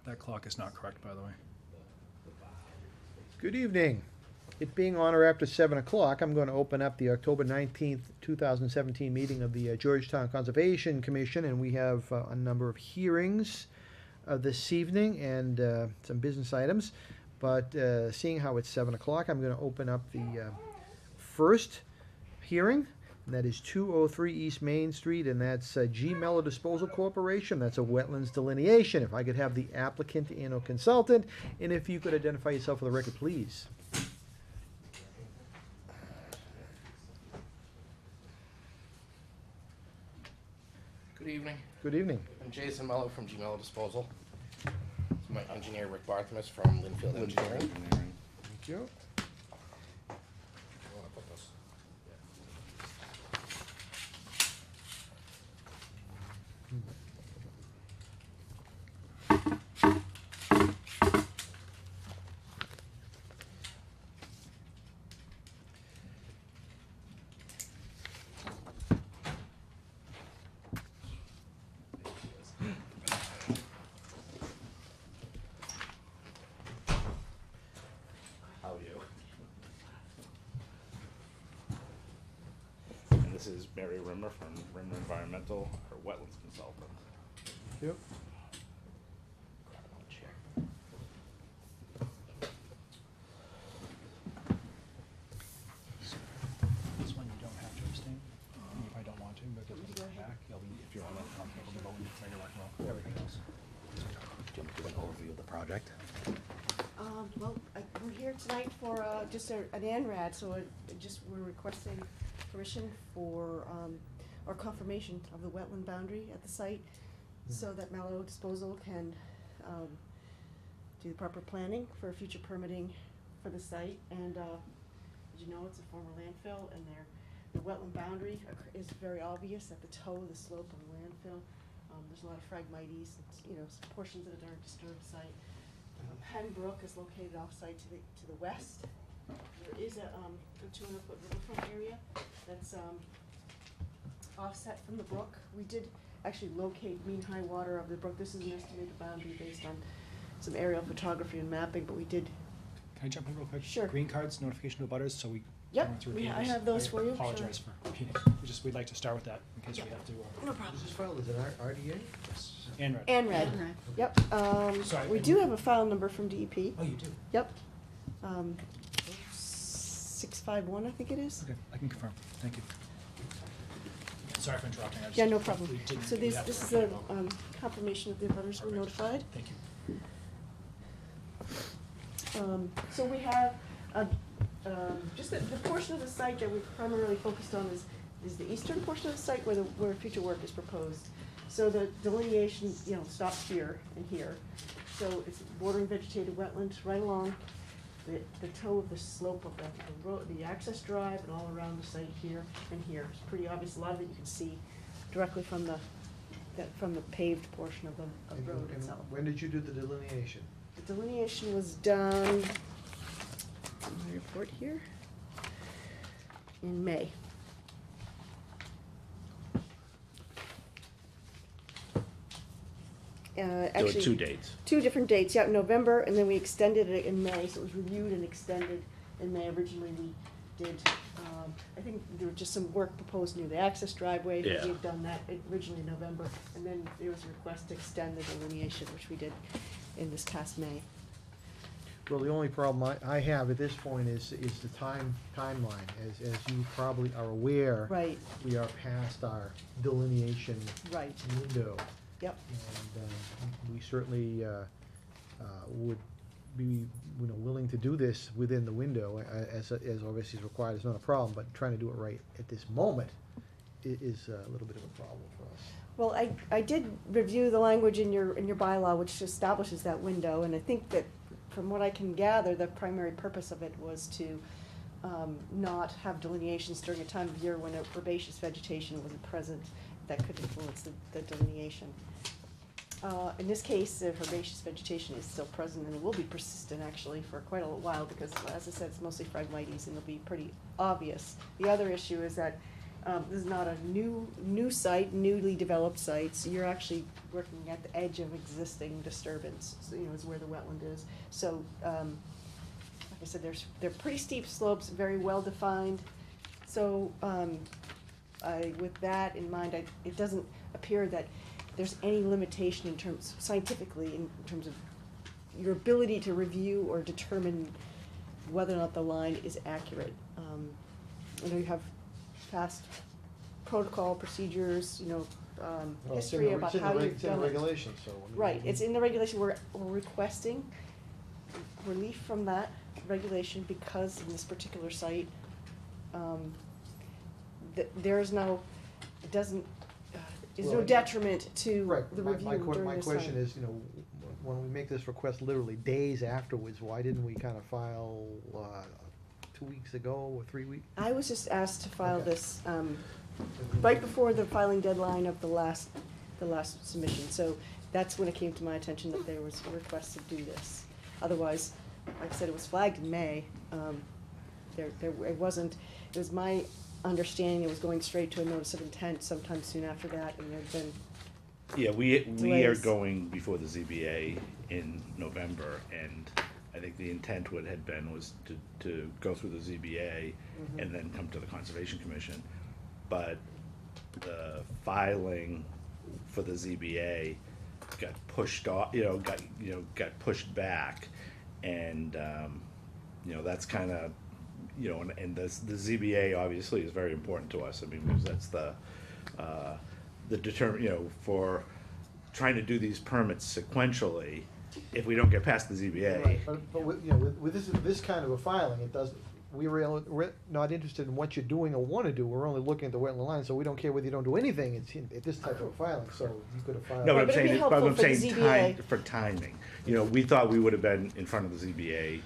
That clock is not correct, by the way. Good evening. It being on or after 7 o'clock, I'm going to open up the October 19th, 2017 meeting of the Georgetown Conservation Commission, and we have a number of hearings this evening and some business items. But seeing how it's 7 o'clock, I'm going to open up the first hearing, and that is 203 East Main Street, and that's G. Mello Disposal Corporation. That's a wetlands delineation. If I could have the applicant and/or consultant, and if you could identify yourself for the record, please. Good evening. Good evening. I'm Jason Mello from G. Mello Disposal. It's my engineer Rick Barthelmess from Linfield Engineering. Thank you. I wanna put this- How are you? And this is Barry Rimmer from Rimmer Environmental, or Wetlands Consultant. Yep. Grab another chair. This one you don't have to abstain, if I don't want to, but if you come back, if you're on that, comfortable to vote in regular roll call, everything else. Do you want to give an overview of the project? Well, we're here tonight for just an ANRAD, so we're requesting permission for, or confirmation of the wetland boundary at the site, so that Mello Disposal can do the proper planning for future permitting for the site. And as you know, it's a former landfill, and the wetland boundary is very obvious at the toe of the slope of the landfill. There's a lot of phragmites, some portions of it are a disturbed site. Penn Brook is located off-site to the west. There is a 200-foot riverfront area that's offset from the brook. We did actually locate mean high water of the brook. This is an estimated boundary based on some aerial photography and mapping, but we did. Can I jump in real quick? Sure. Green cards, notification to butters, so we Yep, don't have to I repeat have those for you, I apologize sure. for repeating. We'd like to start with that in case we Yep. have to. No problem. This is filed as an RDA? Yes. And red. ANRAD. Yep. Sorry, We I do didn't- have a file number from DEP. Oh, you do? Yep. 651, I think it is. Okay, I can confirm. Thank you. Sorry for interrupting. I just- Yeah, no problem. we didn't- So we this have to is repeat a it all. confirmation of the abutters were Perfect. notified. Thank you. So we have, just the portion of the site that we've primarily focused on is the eastern portion of the site where future work is proposed. So the delineation, stops here and here. So it's bordering vegetated wetlands right along the toe of the slope of the road, the access drive, and all around the site here and here. It's pretty obvious. A lot of it you can see directly from the paved portion of the road And itself. when did you do the delineation? The delineation was done, in my report here, in May. There were Actually, two dates. two different dates, yeah, November, and then we extended it in May, so it was reviewed and extended in May. Originally, we did, I think there was just some work proposed near the access driveway. Yeah. We had done that originally in November, and then there was a request to extend the delineation, which we did in this past May. Well, the only problem I have at this point is the timeline. As you probably are aware. Right, We are past our delineation right, window. yep. And we certainly would be, willing to do this within the window, as obviously is required, is not a problem, but trying to do it right at this moment is a little bit of a problem for us. Well, I did review the language in your bylaw, which establishes that window, and I think that, from what I can gather, the primary purpose of it was to not have delineations during a time of year when a herbaceous vegetation wasn't present that could influence the delineation. In this case, the herbaceous vegetation is still present, and it will be persistent actually for quite a while, because as I said, it's mostly phragmites and it'll be pretty obvious. The other issue is that This is not a new site, newly developed site, so you're actually working at the edge of existing disturbance, so, is where the wetland is. So, like I said, they're pretty steep slopes, very well defined. So, with that in mind, it doesn't appear that there's any limitation in terms, scientifically, in terms of your ability to review or determine whether or not the line is accurate. I know you have past protocol procedures, Well, it's in history the- about it's in the how reg- you've it's in done the it. regulations, so. I mean, Right, it's in the regulation, we're requesting relief from that regulation because in this particular site, there's no, it doesn't, there's no Well, detriment to Right, the my, review my, during my this question time. is, when we make this request literally days afterwards, why didn't we kind of file, 2 weeks ago or 3 weeks? I was just asked to file Okay. this, right before the filing deadline of the last submission, so that's when it came to my attention that there was a request to do this. Otherwise, like I said, it was flagged in May, it wasn't, it was my understanding it was going straight to a notice of intent sometime soon after that, and there'd been, Yeah, we are Delays. going before the ZBA in November, and I think the intent was to go through the ZBA and then come to the Conservation Commission. But the filing for the ZBA got pushed off, got pushed back, and, that's kind of, and the ZBA obviously is very important to us, I mean, because that's the for trying to do these permits sequentially, if we don't get past the ZBA. Right, but with, with this kind of a filing, it does, we're not interested in what you're doing or wanna do, we're only looking at the wetland line, so we don't care whether you don't do anything, it's at this type of filing, so you could have filed. No, Right, but but it'd be I'm helpful for the saying ZBA. time, for timing. We thought we would have been in front of the ZBA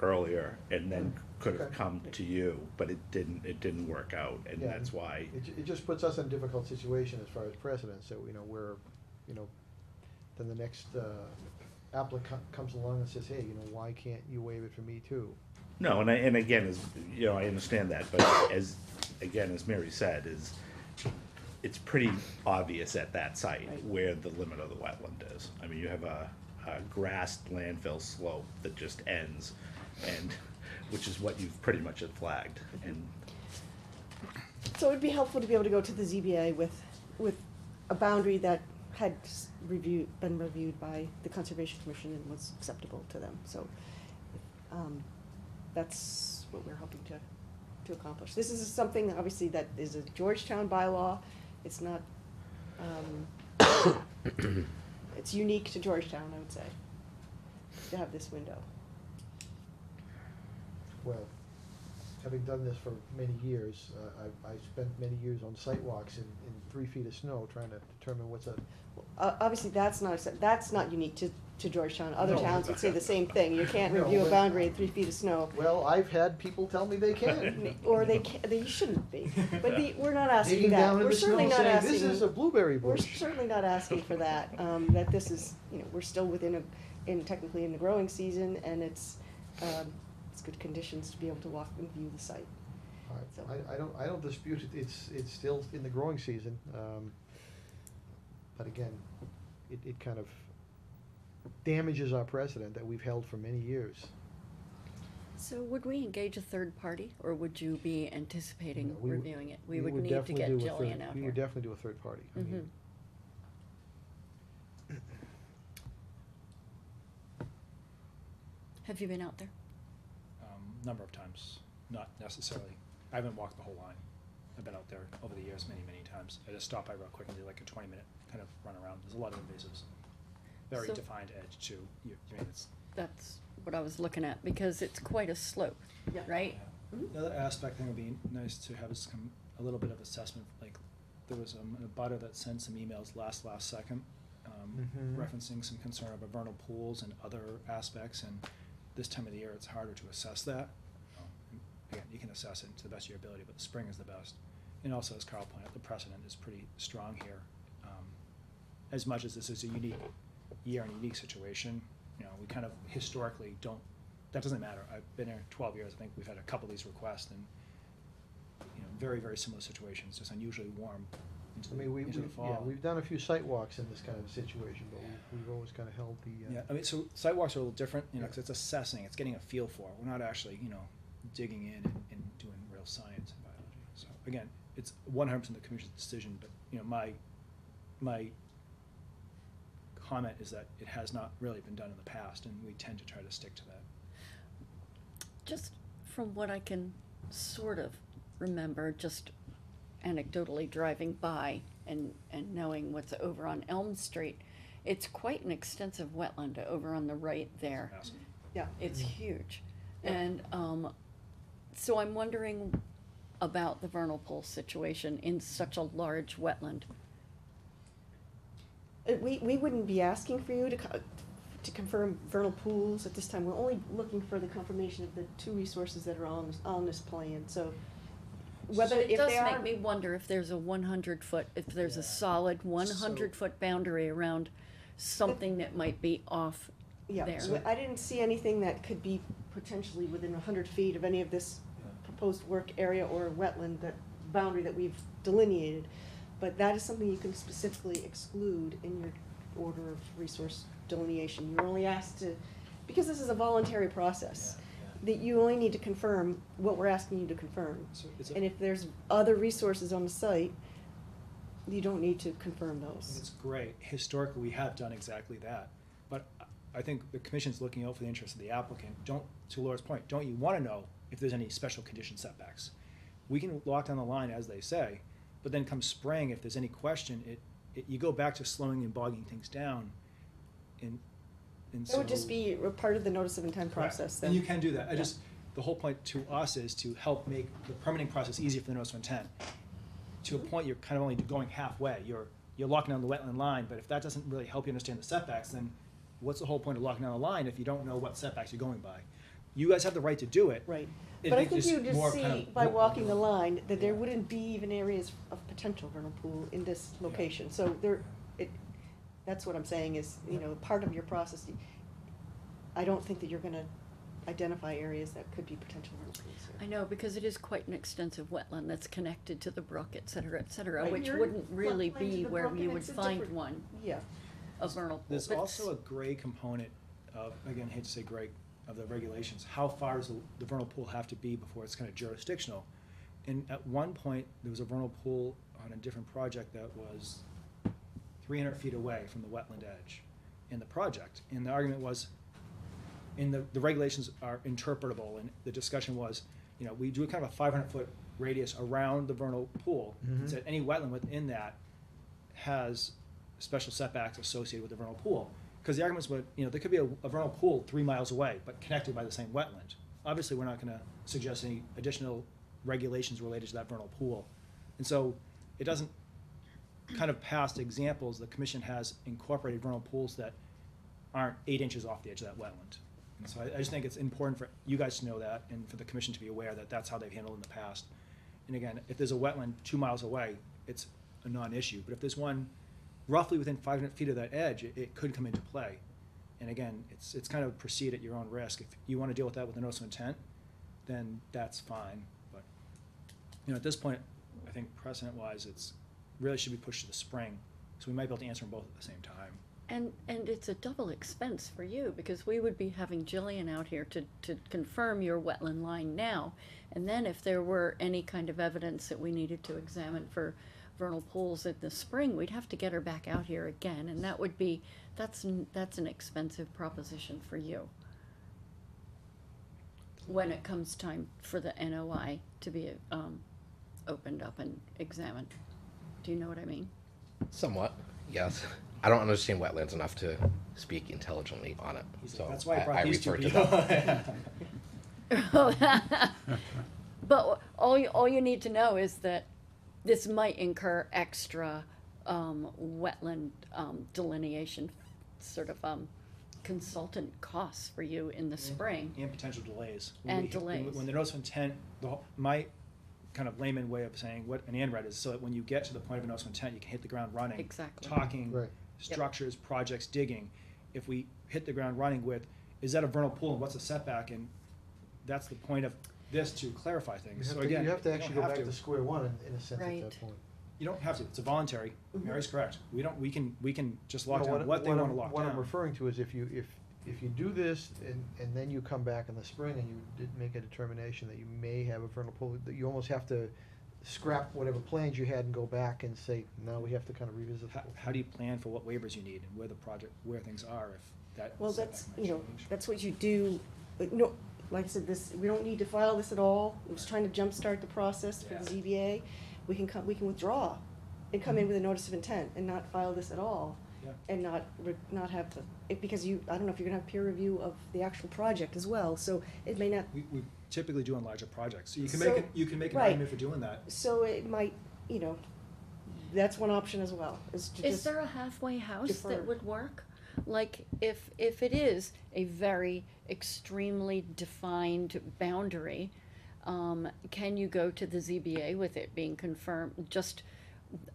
earlier and then could have Okay. come to you, but it didn't work out, and Yeah, that's why. It just puts us in a difficult situation as far as precedent, so, we're, then the next, applicant comes along and says, hey, why can't you waive it for me too? No, and again, I understand that, but as Mary said, it's pretty obvious at that site Right. where the limit of the wetland is. I mean, you have a grassed landfill slope that just ends, and, which is what you've pretty much had flagged, and, so it'd be helpful to be able to go to the ZBA with a boundary that had been reviewed by the Conservation Commission and was acceptable to them, so, that's what we're hoping to accomplish. This is something, obviously, that is a Georgetown bylaw, it's not, it's unique to Georgetown, I would say, to have this window. Well, having done this for many years, I spent many years on sidewalks in 3 feet of snow trying to determine what's a. Obviously, that's not unique to Georgetown, other No. towns would say the same thing, you can't No, review a but- boundary at 3 feet of snow. Well, I've had people tell me they can. Or they shouldn't be, but we're not asking Digging that, down in we're the snow certainly not saying, this is a asking, blueberry we're bush. certainly not asking for that, that this is, we're still technically in the growing season, and it's good conditions to be able to walk and view the site. So- I don't dispute it, it's still in the growing season, but again, it kind of damages our precedent that we've held for many years. So would we engage a third party, or would you be anticipating No, we would- reviewing it? We would need to definitely get do a Jillian third- out We here. would definitely do a third party. I mean, Have you been out there? Number of times, not necessarily. I haven't walked the whole line. I've been out there over the years many, many times. I just stop by real quick and do like a 20-minute kind of run around. There's a lot of invasives. Very So- defined edge too. You mean it's. That's what I was looking at, because it's quite a slope, Yeah. right? The other aspect thing would be nice to have is a little bit of assessment, like there was a butter that sent some emails last second, Mhm. referencing some concern about vernal pools and other aspects, and this time of the year, it's harder to assess that. Again, you can assess it to the best of your ability, but the spring is the best. And also, as Carl pointed out, the precedent is pretty strong here. As much as this is a unique year and a unique situation, we kind of historically that doesn't matter. I've been here 12 years, I think we've had a couple of these requests, and, very, very similar situations, just unusually warm into I mean, into the fall. yeah, we've done a few site walks in this kind of situation, but we've always kind of held the. Yeah, I mean, so sidewalks are a little different, you know, Yeah. 'cause it's assessing, it's getting a feel for it. We're not actually, you know, digging in and doing real science and biology. So again, it's 100% the commission's decision, but, you know, my comment is that it has not really been done in the past, and we tend to try to stick to that. Just from what I can sort of remember, just anecdotally driving by and knowing what's over on Elm Street, it's quite an extensive wetland over on the right there. Massive. Yeah. It's huge. Yeah. And so I'm wondering about the vernal pool situation in such a large wetland. We wouldn't be asking for you to confirm vernal pools at this time. We're only looking for the confirmation of the two resources that are on this plan, so whether, So it if does they are. make me wonder if there's a 100-foot, if there's a Yeah. solid 100-foot boundary around something that might be off Yeah, there. so I didn't see anything that could be potentially within 100 feet of any of this proposed work area or wetland, that boundary that we've delineated. But that is something you can specifically exclude in your order of resource delineation. You're only asked to, because this is a voluntary process, that you only need to confirm what we're asking you to confirm. So it's And if there's other resources on the site, you don't need to confirm And those. it's great. Historically, we have done exactly that. But I think the commission's looking out for the interest of the applicant. Don't, to Laura's point, don't you want to know if there's any special condition setbacks? We can lock down the line as they say, but then come spring, if there's any question, you go back to slowing and bogging things down. And It would just so- be a part of the notice of intent Correct. process then. And you can do that. Yeah. The whole point to us is to help make the permitting process easier for the notice of intent. To a point, you're kind of only going halfway. You're locking down the wetland line, but if that doesn't really help you understand the setbacks, then what's the whole point of locking down the line if you don't know what setbacks you're going by? You guys have the right to do it. Right, It- but I it think just you just more kind see of- by walking the line that there Yeah. wouldn't be even areas of potential vernal pool in this location, so there, that's what I'm saying is, you know, part of your process, I don't think that you're gonna identify areas that could be potential vernal pools here. I know, because it is quite an extensive wetland that's connected to the brook, et cetera, Right. which You're wouldn't really floodplain to be the where brook, you and would it's a find different- one, Yeah, a vernal pool. There's but also a gray component of, again, I hate to say gray, of the regulations. How far does the vernal pool have to be before it's kind of jurisdictional? And at one point, there was a vernal pool on a different project that was 300 feet away from the wetland edge in the project. And the argument was, and the regulations are interpretable, and the discussion was, you know, we do kind of a 500-foot radius around the vernal pool. Mhm. Said any wetland within that has special setbacks associated with the vernal pool. Because the arguments were, you know, there could be a vernal pool 3 miles away, but connected by the same wetland. Obviously, we're not gonna suggest any additional regulations related to that vernal pool. And so, it doesn't, kind of past examples, the commission has incorporated vernal pools that aren't 8 inches off the edge of that wetland. And so I just think it's important for you guys to know that, and for the commission to be aware that that's how they've handled it in the past. And again, if there's a wetland 2 miles away, it's a non-issue, but if there's one roughly within 500 feet of that edge, it could come into play. And again, it's kind of proceed at your own risk. If you want to deal with that with a notice of intent, then that's fine. But, you know, at this point, I think precedent-wise, it's really should be pushed to the spring, so we might be able to answer them both at the same time. And it's a double expense for you, because we would be having Jillian out here to confirm your wetland line now. And then if there were any kind of evidence that we needed to examine for vernal pools in the spring, we'd have to get her back out here again, and that would be, that's an expensive proposition for you. When it comes time for the NOI to be, opened up and examined. Do you know what I mean? Somewhat, yes. I don't understand wetlands enough to speak intelligently on it, He's so like, that's why I I brought these two refer to people. them. But all you need to know is that this might incur extra wetland delineation sort of consultant costs for you in the spring. And potential delays. And delays. When the notice of intent, my kind of layman way of saying what an ANRAD is, so that when you get to the point of a notice of intent, you can hit the ground running. Exactly. Talking Right. structures, projects, digging. If we hit the ground running with, is that a vernal pool and what's the setback? And that's the point of this to clarify You things. have So to, again, you have to you actually don't go have back to square one in a sense at Right. that point. You don't have to, it's a voluntary, Mary's correct. We can just lock No, down what they wanna I'm- lock What I'm down. referring to is if you do this and then you come back in the spring and you did make a determination that you may have a vernal pool, that you almost have to scrap whatever plans you had and go back and say, now we have to kind of revisit. the How, whole how thing. do you plan for what waivers you need and where things are if that Well, setback that's, might you know, change? that's what you do, but no, like I said, this, we don't need to file this at all. I was trying to jumpstart the process for the Yeah. ZBA. We can withdraw and come in with a notice of intent and not file this at all. Yeah. And not have to, because I don't know if you're gonna have peer review of the actual project as well, so it may not, We typically do on larger projects, so you can So- make it, you can make an right. argument for doing that. so it might, you know, that's one option as well, is to Is just. there a halfway house defer. that would work? Like, if it is a very extremely defined boundary, can you go to the ZBA with it being confirmed, just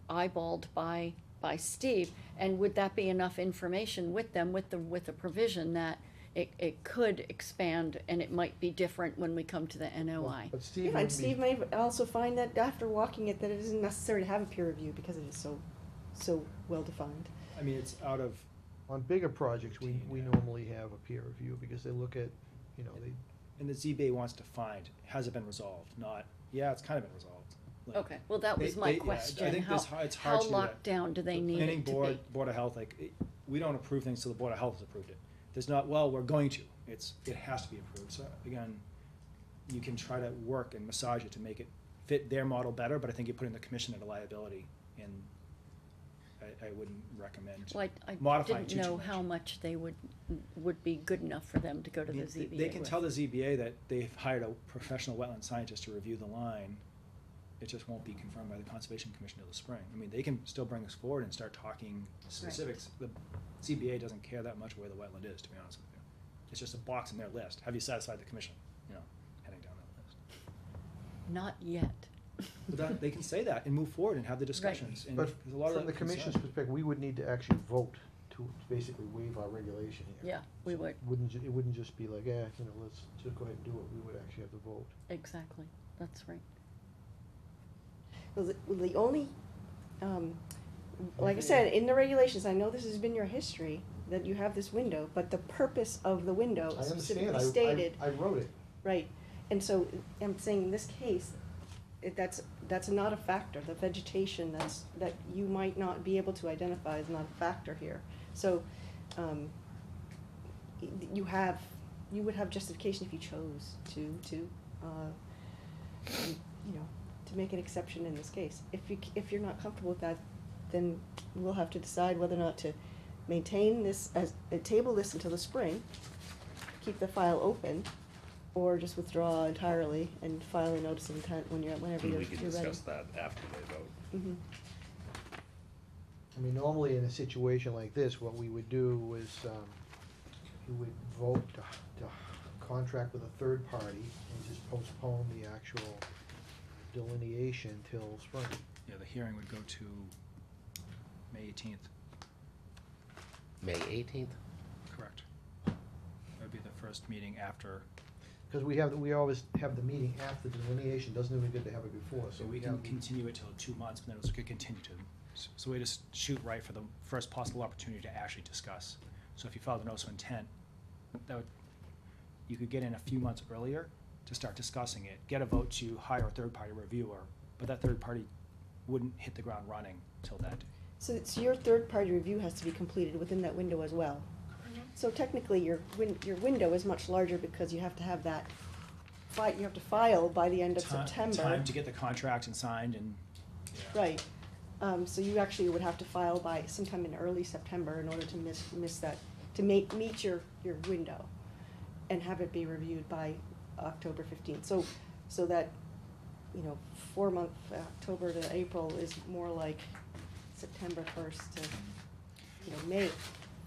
eyeballed by Steve? And would that be enough information with them, with the provision that it could expand and it might be different when we come to the NOI? But Steve Yeah, and wouldn't be- Steve may also find that after walking it, that it isn't necessary to have a peer review because it is so well-defined. I mean, it's out of, On bigger projects, we Routine, yeah. normally have a peer review because they look at, they, and the ZBA wants to find, has it been resolved, not, yeah, it's kind of been resolved. Like, Okay, well, that was they- my yeah, I question. think How, it's how hard to do that. locked down do they The need planning it to board, be? Board of Health, we don't approve things till the Board of Health has approved it. There's not, well, we're going to, it has to be approved, so again, you can try to work and massage it to make it fit their model better, but I think you're putting the commission at a liability, and I wouldn't recommend Well, I modifying didn't too know much. how much they would be good enough for them to go to I the mean, ZBA They can with. tell the ZBA that they've hired a professional wetland scientist to review the line. It just won't be confirmed by the Conservation Commission till the spring. I mean, they can still bring us forward and start talking specifics. The ZBA doesn't care that much where the wetland is, to be honest with you. It's just a box in their list. Have you satisfied the commission, heading down that list. Not yet. But that, they can say that and move forward and have the discussions. And but if there's a lot of from the that commission's concern. perspective, we would need to actually vote to basically waive our regulation here. Yeah, we would, It wouldn't just be like, let's just go ahead and do it, we would actually have to vote. exactly, that's right. Well, the only, like I said, in the regulations, I know this has been your history, that you have this window, but the purpose of the window I is understand, specifically stated. I wrote it. Right, and so I'm saying in this case, that's not a factor, the vegetation that you might not be able to identify is not a factor here. So, you would have justification if you chose to make an exception in this case. If you're not comfortable with that, then we'll have to decide whether or not to maintain this table this until the spring, keep the file open, or just withdraw entirely and file a notice of intent whenever And you're we ready. can discuss that after they vote. Mhm. I mean, normally in a situation like this, what we would do is, you would vote to contract with a third party and just postpone the actual delineation till spring. Yeah, the hearing would go to May 18th, May 18th? correct. That would be the first meeting after, Cause we always have the meeting after delineation, doesn't do any good to have it before, so we can continue it till 2 months, but then it could continue to. So we just shoot right for the first possible opportunity to actually discuss. So if you filed a notice of intent, you could get in a few months earlier to start discussing it, get a vote to hire a third-party reviewer, but that third party wouldn't hit the ground running till that. So your third-party review has to be completed within that window as well. So technically, your window is much larger because you have to have that, you have to file by the end of September. Time to get the contract and signed and, yeah. Right, so you actually would have to file by sometime in early September in order to miss that, to meet your window and have it be reviewed by October 15th. So that, 4-month, October to April is more like September 1st to, May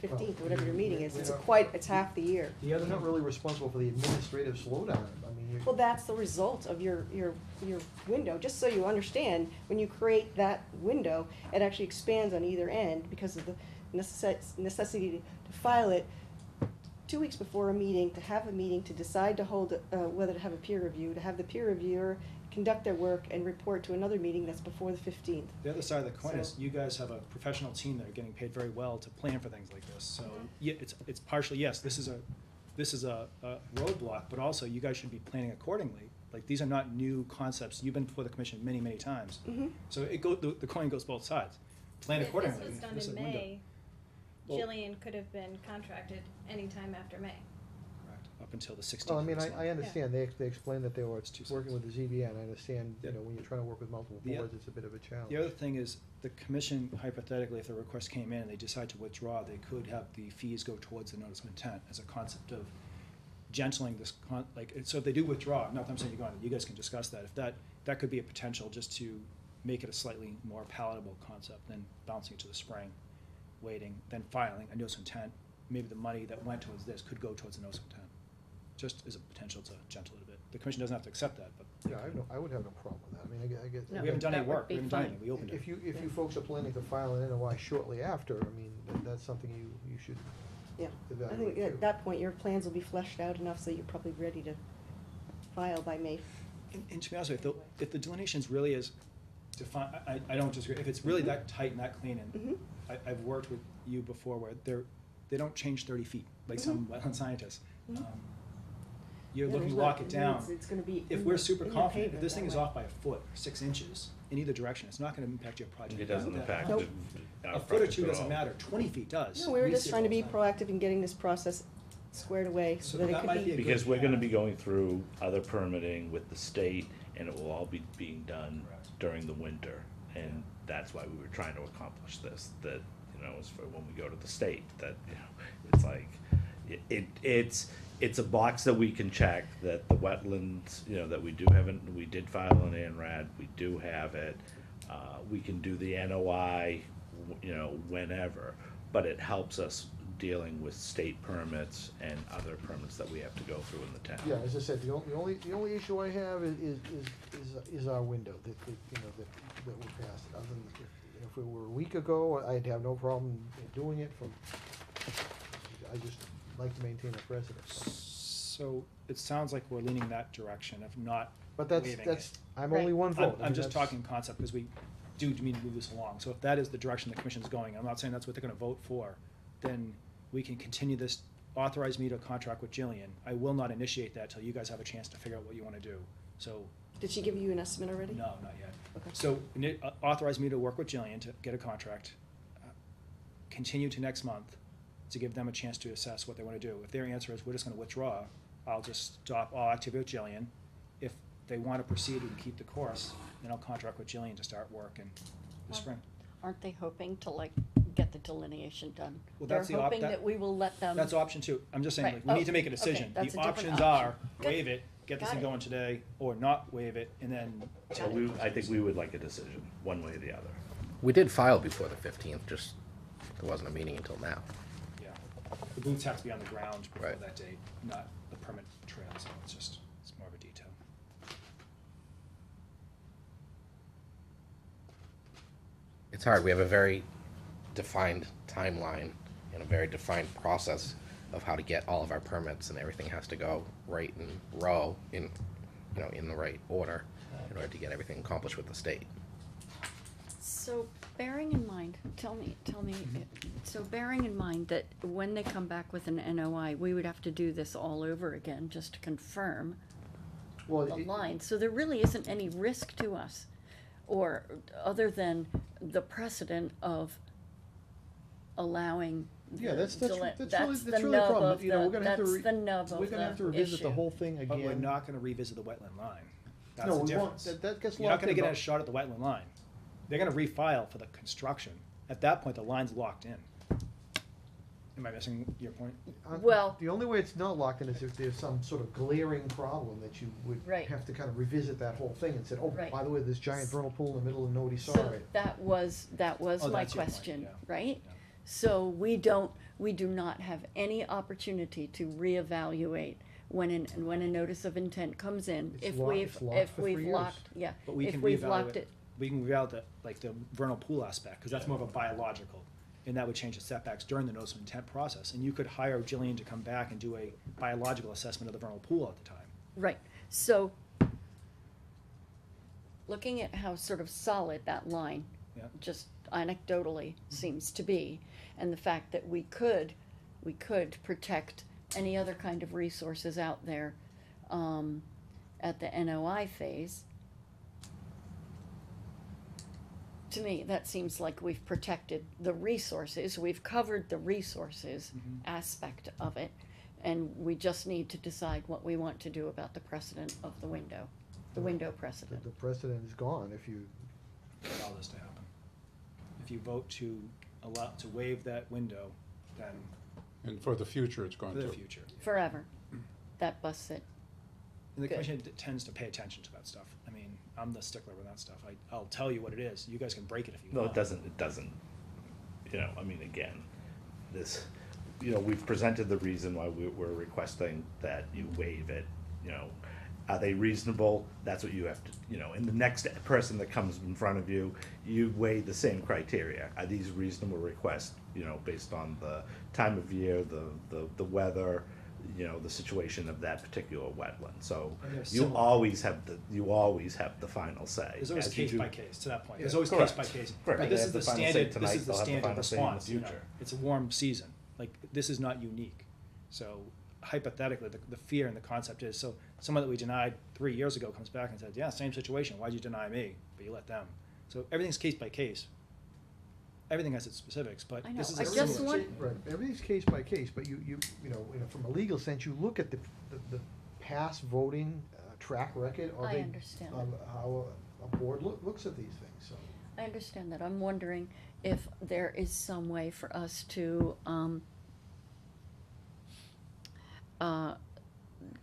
15th, or whatever your meeting is. It's half the year. The They're other not really responsible for the administrative slowdown, I mean, Well, that's the result of your window. Just so you understand, when you create that window, it actually expands on either end because of the necessity to file it 2 weeks before a meeting, to have a meeting, to decide to hold, whether to have a peer review, to have the peer reviewer conduct their work and report to another meeting that's before the 15th. The other side of the coin is So- you guys have a professional team that are getting paid very well to plan for things like this. So, Mhm. yeah, it's partially, yes, this is a roadblock, but also you guys should be planning accordingly. Like, these are not new concepts. You've been before the commission many, many times. Mhm. So the coin goes both sides. Plan If accordingly. this was done This is in a window. May, Well- Jillian could have been contracted anytime after May. Correct, up until the 16th. Well, I of mean, this I month. understand, they explained that they were It's 2 working with the ZBA, and I understand, you Yeah. know, when you're trying to work with multiple The oth- boards, it's a bit of a challenge. The other thing is, the commission hypothetically, if the request came in and they decide to withdraw, they could have the fees go towards the notice of intent as a concept of gentling this, so if they do withdraw, not that I'm saying you're going, you guys can discuss that, if that could be a potential just to make it a slightly more palatable concept than bouncing it to the spring, waiting, then filing a notice of intent. Maybe the money that went towards this could go towards the notice of intent, just as a potential to gentle it a bit. The commission doesn't have to accept that, but. Yeah, I would have no problem with that, I mean, I get. No, We haven't done any that would work, we be haven't done fine. anything, we opened it. If you folks are planning to file an NOI shortly after, I mean, that's something you should Yeah, I evaluate think too. at that point, your plans will be fleshed out enough so you're probably ready to file by May. And to be honest with you, if the delineations really is defined, I don't disagree, if it's really that tight and that clean, and Mhm. I've worked with you before where they don't change 30 feet, like some wetland scientists. Mhm. You're Yeah, looking to there's lock not- it down. It's gonna be. If in we're the- super in the confident, if pavement this thing that is way. off by a foot, or 6 inches, in either direction, it's not gonna impact your project. It doesn't That- impact Nope. our A foot or project two at doesn't all. matter, 20 feet does. No, we were We just see it trying to all be the time. proactive in getting this process squared away so So that it that could might be a be. Because good we're gonna plan. be going through other permitting with the state, and it will all be being done Correct. during the winter. And that's why we were trying to accomplish this, that, you know, is for when we go to the state, that, you know, it's like, it's a box that we can check, that the wetlands, you know, that we did file an ANRAD, we do have it. We can do the NOI, you know, whenever, but it helps us dealing with state permits and other permits that we have to go through in the town. Yeah, as I said, the only issue I have is our window, that we're past. Other than, if it were a week ago, I'd have no problem doing it I just like to maintain a precedent. So it sounds like we're leaning that direction of not But waiving that's, it. I'm only one vote. I I'm mean, just that's- talking concept, because we do mean to move this along. So if that is the direction the commission's going, I'm not saying that's what they're gonna vote for, then we can continue this, authorize me to contract with Jillian. I will not initiate that till you guys have a chance to figure out what you wanna do. So, Did she give you an estimate already? no, not yet. Okay. So, authorize me to work with Jillian to get a contract, continue to next month to give them a chance to assess what they wanna do. If their answer is, we're just gonna withdraw, I'll just stop all activity with Jillian. If they wanna proceed and keep the course, then I'll contract with Jillian to start work in the spring. Aren't they hoping to get the delineation done? Well, that's They're the hoping that we will let them. That's option 2. I'm just saying, Right. like, we need to Oh, make a okay, decision. that's a The different options option. are, Good. waive it, get this Got thing it. going today, or not waive it, and then. I think we would like a decision, one way or the other. We did file before the 15th, just there wasn't a meeting until now. Yeah, the boots have to be on the ground before Right. that date, not the permit trail, so it's more of a detail. It's hard, we have a very defined timeline and a very defined process of how to get all of our permits, and everything has to go right in row, in the right order, in order to get everything accomplished with the state. So bearing in mind, tell me, so bearing in mind that when they come back with an NOI, we would have to do this all over again just to confirm Well, the it- line. So there really isn't any risk to us, or other than the precedent of allowing. Yeah, the that's deli- really the the nub problem. of You know, the- we're gonna have to. That's the nub We're of gonna have to the revisit the issue. whole thing again. But we're not gonna revisit the wetland line. That's No, the we won't. difference. That gets You're not locked gonna in get a about- shot at the wetland line. They're gonna refile for the construction. At that point, the line's locked in. Am I missing your point? Well- The only way it's not locked in is if there's some sort of glaring problem that you would Right. have to kind of revisit that whole thing and say, oh, Right. by the way, this giant vernal pool in the middle and nobody saw So it. that was Oh, my that's your point, question, yeah. right? Yeah. So we do not have any opportunity to reevaluate when a notice of intent comes in. It's If locked- we've, it's locked if for we've 3 years. locked, yeah, But we if can we've locked reevaluate, it. we can reevaluate like the vernal pool aspect, because that's more of a biological. and that would change the setbacks during the notice of intent process. And you could hire Jillian to come back and do a biological assessment of the vernal pool at the time. Right, so looking at how sort of solid that line, Yeah. just anecdotally seems to be, and the fact that we could protect any other kind of resources out there, at the NOI phase. To me, that seems like we've protected the resources, we've covered the resources aspect of it, and we just need to decide what we want to do about the precedent of the window precedent. The precedent is gone if you, Allow this to happen. If you vote to waive that window, then And for the future, it's for going the to. future. Forever, that busts it. And the Good. commission tends to pay attention to that stuff. I mean, I'm the stickler with that stuff. I'll tell you what it is. You guys can break it if you No, want. it doesn't, you know, I mean, again, this, you know, we've presented the reason why we're requesting that you waive it, you know. Are they reasonable? That's what you have to, you know, and the next person that comes in front of you, you weigh the same criteria. Are these reasonable requests, you know, based on the time of year, the weather, you know, the situation of that particular wetland? So And there's you similar- always have the final say. There's always as you case do- by case, to that point. Yeah, There's always correct. case by case. Correct. But They this have is the the final say standard, tonight, this is the they'll have the standard final say in the response, you know. future. It's a warm season. Like, this is not unique. So hypothetically, the fear and the concept is, so someone that we denied 3 years ago comes back and says, yeah, same situation. Why'd you deny me? But you let them. So everything's case by case. Everything has its specifics, but I this know. is I a just similar. want- right, everything's case by case, but you know, from a legal sense, you look at the past voting track record of I a, understand of how a board looks at these things, so. I understand that. I'm wondering if there is some way for us to,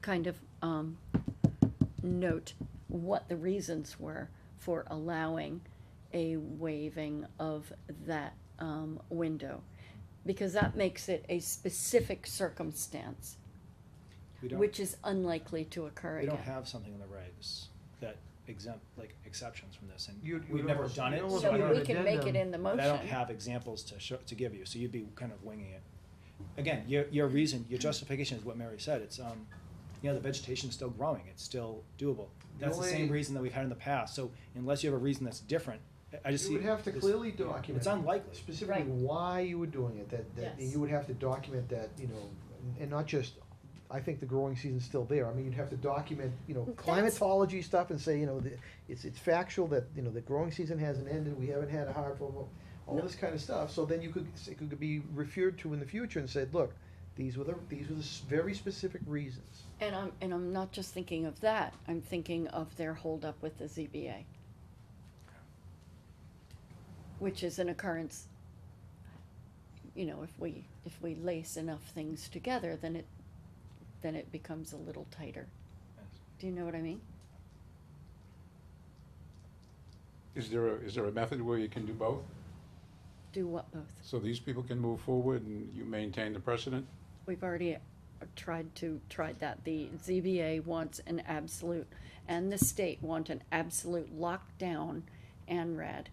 kind of, note what the reasons were for allowing a waiving of that, window. Because that makes it a specific circumstance, We don't- which is unlikely to occur We again. don't have something in the regs that exempt, like, exceptions from this, and You'd we've never almost- done you'd it. almost so I So put don't- we can make it in the motion. But I don't have examples to give you, so you'd be kind of winging it. Again, your reason, your justification is what Mary said, it's, you know, the vegetation's still growing, it's still doable. That's the same only- reason that we've had in the past, so unless you have a reason that's different, I just see. You would have to this- clearly document. It's unlikely. Specifically Right. why you were doing it, that Yes. you would have to document that, you know, and not just, I think the growing season's still there. I mean, you'd have to document, you know, That's- climatology stuff and say, you know, it's factual that, you know, the growing season hasn't ended, we haven't had a hard, all this kind of stuff. So then it could be referred to in the future and said, look, these were the very specific reasons. And I'm not just thinking of that, I'm thinking of their holdup with the ZBA. Which is an occurrence, you know, if we lace enough things together, then it becomes a little tighter. Yes. Do you know what I mean? Is there a method where you can do both? Do what both? So these people can move forward and you maintain the precedent? We've already tried that. The ZBA wants an absolute, and the state want an absolute lockdown ANRAD,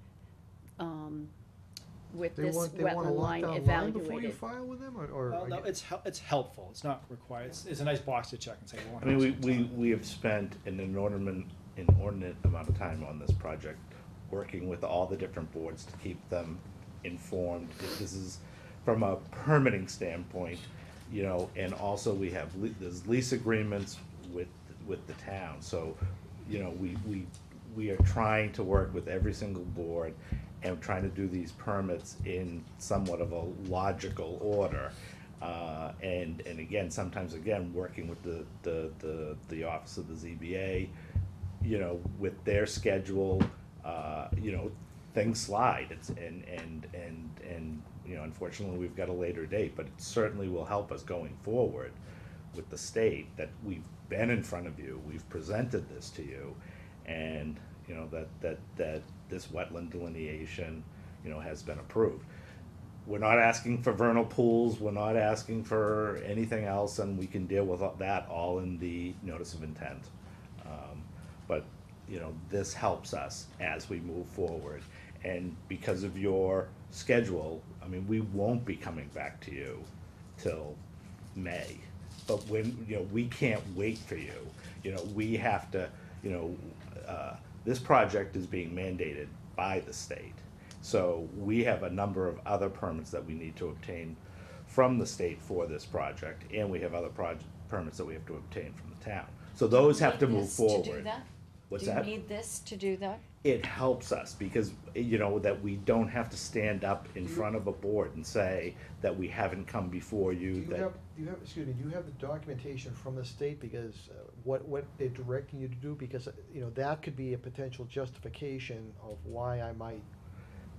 with this They want a wetland line lockdown line evaluated. before you file with them, or? Well, no, it's helpful, it's not required, it's a nice box to check and say, we want. I mean, we have spent an inordinate amount of time on this project, working with all the different boards to keep them informed. If this is from a permitting standpoint, you know, and also we have, there's lease agreements with the town. So, you know, we are trying to work with every single board and trying to do these permits in somewhat of a logical order. And again, sometimes working with the office of the ZBA, you know, with their schedule, you know, things slide. And you know, unfortunately, we've got a later date, but it certainly will help us going forward with the state that we've been in front of you, we've presented this to you, and you know that this wetland delineation, you know, has been approved. We're not asking for vernal pools, we're not asking for anything else, and we can deal with that all in the notice of intent. But, you know, this helps us as we move forward. And because of your schedule, I mean, we won't be coming back to you till May. But when, you know, we can't wait for you. You know, we have to, you know, this project is being mandated by the state. So we have a number of other permits that we need to obtain from the state for this project, and we have other permits that we have to obtain from the town. So those have to Need move this forward. To do that? What's Do that? you need this to do that? It helps us because, you know, that we don't have to stand up in front of a board and say that we haven't come before Do you, you that. have, excuse me, do you have the documentation from the state, because what they're directing you to do? Because, you know, that could be a potential justification of why I might.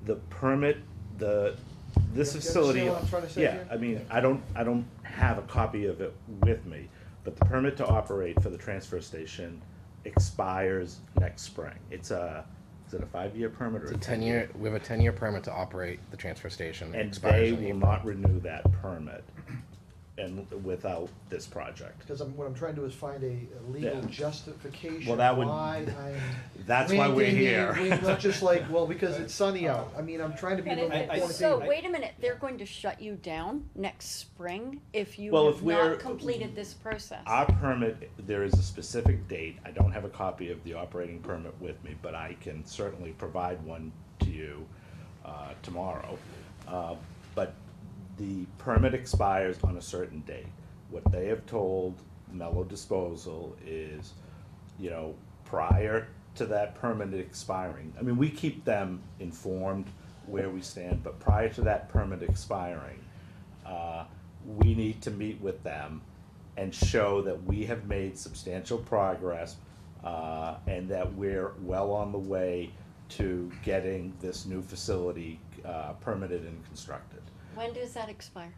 The permit, this You facility. understand what I'm trying to say Yeah, here? I mean, I don't have a copy of it with me, but the permit to operate for the transfer station expires next spring. It's is it a 5-year permit or It's a a 10-year, we have a 10-year permit to operate the transfer station. It And expires they in will April. not renew that permit and without this project. Because what I'm trying to do is find a legal Yeah. justification Well, that would- why I'm. That's why we're mandating here. it, not just like, well, because it's sunny out. I mean, I'm trying to be a But little if more it's- So, quantitative. wait a minute, they're going to shut you down next spring if you Well, have if we're- not completed this process? Our permit, there is a specific date. I don't have a copy of the operating permit with me, but I can certainly provide one to you tomorrow. But the permit expires on a certain date. What they have told Mellow Disposal is, you know, prior to that permit expiring, I mean, we keep them informed where we stand, but prior to that permit expiring, we need to meet with them and show that we have made substantial progress, and that we're well on the way to getting this new facility, permitted and constructed. When does that expire?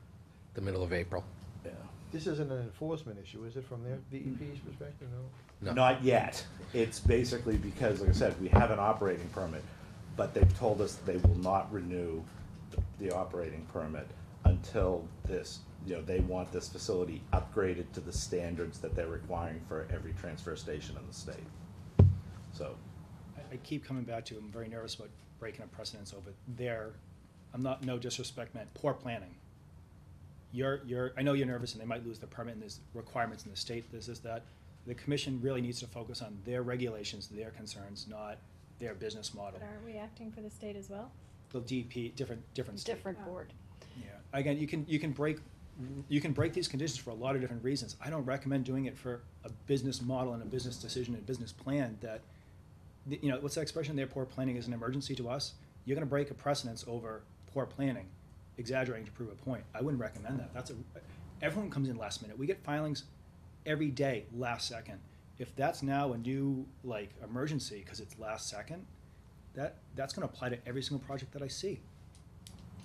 The middle of April. Yeah. This isn't an enforcement issue, is it, from their DEP's perspective, no? No. Not yet. It's basically because, like I said, we have an operating permit, but they've told us they will not renew the operating permit until this, you know, they want this facility upgraded to the standards that they're requiring for every transfer station in the state. So, I keep coming back to, I'm very nervous about breaking up precedents over there. I'm not, no disrespect meant, poor planning. I know you're nervous and they might lose the permit and there's requirements in the state, this is that. The commission really needs to focus on their regulations, their concerns, not their business model. But aren't we acting for the state as well? The DP, different state. Different board. Yeah, again, you can break these conditions for a lot of different reasons. I don't recommend doing it for a business model and a business decision and business plan that, you know, what's that expression there, poor planning is an emergency to us? You're gonna break a precedence over poor planning, exaggerating to prove a point. I wouldn't recommend that. Everyone comes in last minute. We get filings every day, last second. If that's now a new, like, emergency, cause it's last second, that's gonna apply to every single project that I see.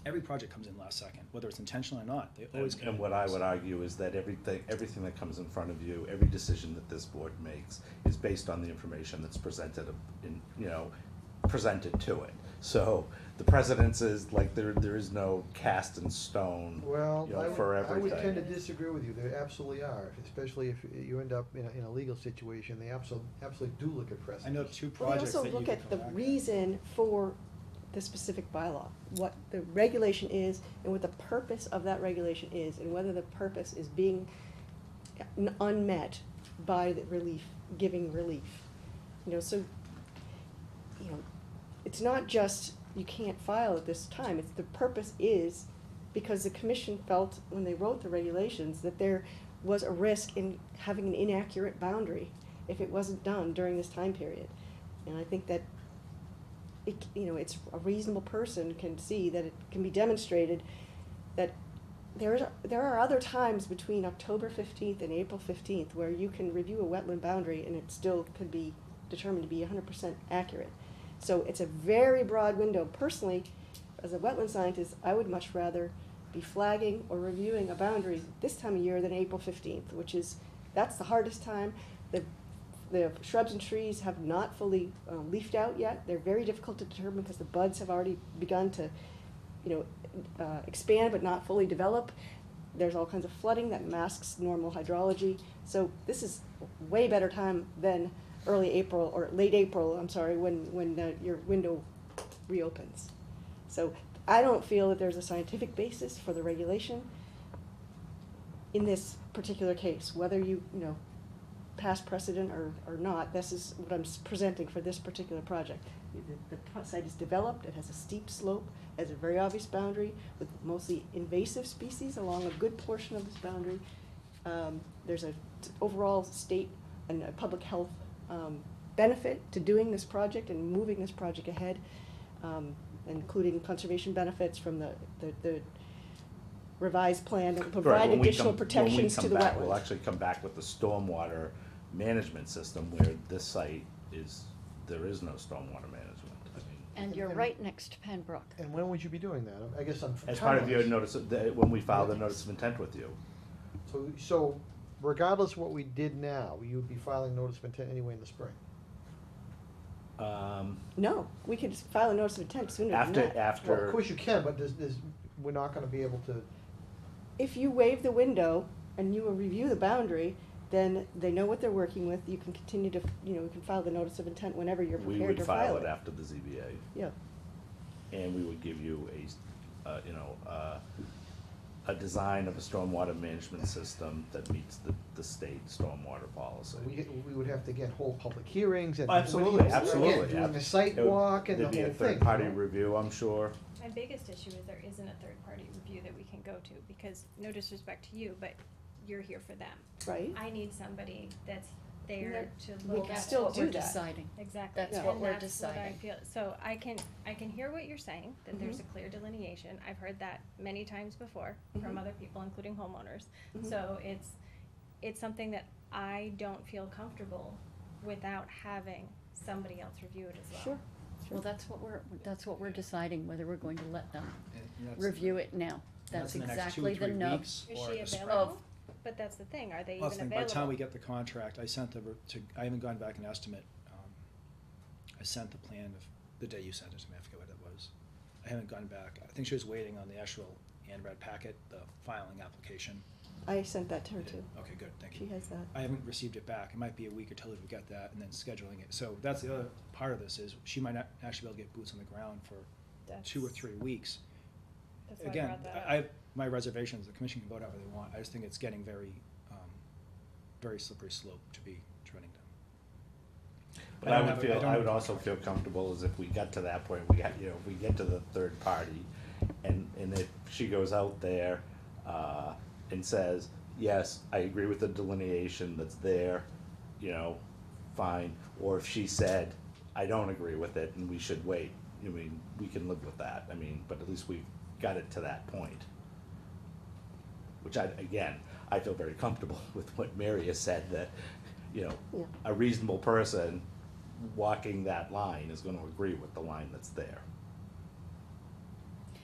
Every project comes in last second, whether it's intentional or not, they always come in. and what I would argue is that everything that comes in front of you, every decision that this board makes is based on the information that's presented presented to it. So the precedence is, like, there is no cast in stone, Well, you know, I for would everything. tend to disagree with you, there absolutely are, especially if you end up in a legal situation, they absolutely do look at I precedent. know two Well, they projects that also you look can at the come back. reason for the specific bylaw, what the regulation is, and what the purpose of that regulation is, and whether the purpose is being unmet by the giving relief. You know, so, you know, it's not just you can't file at this time, it's the purpose is because the commission felt when they wrote the regulations that there was a risk in having an inaccurate boundary if it wasn't done during this time period. And I think that it's a reasonable person can see that it can be demonstrated that there are other times between October 15th and April 15th where you can review a wetland boundary and it still could be determined to be 100% accurate. So it's a very broad window. Personally, as a wetland scientist, I would much rather be flagging or reviewing a boundary this time of year than April 15th, that's the hardest time. The shrubs and trees have not fully leafed out yet. They're very difficult to determine because the buds have already begun to, expand but not fully develop. There's all kinds of flooding that masks normal hydrology. So this is a way better time than early April or late April, I'm sorry, when your window reopens. So I don't feel that there's a scientific basis for the regulation in this particular case, whether you know, past precedent or not, this is what I'm presenting for this particular project. The site is developed, it has a steep slope, has a very obvious boundary with mostly invasive species along a good portion of this boundary. There's a overall state and a public health benefit to doing this project and moving this project ahead, including conservation benefits from the revised plan that will Right, provide when we additional come- protections to the When we come back, we'll wetlands. actually come back with the stormwater management system where this site is, there is no stormwater management. I mean, And you're right next to Pembroke. And when would you be doing that? I guess I'm. as part of your timelines. notice, when we file the notice of intent with you. So regardless of what we did now, you would be filing notice of intent anyway in the spring. No, we could just file a notice of intent sooner than After, that. Well, of after, course you can, but we're not gonna be able to, If you waive the window and you will review the boundary, then they know what they're working with, you can continue to, you know, you can file the notice of intent whenever you're we prepared would to file it after the ZBA, Yeah, and we would give you a design of a stormwater management system that meets the state stormwater policy. we would have to again hold public hearings and. Absolutely, again, absolutely. doing the site It would- walk and the whole thing. There'd be a third-party you know? review, I'm sure. My biggest issue is there isn't a third-party review that we can go to, because no disrespect to you, but you're here for them. right? I need somebody that's there Yeah, to we look can at it. still What do we're that. deciding. Exactly. That's Yeah. what And we're that's what I deciding. feel, so I can hear what you're saying, that there's a Mhm. clear delineation, I've heard that many times before from Mhm. other people, including homeowners. Mhm. So it's something that I don't feel comfortable without having somebody else review it as well. Sure. Well, that's what we're deciding, whether we're going to let them And that's- review it now. That's in the next 2 exactly or the 3 nub. weeks Is or she the spring. available? But that's the thing, are they Well, even that's the thing, available? by the time we get the contract, I sent I haven't gone back and estimate, I sent the plan of, the day you sent it to me, I forget what it was. I haven't gone back, I think she was waiting on the actual ANRAD packet, the filing application. I sent that to her too. Okay, good, thank She you. has that. I haven't received it back, it might be a week or two till we get that, and then scheduling it, so that's the other part of this, is she might not actually be able to get boots on the ground for 2 or 3 weeks. That's why I Again, brought that up. I have my reservations, the commission can vote however they want, I just think it's getting very, very slippery slope to be treading down. But I I don't would have a- I feel, don't I have would a also feel comfortable as if we got to that point, if we get to the third party, and if she goes out there, and says, yes, I agree with the delineation that's there, fine, or if she said, I don't agree with it and we should wait, we can live with that, but at least we've got it to that point. Which I feel very comfortable with what Mary has said, that, Yeah. a reasonable person walking that line is gonna agree with the line that's there.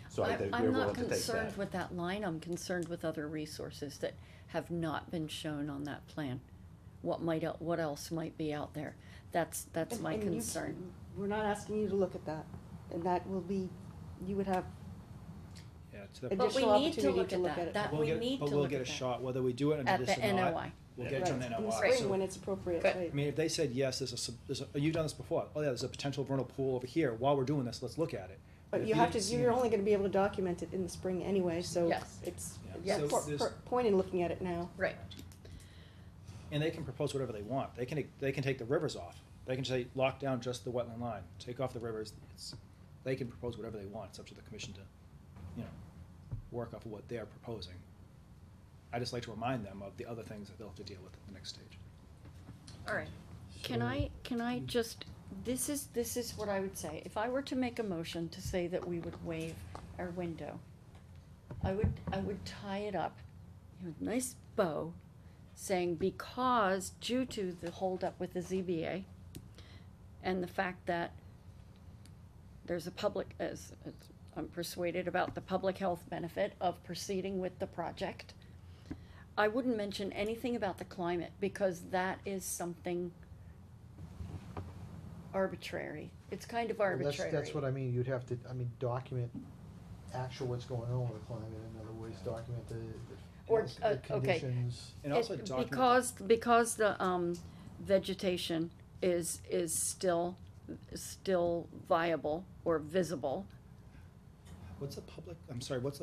So I think we're I'm willing not to take concerned that. with that line, I'm concerned with other resources that have not been shown on that plan. What else might be out there? That's And- my and you- concern. We're not asking you to look at that, and that will be, you would have, Yeah, to the. But But we additional need to opportunity look to at look at that, it. that We'll we get- need to But we'll look get a at that. shot, whether we do it under At this the or not. NOI. We'll Yeah. get it on right, the in the NOI. spring So- when it's appropriate, Good. right. I mean, if they said, yes, you've done this before, oh yeah, there's a potential vernal pool over here, while we're doing this, let's look at it. But If you have didn't to, see you're it- only gonna be able to document it in the spring anyway, so Yes. it's, Yeah. there's So no there's- point in looking at it now. Right. And they can propose whatever they want, they can take the rivers off, they can say, lock down just the wetland line, take off the rivers, they can propose whatever they want, it's up to the commission to, work off of what they're proposing. I just like to remind them of the other things that they'll have to deal with at the next stage. All right. Can I just, this is what I would say. If I were to make a motion to say that we would waive our window, I would tie it up with a nice bow, saying because due to the holdup with the ZBA and the fact that there's a public, as I'm persuaded about the public health benefit of proceeding with the project, I wouldn't mention anything about the climate, because that is something arbitrary. It's kind of Well, arbitrary. That's what I mean, you'd have to, document actual what's going on with the climate, in other words, document the Or, the okay. conditions. And also It- document. because the vegetation is still viable or visible, What's the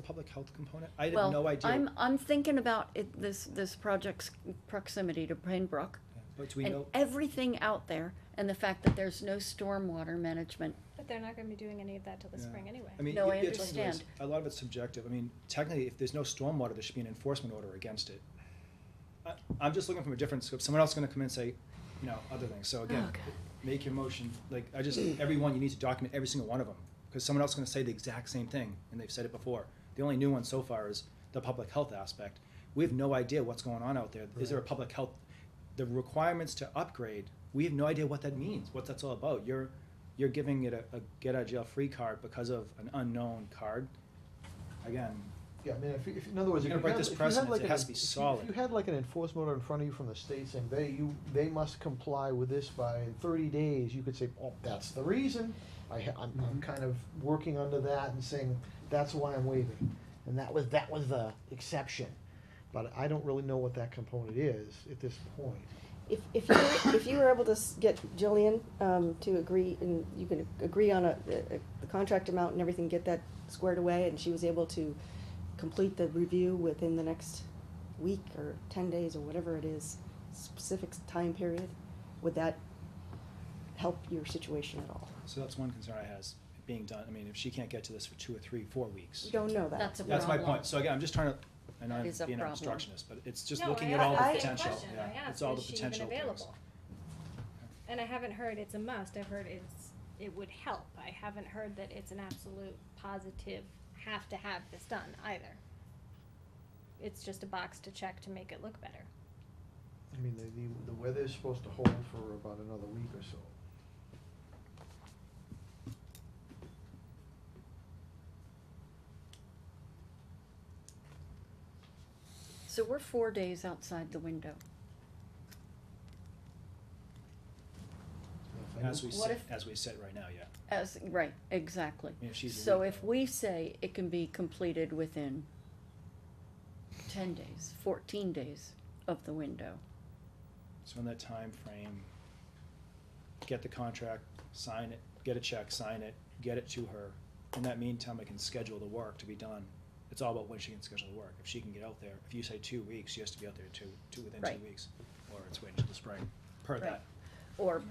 public health component? I have no idea. Well, I'm thinking about it, this project's proximity to Pembroke But do we and know, everything out there, and the fact that there's no stormwater management. But they're not gonna be doing any of that till the Yeah. spring anyway. I mean, No, I you're talking about understand. a lot of it's subjective. I mean, technically, if there's no stormwater, there should be an enforcement order against it. I'm just looking from a different scope. Someone else is gonna come in and say, you know, other things. So again, Okay. make your motion, like, everyone, you need to document every single one of them. Because someone else is gonna say the exact same thing, and they've said it before. The only new one so far is the public health aspect. We have no idea what's going on out there. Is there a public health, the requirements to upgrade, we have no idea what that means, what that's all about. You're giving it a get out of jail free card because of an unknown card. Again, Yeah, I mean, if, in other words, You're if gonna you break had- this if you had precedent, like it an has to be if you- solid. If you had like an enforcement order in front of you from the state saying they must comply with this by 30 days, you could say, oh, that's the reason. I'm kind of working under that and saying, that's why I'm waiving. And that was the exception. But I don't really know what that component is at this point. If you were able to get Jillian to agree, and you can agree on the contract amount and everything, get that squared away, and she was able to complete the review within the next week or 10 days or whatever it is, specific time period, would that help your situation at all? so that's one concern I have, is it being done. I mean, if she can't get to this for 2 or 3, 4 weeks. You don't know that. That's a That's my problem. point. So again, I'm just trying to, and I'm That is a being an problem. obstructionist, but it's just No, looking I at all the asked the potential. same question. I Yeah, asked, it's all the is she even potential things. available? And I haven't heard it's a must, I've heard it would help. I haven't heard that it's an absolute positive, have to have this done either. It's just a box to check to make it look better. I mean, the weather's supposed to hold for about another week or so. So we're 4 days outside the window. As we What sit, if- as we sit right now, yeah. Right, exactly. Yeah, if she's a So week if out. we say it can be completed within 10 days, 14 days of the window, So in that time frame, get the contract, sign it, get a check, sign it, get it to her. In that meantime, I can schedule the work to be done. It's all about when she can schedule the work. If she can get out there, if you say 2 weeks, she has to be out there within Right. 2 weeks, or it's waiting till the spring, per Right. that. or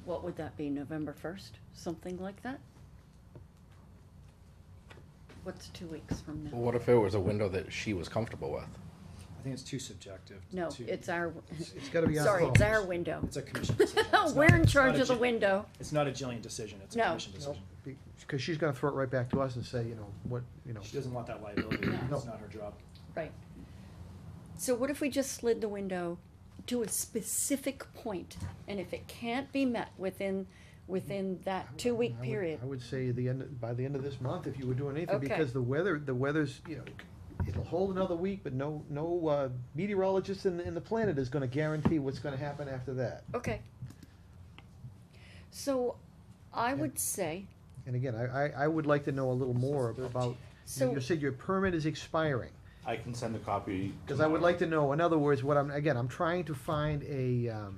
what would that be, November 1st, something like that? What's 2 weeks from now? Well, what if it was a window that she was comfortable with? I think it's too subjective. No, to- it's our, It's gotta be our sorry, it's call. our window. It's a commission decision. It's not- We're in it's charge not a of the Ji- window. It's not a Jillian decision, it's a No. commission Nope, decision. because she's gonna throw it right back to us and say, what. She doesn't want that liability, No. it's not her job. Right. So what if we just slid the window to a specific point, and if it can't be met within that 2-week period? I would say by the end of this month, if you were doing anything, Okay. because the weather's, it'll hold another week, but no meteorologist in the planet is gonna guarantee what's gonna happen after that. Okay. So I Yeah. would say, And again, I would like to know a little more about, So- you said your permit is expiring. I can send a copy. Because I would like to know, in other words, I'm trying to find a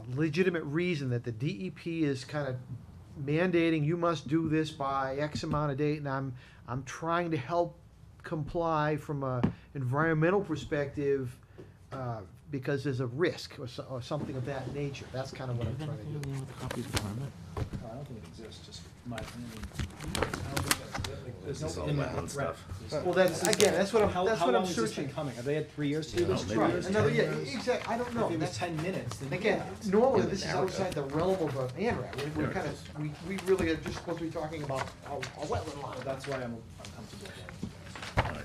legitimate reason that the DEP is kind of mandating you must do this by X amount of date, and I'm trying to help comply from a environmental perspective, because there's a risk or something of that nature. That's kind of what I'm trying to do. No, I don't think it exists, just my opinion. I don't think that's, like, there's This is no all imminent wetland threat. stuff. There's- Well, that's, again, that's what How I'm long has this searching. been coming? Have they had 3 years to do Yeah, this? maybe 2 Right, years? another, 10 yeah, years? exactly, I don't know. If it was That's- 10 minutes, then Again, yeah. normally Yeah, this is narrative. outside the realm of an ANRAD. We're kind of, we really are just supposed to be talking about a wetland line. Well, that's why I'm uncomfortable with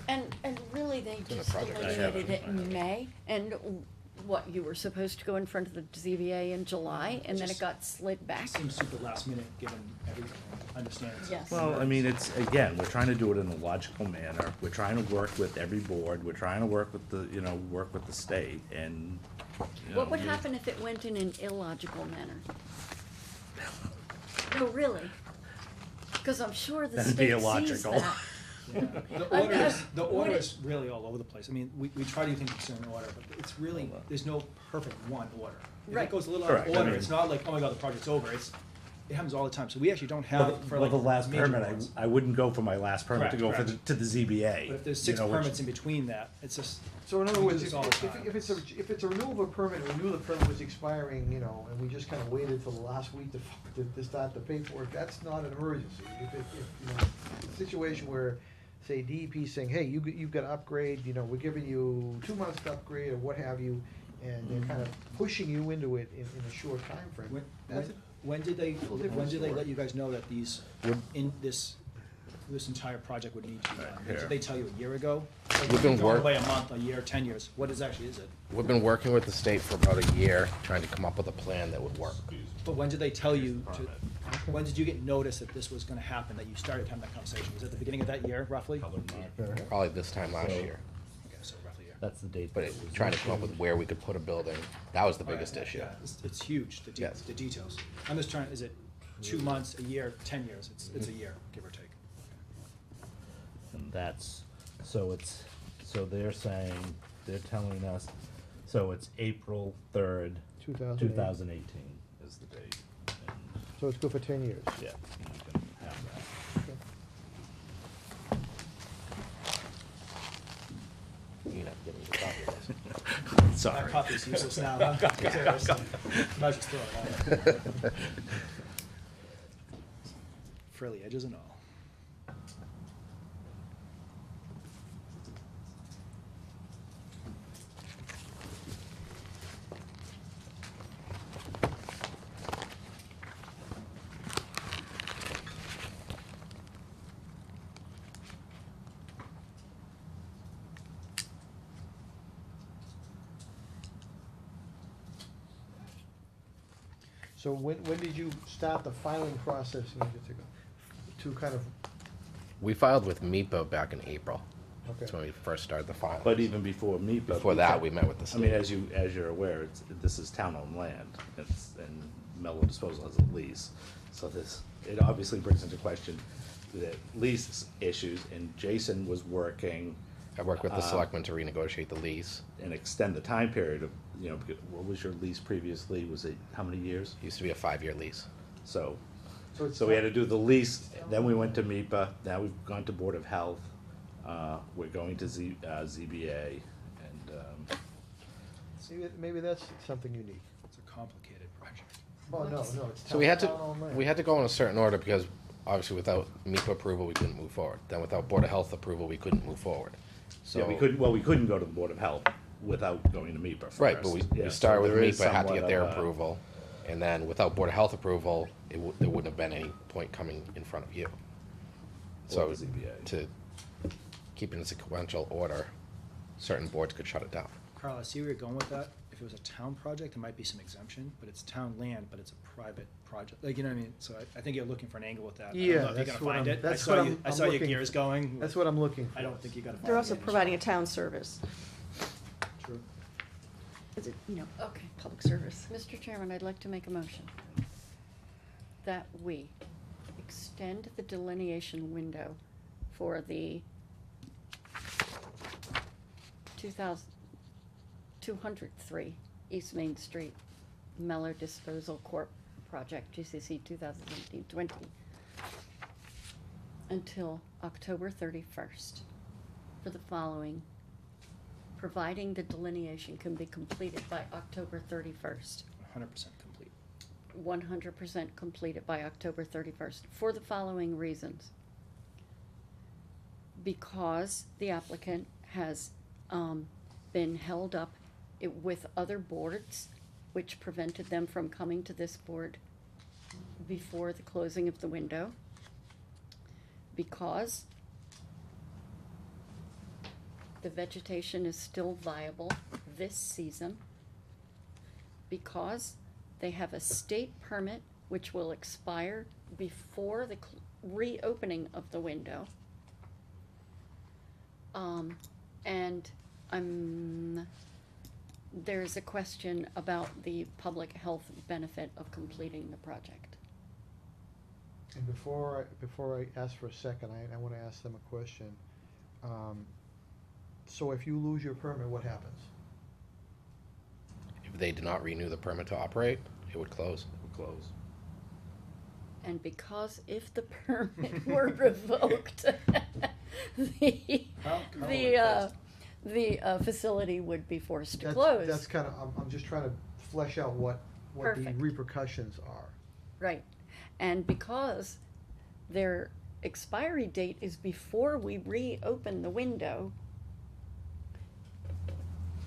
it. and really, they in the just project. I delineated it haven't. in May, and what, you were supposed to go in front of the ZBA in July, and then it Just- got slid back? It seems super last minute, given everything, understand it's. Yes. Well, I mean, it's, again, we're trying to do it in a logical manner. We're trying to work with every board. We're trying to work with work with the state and, What would happen if it went in an illogical manner? No, really? Because I'm sure the That'd state be sees illogical. that. Yeah. The I- order is, the would order it- is really all over the place. I mean, we try to do things in a certain order, but it's really, there's no perfect one order. If Right. it goes a little out Correct, of I order, mean- it's not like, oh my god, the project's over, it's, it happens all the time, so we actually don't Well, have, for well, like the last major permit, ones. I wouldn't go for my last permit to Correct, go for correct. to the ZBA. But if there's you 6 know, which- permits in between that, it's just, So in other We do words, this if, all the if, time. if it's a renewal of a permit, we knew the permit was expiring, you know, and we just kinda waited till the last week to start the paperwork, that's not an emergency. If, you know, it's a situation where, say, DEP saying, hey, you've got to upgrade, you know, we're giving you 2 months to upgrade or what have you, and they're kind of pushing you into it in a short timeframe. when, That's when did they, Little different when did they story. let you guys know that these, in this entire project would need to be done? Here. Did they tell you a year ago? We've been Going work- away a month, a year, 10 years, what is it? We've been working with the state for about a year, trying to come up with a plan that would work. But when did they tell you to, when did you get notice that this was gonna happen, that you started having that conversation? Was it the beginning of that year, roughly? Color marker. Probably this time last year. Okay, so roughly a year. That's the date. But that it, was trying to come up issued. with where we could put a building, that was the Right, biggest yeah, issue. yeah, it's huge, Yes. the details. I'm just trying, is it 2 months, a year, 10 years? It's a year, give or take. And that's, so they're saying, they're telling us, so it's April 3rd, 2008. 2018 is the date. And, So it's good for 10 years. yeah, you can have You know, give me the copy of this. that. My Sorry. copy's useless now, huh? Seriously. Might as well just throw it out. Frilly edges and all. So when did you start the filing process, you know, to kind of, We filed with MIPA back in April. okay. That's when we first started the filing. But even before me, but. Before that, we met with the I mean, state. as you're aware, this is town-owned land, and Mellow Disposal has a lease. So it obviously brings into question the lease issues, and Jason was working. I worked with the uh, selectmen to renegotiate the lease. And extend the time period of, you know, because what was your lease previously? Was it, how many years? It used to be a 5-year lease. So, it's so we had to do the lease, then we went to MIPA, now we've gone to Board of Health, we're going to ZBA, and, Maybe that's something unique. It's a complicated project. Oh, no, it's So we had town-owned land. we had to go in a certain order because obviously without MIPA approval, we couldn't move forward. Then without Board of Health approval, we couldn't move forward. So yeah, we couldn't go to the Board of Health without going to MIPA first. Right, but we Yeah, so started with there is MIPA, had to somewhat get their of a- approval, and then without Board of Health approval, there wouldn't have been any point coming in front of you. So, Or the ZBA. to keep it in sequential order, certain boards could shut it down. Carl, I see where you're going with that. If it was a town project, there might be some exemption, but it's town land, but it's a private project. Like, you know what I mean? So I think you're looking for an angle with that. I don't Yeah, know if you're that's gonna what find I'm- it. that's I what saw I'm- I I'm saw your looking- gears going. That's what I'm looking for. I don't think you gotta. They're find also the providing a town service. True. Is it, you know, Okay. public service? Mr. Chairman, I'd like to make a motion that we extend the delineation window for the 203 East Main Street Meller Disposal Corp. Project, GCC 2017-20, until October 31st for the following, providing the delineation can be completed by October 31st. 100% complete. 100% completed by October 31st, for the following reasons. Because the applicant has been held up with other boards, which prevented them from coming to this board before the closing of the window. Because the vegetation is still viable this season. Because they have a state permit which will expire before the reopening of the window. And there's a question about the public health benefit of completing the project. And before I ask for a second, I wanna ask them a question. So if you lose your permit, what happens? If they did not renew the permit to operate, it would close. We'll close. And because if the permit were revoked, the, Carl would the, post. facility would be forced to That's- close. That's kind of, I'm just trying to flesh out what the Perfect. repercussions are. Right, and because their expiry date is before we reopen the window,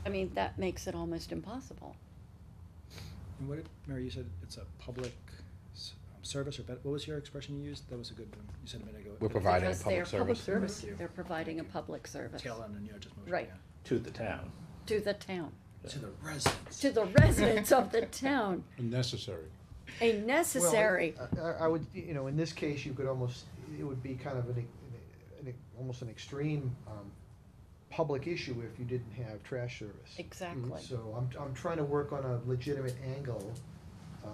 I mean, that makes it almost impossible. And what did, Mary, you said it's a public service, or what was your expression you used? That was a good one. You said a minute ago. We're providing a Because they're public service. Thank you. They're providing a public service Tail end, and you're just moving. Right. yeah. To the town. to the town, To the residents. to the residents of the town, Unnecessary. a necessary, Well, I would, you know, in this case, you could almost, it would be kind of almost an extreme, public issue if you didn't have trash service. exactly. So I'm trying to work on a legitimate angle, I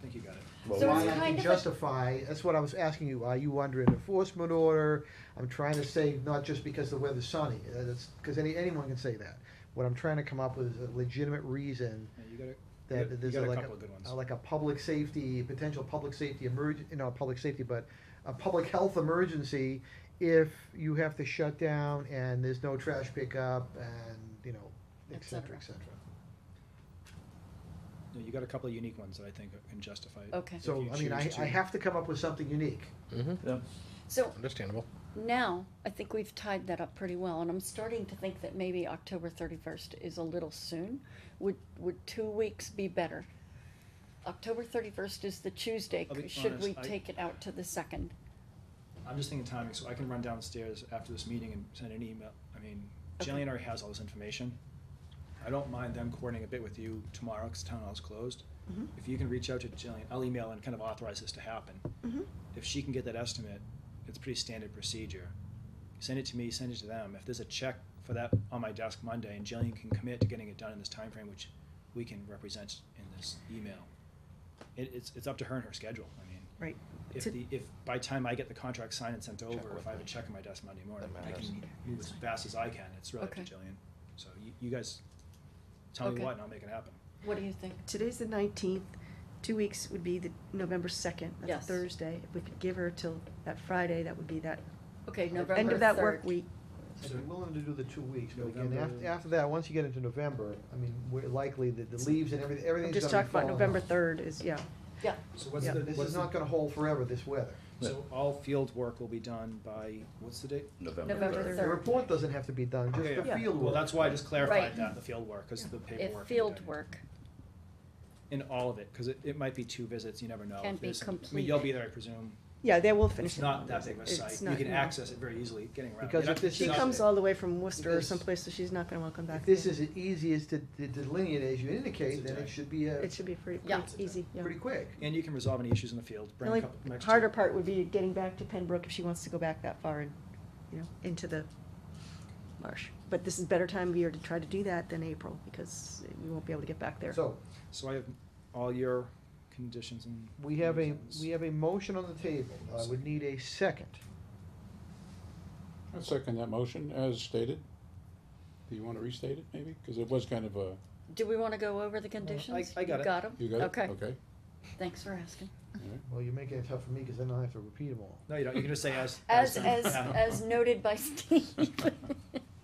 think you got it. Well, So why it's I kind can of a- justify, that's what I was asking you, are you under an enforcement order? I'm trying to say, not just because the weather's sunny, that's, because anyone can say that. What I'm trying to come up with is a legitimate reason Yeah, you got it. that You there's got a like couple of good ones. like a public safety, potential public safety not public safety, but a public health emergency if you have to shut down and there's no trash pickup and, you know, et Et cetera, cetera. et cetera. No, you got a couple of unique ones that I think can justify it. Okay. if So, you I mean, choose to. I have to come up with something unique. Mm-hmm. Yeah. So Understandable. now, I think we've tied that up pretty well, and I'm starting to think that maybe October 31st is a little soon. Would 2 weeks be better? October 31st is the Tuesday. I'll be Should we honest, take it out to the 2nd? I'm just thinking timing, so I can run downstairs after this meeting and send an email. I mean, Okay. Jillian already has all this information. I don't mind them coordinating a bit with you tomorrow, because town hall's closed. Mhm. If you can reach out to Jillian, I'll email and kind of authorize this to happen. Mhm. If she can get that estimate, it's pretty standard procedure. Send it to me, send it to them. If there's a check for that on my desk Monday, and Jillian can commit to getting it done in this time frame, which we can represent in this email, it's up to her and her schedule. I mean, Right. if To- if by the time I get the contract signed and sent Check over, with if I have a me. check on my desk Monday morning, That I matters. can move as fast as I can. It's really up to Okay. Jillian. So you guys tell me Okay. what, and I'll make it happen. What do you think? Today's the 19th, 2 weeks would be the November 2nd, that's Yes. a Thursday. If we could give her till that Friday, that would be that Okay, November 3rd. end of that work week. I'd be willing to do the 2 weeks, but again, November- after that, once you get into November, I mean, we're likely that the leaves and everything, I'm everything's just gonna be talking about falling November off. 3rd is, yeah. Yeah, So what's Yeah. the This what's is the- not gonna hold forever, this weather. So all field work will be done by what's the date? November November 3rd. The report doesn't have to be done, just Yeah, the yeah. field work. Well, that's why I just clarified Right. that, the field work, because the if paperwork. can be field done work, in all of it, because it might be 2 visits, you never know. Can If be there's some- I mean, you'll be there, I presume. Yeah, they will finish It's it. not that big of a It's site. You not, can no. access it very easily, getting around. Because You're if not- this She is not- comes all the way from Worcester or Because- someplace, so she's not gonna wanna come back. If this there. is as easy as to delineate as you It's indicate, a then day. it should be, It should be pretty, Yeah. pretty easy, yeah. pretty quick. And you can resolve any issues in the field, The bring a only couple next. harder part would be getting back to Pembroke if she wants to go back that far and, you know, into the marsh. But this is better time of year to try to do that than April, because we won't be able to get back there. So, So I have all your conditions and. we have a, reasons. we have a motion on the table, I would need a second. I second that motion as stated. Do you want to restate it, maybe? Because it was kind of a, do we wanna go over the conditions? I got You it. got them? you got it? Okay, Okay. thanks for asking. All right. Well, you're making it tough for me, because then I'll have to repeat them all. No, you don't, you can just say as. As, done. as, Yeah. as noted by Steve.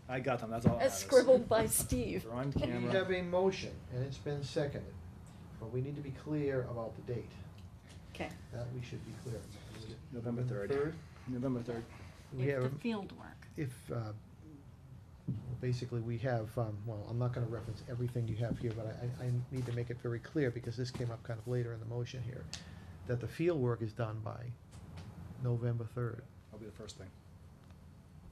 I got them, that's all that As matters. scribbled by Steve. They're on We camera. have a motion, and it's been seconded, but we need to be clear about the date. Okay, That we should be clear. November 3rd. November 3rd. We if have, the field work. if, basically, we have, well, I'm not gonna reference everything you have here, but I need to make it very clear, because this came up kind of later in the motion here, that the field work is done by November 3rd. That'll be the first thing.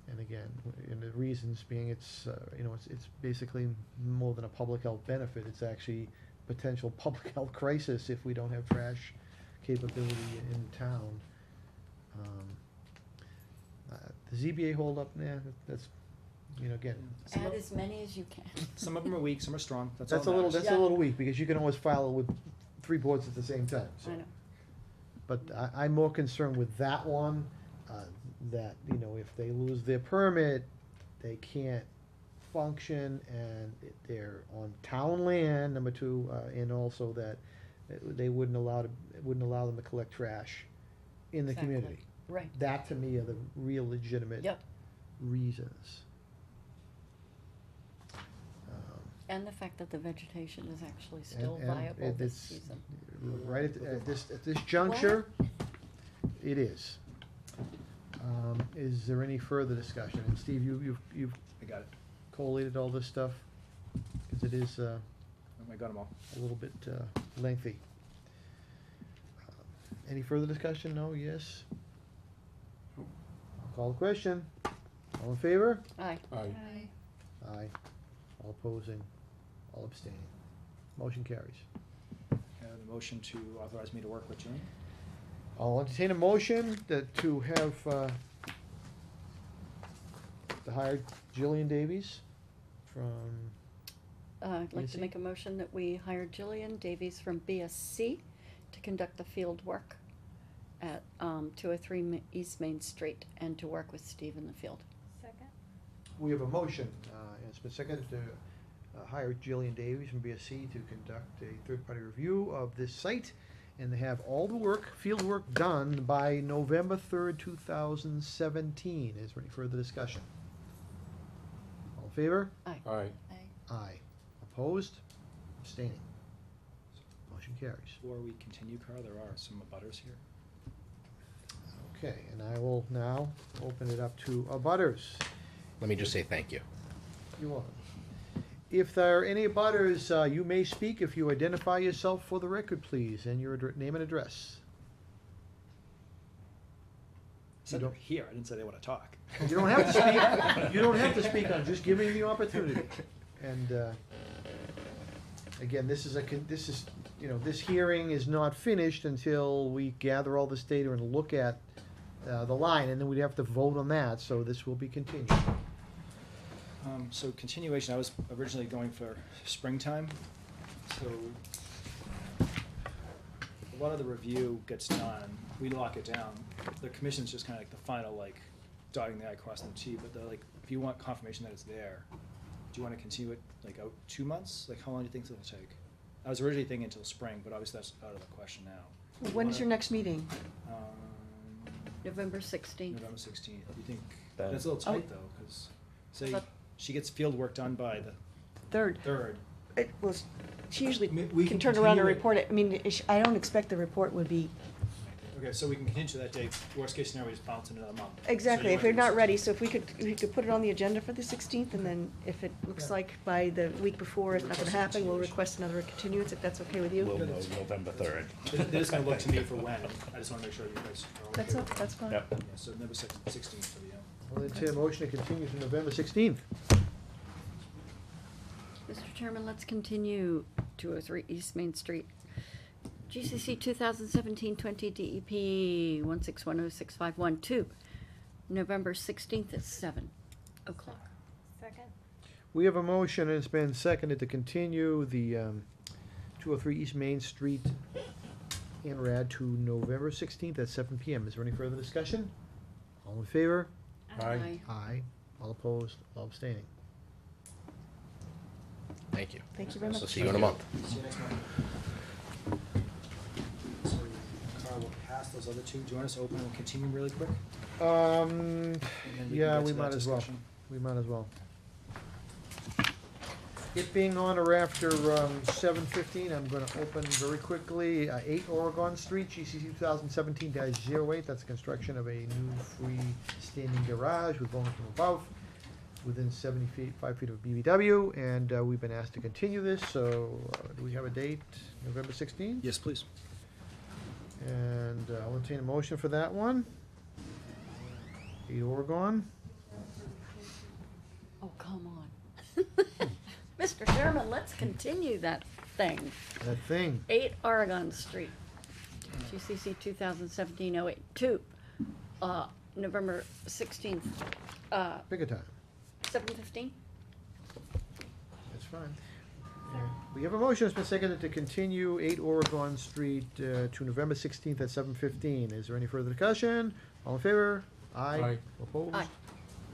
And again, and the reasons being, it's, you know, it's basically more than a public health benefit, it's actually potential public health crisis if we don't have trash capability in town. The ZBA hold up, that's, you know, again, Some Add of- as many as you can. Some of them are weak, some are strong, that's all that's that a little, matters. that's a Yeah. little weak, because you can always file with 3 boards at the same time, so. I know. But I'm more concerned with that one, that, you know, if they lose their permit, they can't function, and they're on town land, number 2, and also that they wouldn't allow them to collect trash in the Exactly. community. Right. That to me are the real legitimate Yep. reasons. And the fact that the vegetation is actually still And viable this it's season. right at this juncture, it is. Is there any further discussion? And Steve, you've I got it. collated all this stuff, because it is I got them all. a little bit lengthy. Any further discussion? No? Yes? I'll call the question. All in favor? Aye. Aye. Aye. All opposing? All abstaining? Motion carries. The motion to authorize me to work with Jillian. I'll entertain a motion to have to hire Jillian Davies from, I'd like BSC? to make a motion that we hire Jillian Davies from BSC to conduct the field work at 203 East Main Street and to work with Steve in the field. Second. we have a motion, and it's been seconded to hire Jillian Davies from BSC to conduct a third-party review of this site and to have all the work, field work done by November 3rd, 2017. Is there any further discussion? All in favor? Aye. Aye. Aye. Opposed? Abstaining? Motion carries. Before we continue, Carl, there are some abutters here. Okay, and I will now open it up to abutters. Let me just say thank you. You're welcome. If there are any abutters, you may speak if you identify yourself for the record, please, and your name and address. Said don't- they're here, I didn't say they want to talk. You don't have to speak, you don't have to speak, I'm just giving you the opportunity. And, again, this is, this hearing is not finished until we gather all this data and look at the line, and then we'd have to vote on that, so this will be continued. So continuation, I was originally going for springtime, so a lot of the review gets done, we lock it down. The commission's just kinda like the final, like, dotting the I, crossing the T, but if you want confirmation that it's there, do you wanna continue it, like, out 2 months? Like, how long do you think it'll take? I was originally thinking until spring, but obviously that's out of the question now. When is your next meeting? November 16th. November 16th. You think, That- that's a little tight though, because say But- she gets field work done by the Third. 3rd. It was, she usually We can can turn around and continue it. report it. I mean, I don't expect the report would be, Okay, so we can continue to that date. Worst case scenario, we just bounce another month. exactly, So if they're you not want to- ready, so if we could put it on the agenda for the 16th, and then if it looks Yeah. like by the week before it's not gonna Request a happen, we'll continuation. request another continuance, if that's okay with you. We'll know November 3rd. They're just gonna look to me for when. I just wanna make sure you guys are okay. That's, with it. that's fine. Yep. Yeah, so November 16th for the, I'll entertain a motion to continue to November 16th. Mr. Chairman, let's continue 203 East Main Street. GCC 2017-20 DEP 1610651 November 16th at 7 o'clock. Second. We have a motion, and it's been seconded to continue the 203 East Main Street INRAD to November 16th at 7 PM. Is there any further discussion? All in favor? Aye. Aye. All opposed? All abstaining? Thank you. Thank you very much. So see you in a month. see you next month. So, Carl, we'll pass those other two. Do you want us to open and continue really quick? And then we can Yeah, get we to that might as well. discussion. We might as well. It being on or after 7:15, I'm gonna open very quickly 8 Oregon Street, GCC 2017-08. That's the construction of a new freestanding garage with bonus from above, within 70 feet, 5 feet of BBW, and we've been asked to continue this, so do we have a date, November 16th? Yes, please. And I'll entertain a motion for that one. 8 Oregon. Oh, come on. Mr. Chairman, let's continue that thing. That thing. 8 Oregon Street, GCC 2017-08 to November 16th, Pick a time. 7:15? That's fine. We have a motion, it's been seconded to continue 8 Oregon Street to November 16th at 7:15. Is there any further discussion? All in favor? Aye. Aye. Opposed? Aye.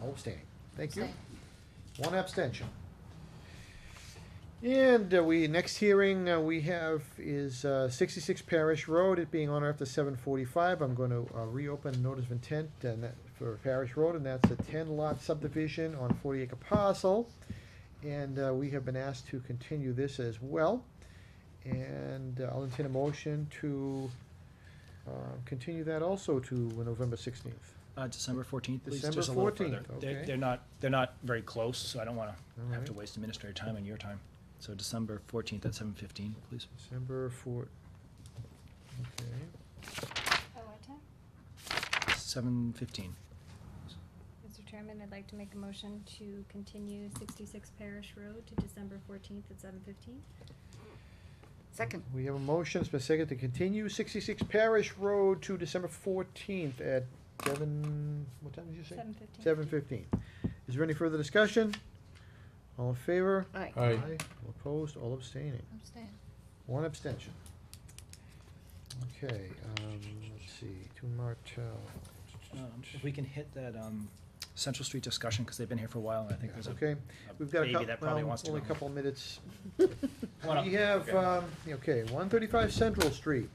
All abstaining. Thank you. Abstain. One abstention. And next hearing we have is 66 Parish Road, it being on or after 7:45. I'm going to reopen notice of intent for Parish Road, and that's a 10-lot subdivision on 40-acre parcel. And we have been asked to continue this as well. And I'll entertain a motion to continue that also to November 16th. December 14th, please, December just a little 14th, further. okay. They're not very close, so I don't wanna All have to right. waste administrative time and your time. So December 14th at 7:15, please. December 4th. Okay. Oh, what time? 7:15. Mr. Chairman, I'd like to make a motion to continue 66 Parish Road to December 14th at 7:15. Second. We have a motion, it's been seconded to continue 66 Parish Road to December 14th at what time did you say? 7:15. 7:15. Is there any further discussion? All in favor? Aye. Aye. All opposed, all abstaining. Abstain. One abstention. Okay, let's see, to Martell. If we can hit that, Central Street discussion, because they've been here for a while, and I think there's a Okay, we've got a baby couple, that probably well, wants to only a go. couple of minutes. Come on up. We have, Okay. 135 Central Street.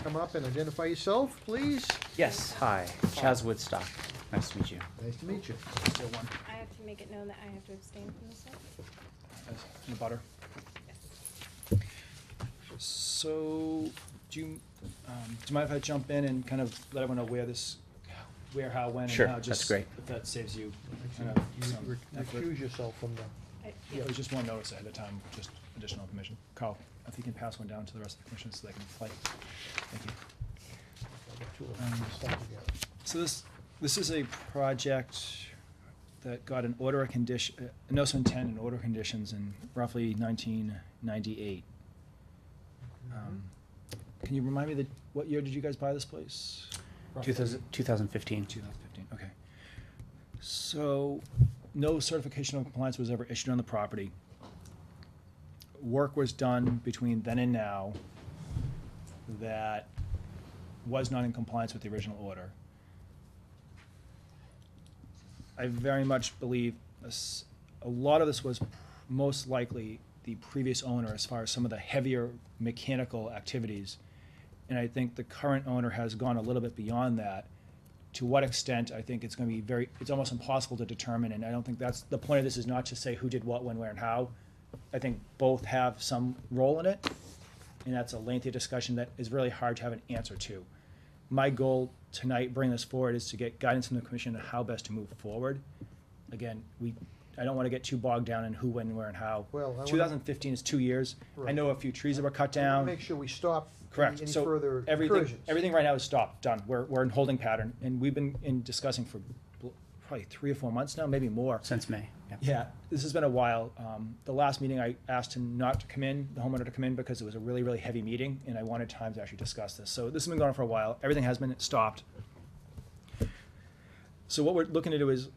Come up and identify yourself, please. Yes, hi, Chaz Woodstock. Nice to meet you. Nice to meet you. Still one, I have to make it known that I have to abstain from this one. as in the butter. Yes. So, do you mind if I jump in and kind of let everyone know where, how, when, and Sure, how? that's just great. If that saves you kind of You some effort. recuse yourself from the, Yeah, it was just one notice ahead of time, just additional information. Carl, if you can pass one down to the rest of the commission so they can play. Thank you. two of them stuck together. So this is a project that got an order of condition, a notice of intent and order of conditions in roughly 1998. Can you remind me what year did you guys buy this place? Roughly? 2015. 2015, okay. So, no certification of compliance was ever issued on the property. Work was done between then and now that was not in compliance with the original order. I very much believe a lot of this was most likely the previous owner as far as some of the heavier mechanical activities. And I think the current owner has gone a little bit beyond that. To what extent, I think it's going to be it's almost impossible to determine, and I don't think that's, the point of this is not to say who did what, when, where, and how. I think both have some role in it, and that's a lengthy discussion that is really hard to have an answer to. My goal tonight, bringing this forward, is to get guidance from the commission on how best to move forward. Again, I don't want to get too bogged down in who, when, where, and how. Well, I wanna- 2015 is 2 years. I Right. know a few trees that were cut I wanna down. Make sure we stop Correct. any So further everything, incursions. everything right now is stopped, done. We're in holding pattern, and we've been discussing for probably 3 or 4 months now, maybe more. Since May. Yeah, this has been a while. The last meeting, I asked him not to come in, the homeowner to come in, because it was a really, really heavy meeting, and I wanted time to actually discuss this. So this has been going on for a while. Everything has been stopped. So what we're looking to do is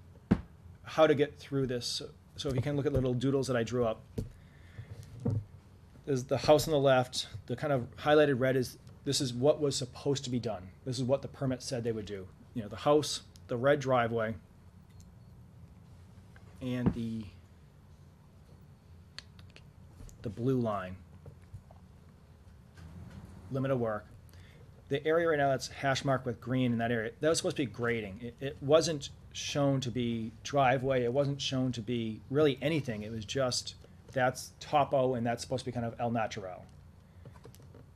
how to get through this. So if you can look at little doodles that I drew up. There's the house on the left. The kind of highlighted red this is what was supposed to be done. This is what the permit said they would do. You know, the house, the red driveway, and the blue line. Limit of work. The area right now that's hash marked with green in that area, that was supposed to be grading. It wasn't shown to be driveway. It wasn't shown to be really anything. It was just, that's topo, and that's supposed to be kind of el natural.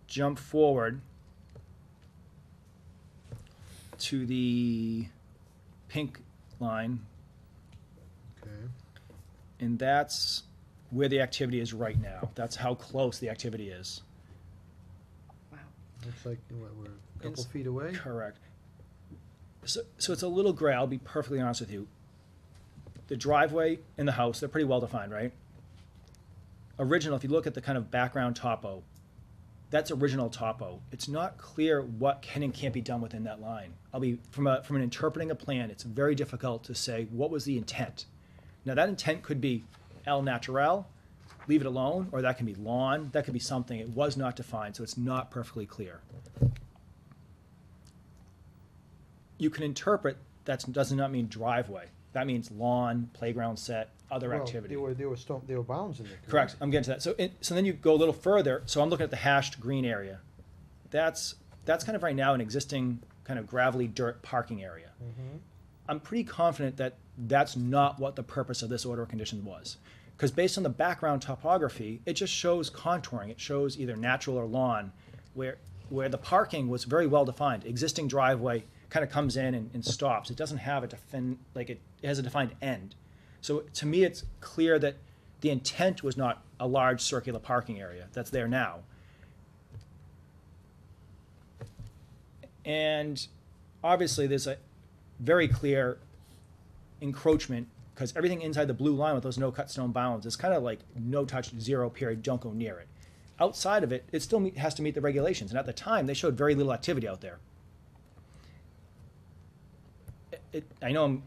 Jump forward to the pink line, Okay. and that's where the activity is right now. That's how close the activity is. Wow. Looks like, what, we're a couple It's- feet away? Correct. So it's a little gray, I'll be perfectly honest with you. The driveway and the house, they're pretty well defined, right? Original, if you look at the kind of background topo, that's original topo. It's not clear what can and can't be done within that line. From an interpreting a plan, it's very difficult to say what was the intent. Now that intent could be el natural, leave it alone, or that can be lawn, that could be something. It was not defined, so it's not perfectly clear. You can interpret that does not mean driveway. That means lawn, playground set, other Well, activity. There were bounds in there. Correct. I'm getting to that. So then you go a little further. So I'm looking at the hashed green area. That's kind of right now an existing kind of gravelly dirt parking area. Mhm. I'm pretty confident that that's not what the purpose of this order of conditions was. Because based on the background topography, it just shows contouring. It shows either natural or lawn, where the parking was very well defined. Existing driveway kind of comes in and stops. It doesn't have it has a defined end. So to me, it's clear that the intent was not a large circular parking area that's there now. And obviously, there's a very clear encroachment because everything inside the blue line with those no-cut stone bounds is kind of like no-touch, zero period, don't go near it. Outside of it, it still has to meet the regulations. And at the time, they showed very little activity out there. I know I'm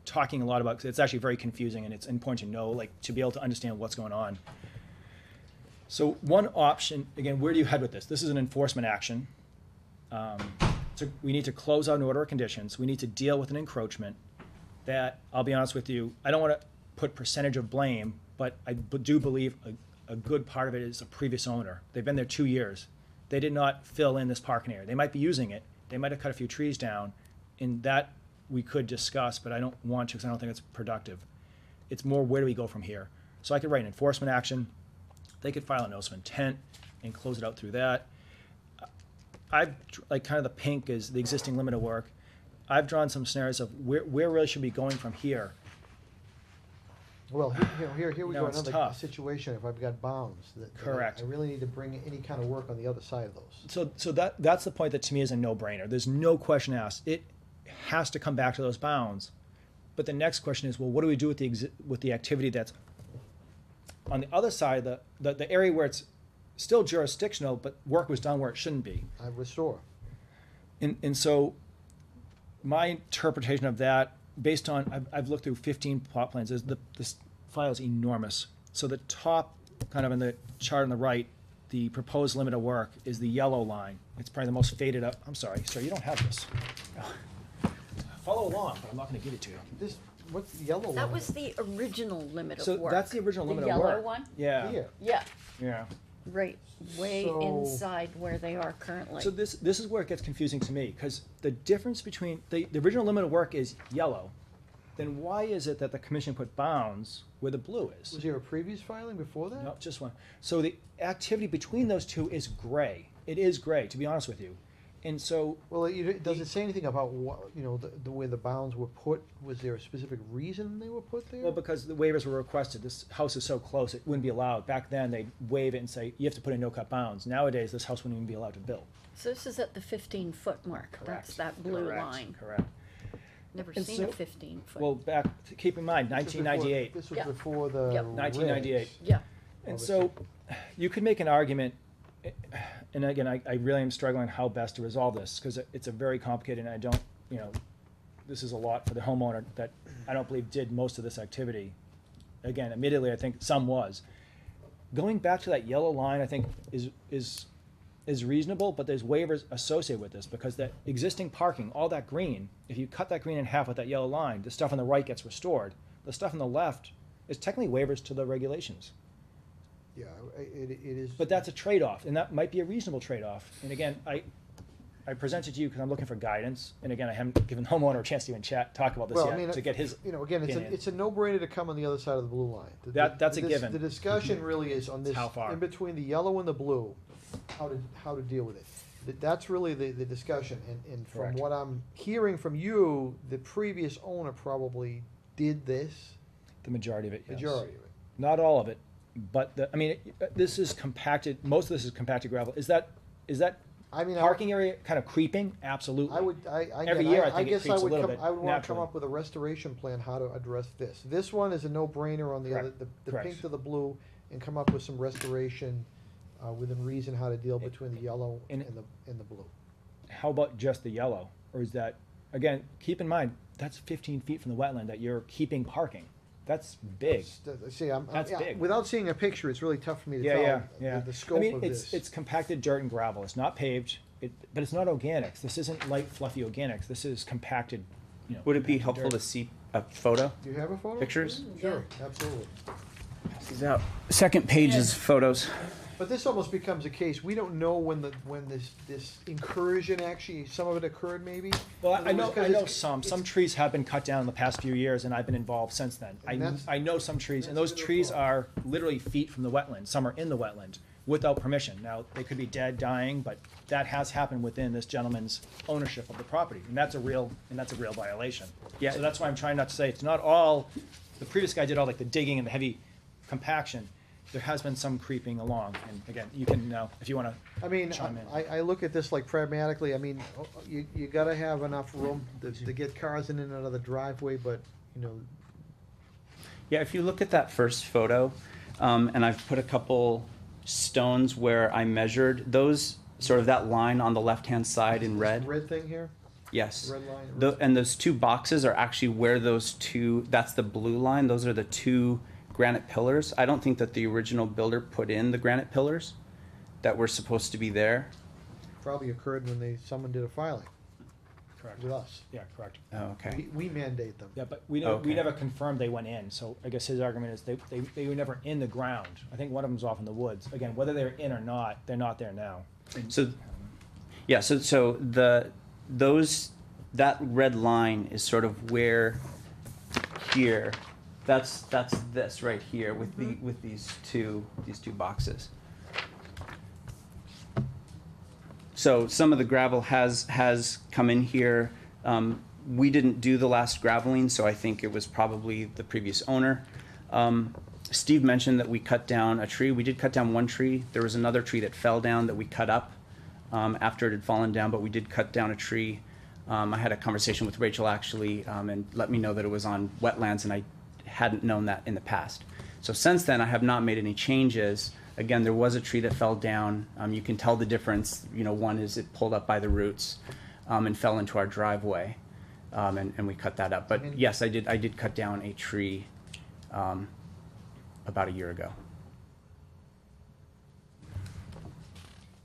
talking a lot about, because it's actually very confusing and it's important to know, like, to be able to understand what's going on. So one option, again, where do you head with this? This is an enforcement action. So we need to close out an order of conditions. We need to deal with an encroachment that, I'll be honest with you, I don't want to put percentage of blame, but I do believe a good part of it is a previous owner. They've been there 2 years. They did not fill in this parking area. They might be using it. They might have cut a few trees down. And that we could discuss, but I don't want to because I don't think it's productive. It's more, where do we go from here? So I could write an enforcement action. They could file a notice of intent and close it out through that. Like kind of the pink is the existing limit of work. I've drawn some scenarios of where really should we be going from here. Well, here we No, go, it's another tough. situation, if I've got bounds. That Correct. I really need to bring any kind of work on the other side of those. So that's the point that to me is a no-brainer. There's no question asked. It has to come back to those bounds. But the next question is, well, what do we do with the activity that's on the other side, the area where it's still jurisdictional, but work was done where it shouldn't be. I restore. And so my interpretation of that, based on, I've looked through 15 plot plans, is this file is enormous. So the top, kind of in the chart on the right, the proposed limit of work is the yellow line. It's probably the most faded up. I'm sorry, sir, you don't have this. Follow along, but I'm not going to give it to you. This, what's the yellow line? That was the original limit of So work. that's the original limit The of work. yellow one? Yeah. Here. Yeah, Yeah. right, way So- inside where they are currently. So this is where it gets confusing to me, because the difference between, the original limit of work is yellow, then why is it that the commission put bounds where the blue is? Was there a previous filing before that? No, just one. So the activity between those two is gray. It is gray, to be honest with you. And so, Well, does it say anything about what, the way the bounds were put? Was there a specific reason they were put there? well, because the waivers were requested, this house is so close, it wouldn't be allowed. Back then, they'd waive it and say, you have to put in no-cut bounds. Nowadays, this house wouldn't even be allowed to build. So this is at the 15-foot mark. That's that blue Correct. line. Correct. Never And seen a so- 15-foot. Well, keep in mind, This was before- 1998. This was Yeah. before the. Yep. 1998. regs. Yeah, And so, you could make an argument, and again, I really am struggling how best to resolve this, because it's a very complicated, and I don't, this is a lot for the homeowner that I don't believe did most of this activity. Again, admittedly, I think some was. Going back to that yellow line, I think is reasonable, but there's waivers associated with this, because that existing parking, all that green, if you cut that green in half with that yellow line, the stuff on the right gets restored. The stuff on the left is technically waivers to the regulations. Yeah, it is. But that's a trade-off, and that might be a reasonable trade-off. And again, I presented to you because I'm looking for guidance, and again, I haven't given the homeowner a chance to even talk about this Well, I yet, mean, to get his again, opinion. it's a no-brainer to come on the other side of the blue line. That's a given. The discussion really is on this, How far? in between the yellow and the blue, how to deal with it. That's really the discussion, and from Correct. what I'm hearing from you, the previous owner probably did this, The majority of it, yes. majority of it. Not all of it, but this is compacted, most of this is compacted gravel. Is that I mean, parking area kind of creeping? Absolutely. Every Again, year I think it guess creeps a little bit I would want to come naturally. up with a restoration plan how to address this. This one is a no-brainer on the other, Correct. the Correct. pink to the blue, and come up with some restoration, within reason how to deal between the yellow and And- the blue. How about just the yellow? Or is that, again, keep in mind, that's 15 feet from the wetland that you're keeping parking. That's big. See, That's big. without seeing a picture, it's really tough for me to Yeah, tell yeah. the scope I mean, of this. it's compacted dirt and gravel. It's not paved, but it's not organics. This isn't light, fluffy organics. This is compacted, Would it be compacted helpful dirt. to see a photo. Do you have a photo? Pictures? Sure, absolutely. Pass these out. Second page is photos. But this almost becomes a case, we don't know when this incursion actually, some of it occurred maybe? Well, In I other know, words, 'cause I know it's- some it's- trees have been cut down in the past few years, and I've been involved since then. And that's- I know some trees, and that's those a good trees thought. are literally feet from the wetland, some are in the wetland, without permission. Now, they could be dead, dying, but that has happened within this gentleman's ownership of the property, and that's a real violation. Yeah. So that's why I'm trying not to say, it's not all, the previous guy did all like the digging and the heavy compaction. There has been some creeping along, and again, you can now, if you wanna I mean, chime in. I look at this like pragmatically, I mean, you gotta have enough room to get cars in and out of the driveway, but, you know, Yeah, if you look at that first photo, and I've put a couple stones where I measured those, sort of that line on the left-hand side in this red. red thing here, Yes. red line. And those two boxes are actually where those two, that's the blue line, those are the two granite pillars. I don't think that the original builder put in the granite pillars that were supposed to be there. Probably occurred when someone did a filing Correct. with us. Yeah, correct. Oh, okay. We mandate them. Yeah, but we Okay. never confirmed they went in, so I guess his argument is they were never in the ground. I think one of them's off in the woods. Again, whether they're in or not, they're not there now. So, yeah, so that red line is sort of where here, that's this right here with these two boxes. So some of the gravel has come in here. We didn't do the last graveling, so I think it was probably the previous owner. Steve mentioned that we cut down a tree. We did cut down one tree. There was another tree that fell down that we cut up after it had fallen down, but we did cut down a tree. I had a conversation with Rachel actually, and let me know that it was on wetlands, and I hadn't known that in the past. So since then, I have not made any changes. Again, there was a tree that fell down. You can tell the difference. You know, one is it pulled up by the roots and fell into our driveway, and we cut that up. But yes, I did cut down a tree about a year ago.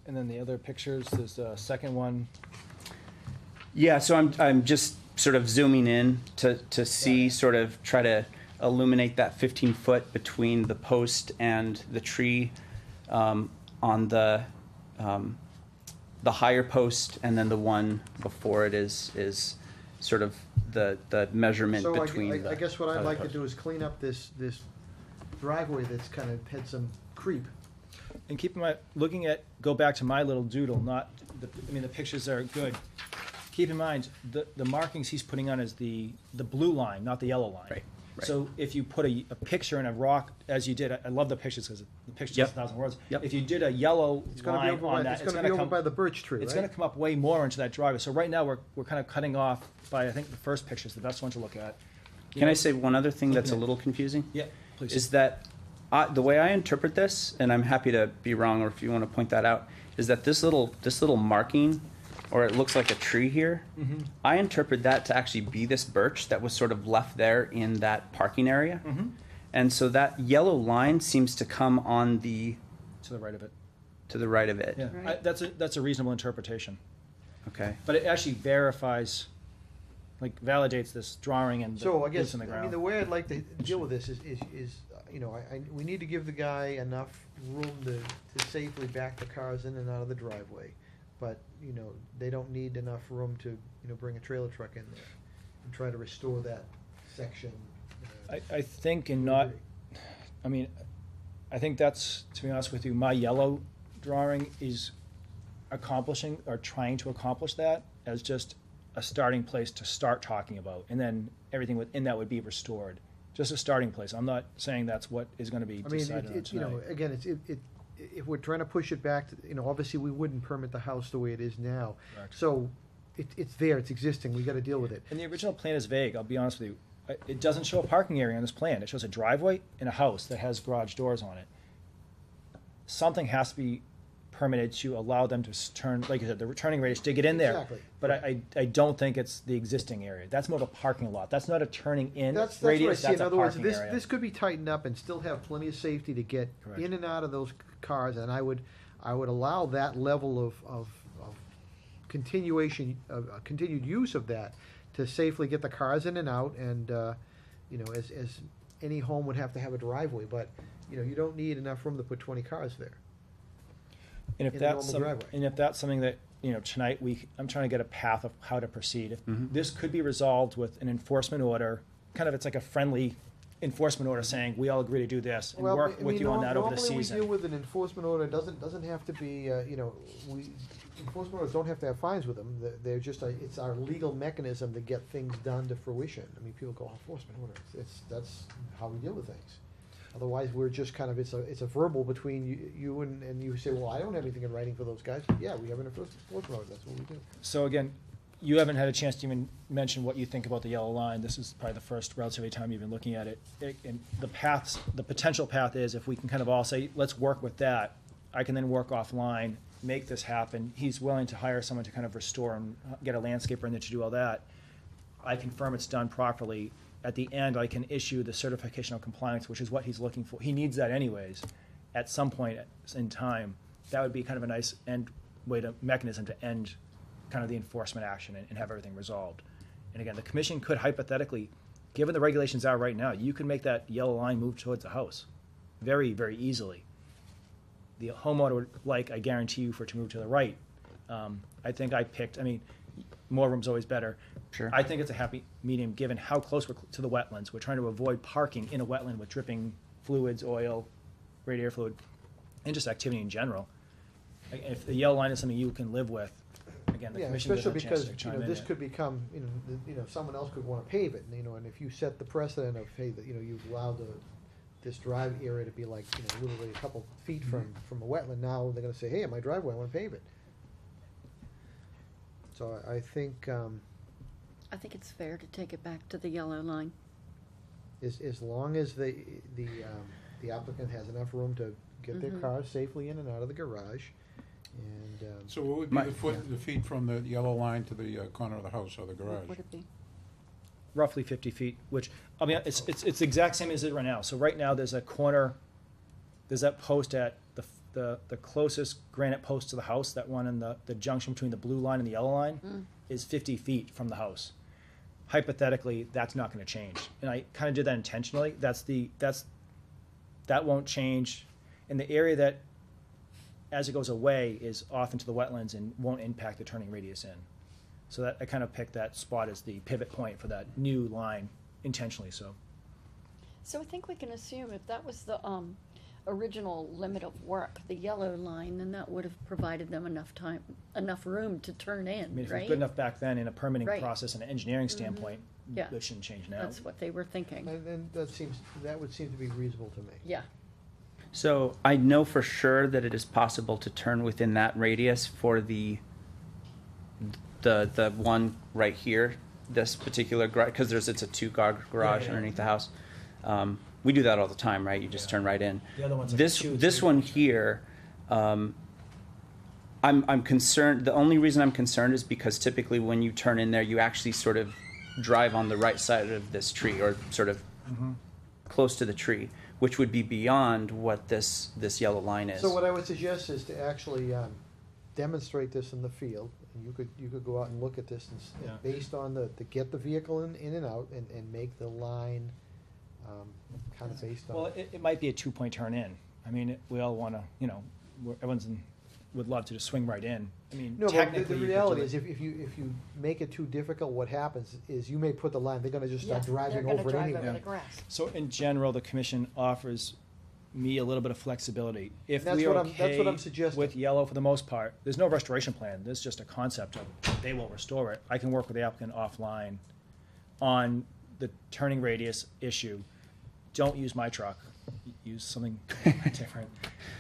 And then the other pictures, there's a second one. Yeah, so I'm just sort of zooming in to see, sort of try to illuminate that 15-foot between the post and the tree on the higher post, and then the one before it is sort of the measurement So between. I guess what I'd other like to posts. do is clean up this driveway that's kind of had some creep. And keep in mind, go back to my little doodle, not, the pictures are good. Keep in mind, the markings he's putting on is the blue line, not the yellow line. Right. So if you put a picture in a rock, as you did, I love the pictures because the picture Yep. says 1,000 words. Yep. If you did a yellow It's gonna be line over on by, that, it's gonna be over by the birch tree, it's right? gonna come up way more into that driveway. So right now, we're kind of cutting off by, I think the first picture's the best one to look at. You Can know- I say one other thing that's a Yeah. little confusing? Yeah, please. Is that the way I interpret this, and I'm happy to be wrong, or if you want to point that out, is that this little marking, or it looks like a tree here. Mhm. I interpret that to actually be this birch that was sort of left there in that parking area, Mhm. and so that yellow line seems to come on To the right of it. to the right of it. Yeah, Right. that's a reasonable interpretation. Okay. But it actually verifies, like validates this drawing and the So I boots guess, in the I mean, ground. the way I'd like to deal with this is, you know, we need to give the guy enough room to safely back the cars in and out of the driveway. But, you know, they don't need enough room to, you know, bring a trailer truck in there and try to restore that section. I think in not, I mean, I think that's, to be honest with you, my yellow drawing is accomplishing or trying to accomplish that as just a starting place to start talking about, and then everything within that would be restored. Just a starting place. I'm not saying that's what is gonna be I mean, decided on you know, tonight. again, if we're trying to push it back, you know, obviously we wouldn't permit the house the way it is now. Correct. So, it's there, it's existing, we gotta deal with it. And the original plan is vague, I'll be honest with you. It doesn't show a parking area on this plan. It shows a driveway and a house that has garage doors on it. Something has to be permitted to allow them to turn, like you said, the returning radius to get in there. Exactly. But I don't think it's the existing area. That's more of a parking lot. That's not a turning in That's what I radius, see. that's In a other words, parking this, area. this could be tightened up and still have plenty of safety to get Correct. in and out of those cars, and I would allow that level of continuation, continued use of that to safely get the cars in and out, and, you know, as any home would have to have a driveway, but, you know, you don't need enough room to put 20 cars there. And if in a that's normal some, driveway. and if that's something that, you know, tonight I'm trying to get a path of how to proceed. If Mhm. this could be resolved with an enforcement order, kind of, it's like a friendly enforcement order saying, we all agree to do this and Well, work I with mean, you on that over the Normally, we deal season. with an enforcement order, doesn't have to be, you know, enforcement orders don't have to have fines with them. They're just, it's our legal mechanism to get things done to fruition. I mean, people go, enforcement order, that's how we deal with things. Otherwise, we're just kind of, it's a verbal between you and you say, well, I don't have anything in writing for those guys. Yeah, we have an enforcement order, that's what we do. So again, you haven't had a chance to even mention what you think about the yellow line. This is probably the first relatively time you've been looking at it. And the potential path is, if we can kind of all say, let's work with that, I can then work offline, make this happen. He's willing to hire someone to kind of restore and get a landscaper in there to do all that. I confirm it's done properly. At the end, I can issue the certification of compliance, which is what he's looking for. He needs that anyways, at some point in time. That would be kind of a nice mechanism to end kind of the enforcement action and have everything resolved. And again, the commission could hypothetically, given the regulations are right now, you could make that yellow line move towards the house very, very easily. The homeowner would like, I guarantee you, for it to move to the right. I think more room's always better. Sure. I think it's a happy medium, given how close we're to the wetlands. We're trying to avoid parking in a wetland with dripping fluids, oil, radiator fluid, and just activity in general. If the yellow line is something you can live with, again, the Yeah, commission doesn't especially have a chance because, to you chime know, in. this could become, someone else could wanna pave it, and if you set the precedent of, hey, that, you've allowed this drive area to be like, literally a couple feet from a wetland, now they're gonna say, hey, my driveway, I wanna pave it. So I think, I think it's fair to take it back to the yellow line. as long as the applicant has enough room to get their Mhm. cars safely in and out of the garage, and, So what would be My- the feet from the yellow line to the corner of the house or the What garage? would it be? Roughly 50 feet, which, it's the exact same as it right now. So right now, there's a corner, there's that post at the closest granite post to the house, that one in the junction between the blue line and the yellow line, is 50 feet from the house. Hypothetically, that's not gonna change. And I kinda did that intentionally. That won't change. And the area that, as it goes away, is off into the wetlands and won't impact the turning radius in. So that, I kind of picked that spot as the pivot point for that new line intentionally, so. So I think we can assume if that was the, original limit of work, the yellow line, then that would have provided them enough room to turn I in, mean, if it was right? good enough back then in a permitting Right. process and an engineering standpoint, Yeah. that shouldn't change now. That's what they were thinking. and that would seem to be reasonable to me. Yeah. So I know for sure that it is possible to turn within that radius for the one right here, this particular garage, because it's a two-car garage Yeah. underneath the house. We do that all the time, right? You just Yeah. turn right in. The other one's like This two, this three. one here, I'm concerned. The only reason I'm concerned is because typically when you turn in there, you actually sort of drive on the right side of this tree, or sort of close to the tree, which would be beyond what this yellow line is. So what I would suggest is to actually demonstrate this in the field. And you could go out and look at this and Yeah. based on to get the vehicle in and out and make the line kind of based on. Well, it might be a 2-point turn in. I mean, we all wanna, would love to just swing right in. I mean, No, but technically, the you could do reality it. is if you make it too difficult, what happens is you may put the line, they're gonna just start Yeah, driving they're gonna over it drive anyway. over the Yeah. grass. So in general, the commission offers me a little bit of flexibility. If That's we are what I'm- that's what I'm okay suggesting. with yellow for the most part, there's no restoration plan. There's just a concept of they will restore it. I can work with the applicant offline on the turning radius issue. Don't use my truck. Use something different.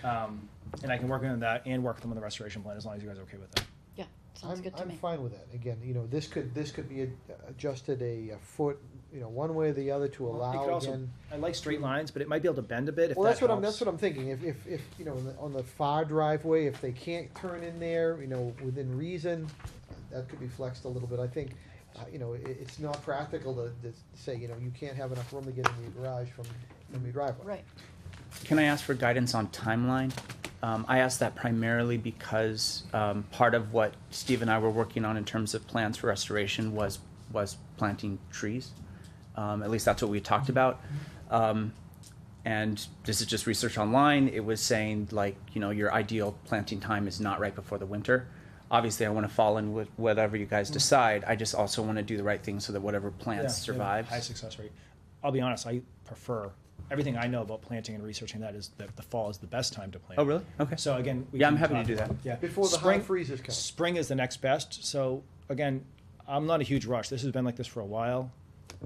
And I can work on that and work with them on the restoration plan as long as you guys are okay with that. Yeah, sounds good to me. I'm fine with that. Again, this could be adjusted a foot, one way or the other to You could allow also- again. I like straight lines, but it might be able to bend a bit if Well, that that's what I'm, helps. that's what I'm thinking. If on the far driveway, if they can't turn in there, within reason, that could be flexed a little bit. I think, it's not practical to say, you can't have enough room to get into your garage from your driveway. Right. Can I ask for guidance on timeline? I asked that primarily because part of what Steve and I were working on in terms of plans for restoration was was planting trees. At least that's what we talked about. And this is just research online. It was saying like, you know, your ideal planting time is not right before the winter. Obviously, I want to fall in with whatever you guys decide. I just also want to do the right thing so that whatever plants Yeah, they have a survives. high success rate. I'll be honest, I prefer, everything I know about planting and researching that is that the fall is the best time to plant. Oh, really? Okay. So again, we Yeah, I'm can happy to talk do about- that. Yeah. Before the high Spring- freezes come. Spring is the next best. So again, I'm not a huge rush. This has been like this for a while.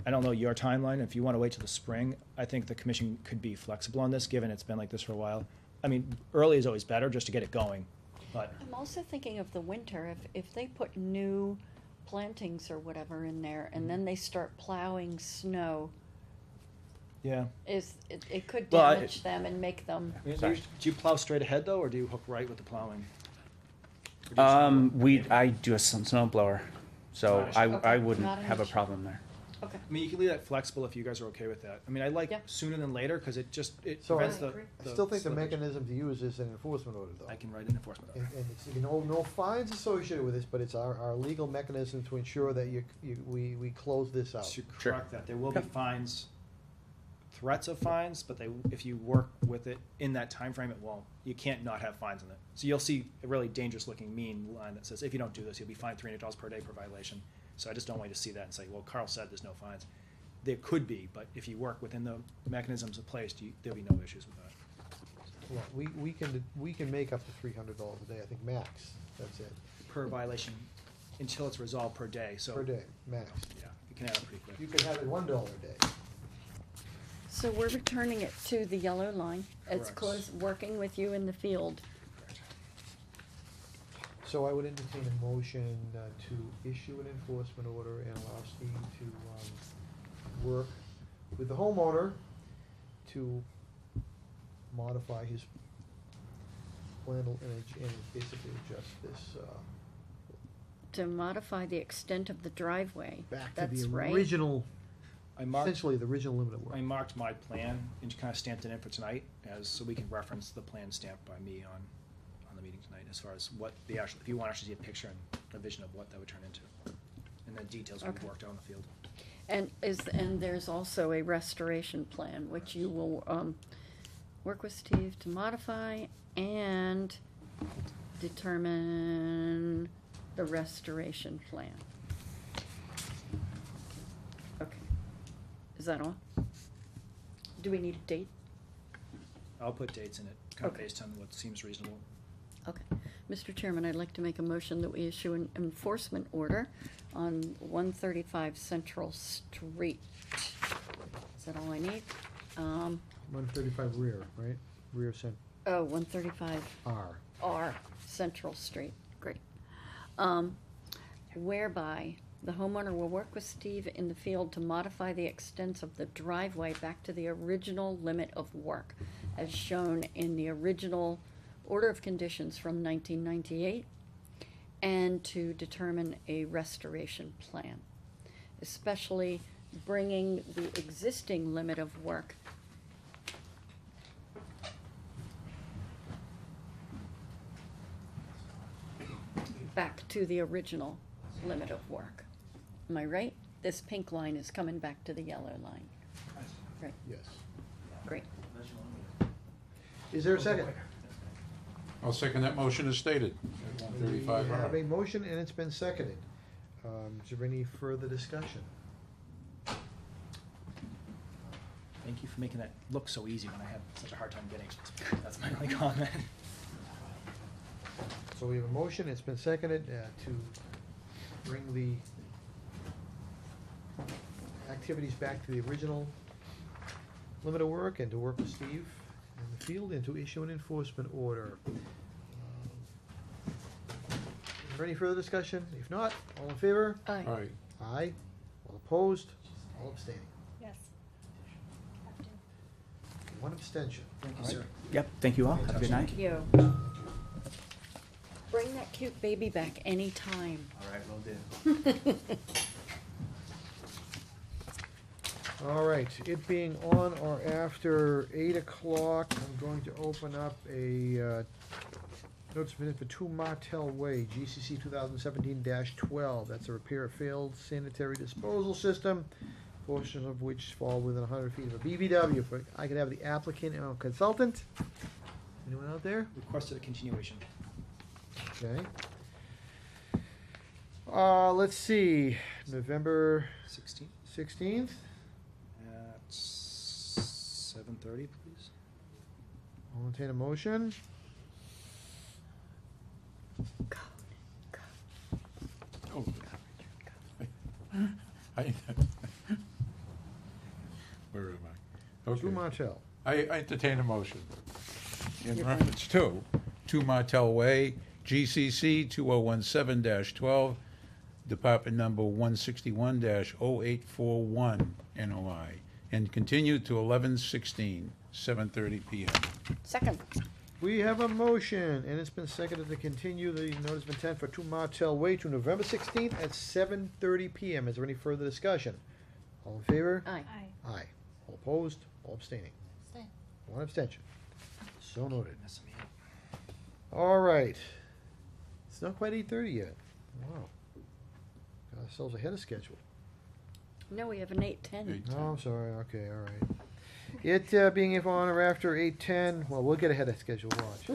I don't know your timeline. If you want to wait till the spring, I think the commission could be flexible on this, given it's been like this for a while. I mean, early is always better just to get it going, but I'm also thinking of the winter, if they put new plantings or whatever in there, and then they start plowing snow, yeah. it could Well, I- damage them and make them, I mean, Sorry. do you plow straight ahead though, or do you hook right with the plowing? Or do you just- I do a snow blower, so Not an I, issue. I Okay, wouldn't not an have a issue. problem there. okay. I mean, you can leave that flexible if you guys are okay with that. I mean, I like Yeah. sooner than later because it So prevents I the. agree. I still think the slippage. mechanism to use is an enforcement order, though. I can write an enforcement order. And it's, you know, no fines associated with this, but it's our legal mechanism to ensure that we close this out. To Sure. correct that, there will be Okay. fines, threats of fines, but if you work with it in that time frame, it won't. You can't not have fines in it. So you'll see a really dangerous looking mean line that says, if you don't do this, you'll be fined $300 per day per violation. So I just don't want you to see that and say, well, Carl said there's no fines. There could be, but if you work within the mechanisms in place, there'll be no issues with that. Well, we can make up to $300 a day, I think, max, that's it, Per violation, until it's resolved per day, so. per day, max. Yeah, you can add up pretty quick. You could have it $1 a day. So we're returning it to the yellow line. It's Correct. close, working with you in the field. So I would entertain a motion to issue an enforcement order and allow Steve to work with the homeowner to modify his plan and basically adjust this To modify the extent of the driveway. back to That's the right. original, I marked, essentially the original limit of work. I marked my plan and kind of stamped it in for tonight, so we can reference the plan stamped by me on the meeting tonight, as far as what the actual, if you want to actually see a picture and a vision of what that would turn into. And then details we've Okay. worked out in the field. And there's also a restoration plan, which you will, work with Steve to modify and determine the restoration plan. Okay. Is that all? Do we need a date? I'll put dates in it, kind of Okay. based on what seems reasonable. Okay. Mr. Chairman, I'd like to make a motion that we issue an enforcement order on 135 Central Street. Is that all I need? 135 rear, right? Rear cent, 135 R. R Central Street, great. Whereby the homeowner will work with Steve in the field to modify the extent of the driveway back to the original limit of work, as shown in the original order of conditions from 1998, and to determine a restoration plan, especially bringing the existing limit of work back to the original limit of work. Am I right? This pink line is coming back to the yellow line. Right, Yes. great. Is there a second? I'll second that motion as stated. At 135 We have R. a motion and it's been seconded. Is there any further discussion? Thank you for making that look so easy when I had such a hard time getting it. That's my only comment. So we have a motion, it's been seconded to bring the activities back to the original limit of work and to work with Steve in the field and to issue an enforcement order. Is there any further discussion? If not, all in favor? Aye. All right, Aye. All opposed? All abstaining. Yes. Have to. One abstention. Thank you, sir. Yep, thank you all. Have a good night. Thank you. Bring that cute baby back anytime. All right, will do. All right, it being on or after 8 o'clock, I'm going to open up a Notice of intent for 2 Martell Way, GCC 2017-12. That's a repair of failed sanitary disposal system, portions of which fall within 100 feet of a BBW. If I could have the applicant and consultant. Anyone out there? Requested a continuation. Okay. Let's see, November 16th? At 7:30, please. I'll entertain a motion. Oh. I- Where am I? 2 Okay. Martell. I entertain a motion. In You're reference to 2 Martell Way, GCC 2017-12, Department number 161-0841, NOI, and continue to 11/16, 7:30 PM. Second. We have a motion, and it's been seconded to continue the notice of intent for 2 Martell Way to November 16th at 7:30 PM. Is there any further discussion? All in favor? Aye. Aye. All opposed? All abstaining? One abstention. So noted. Messing me up. All right. It's not quite 8:30 yet. Wow. Got ourselves ahead of schedule. No, we have an 8:10. Oh, I'm sorry. Okay, all right. It being on or after 8:10, well, we'll get ahead of schedule, watch.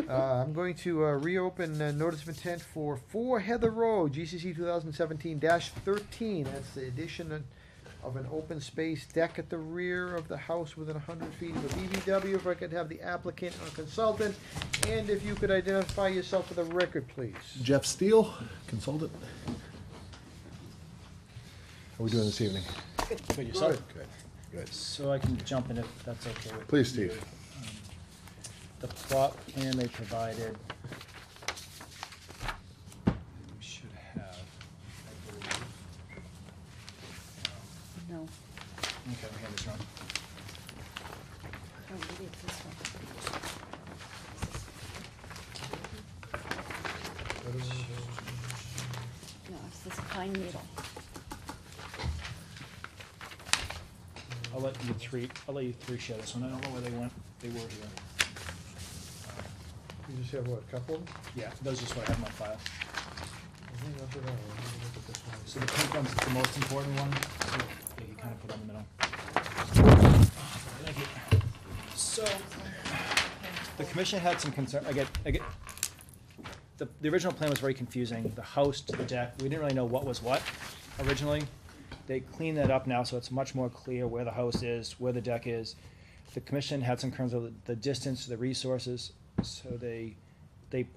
I'm going to reopen notice of intent for 4 Heather Road, GCC 2017-13. That's the addition of an open space deck at the rear of the house within 100 feet of a BBW. If I could have the applicant or consultant, and if you could identify yourself for the record, please. Jeff Steele, consultant. How are we doing this evening? Good, yourself? Good, good. So I can jump in if that's okay with Please, you. Steve. The plot plan they provided, we should have, I believe. No. Okay, we have this wrong. Oh, maybe it's this one. No, it's this pine needle. I'll let you three share this one. I don't know where they went. They were here. You just have what, a couple of them? Yeah, those are just what I have in my file. I think that's what I want. Let me look at this one. So the pink one's the most important one. So yeah, you kind of put it in the middle. Thank you. So the commission had some concern. I get. The original plan was very confusing. The house to the deck. We didn't really know what was what originally. They cleaned that up now, so it's much more clear where the house is, where the deck is. The commission had some concerns of the distance to the resources, so they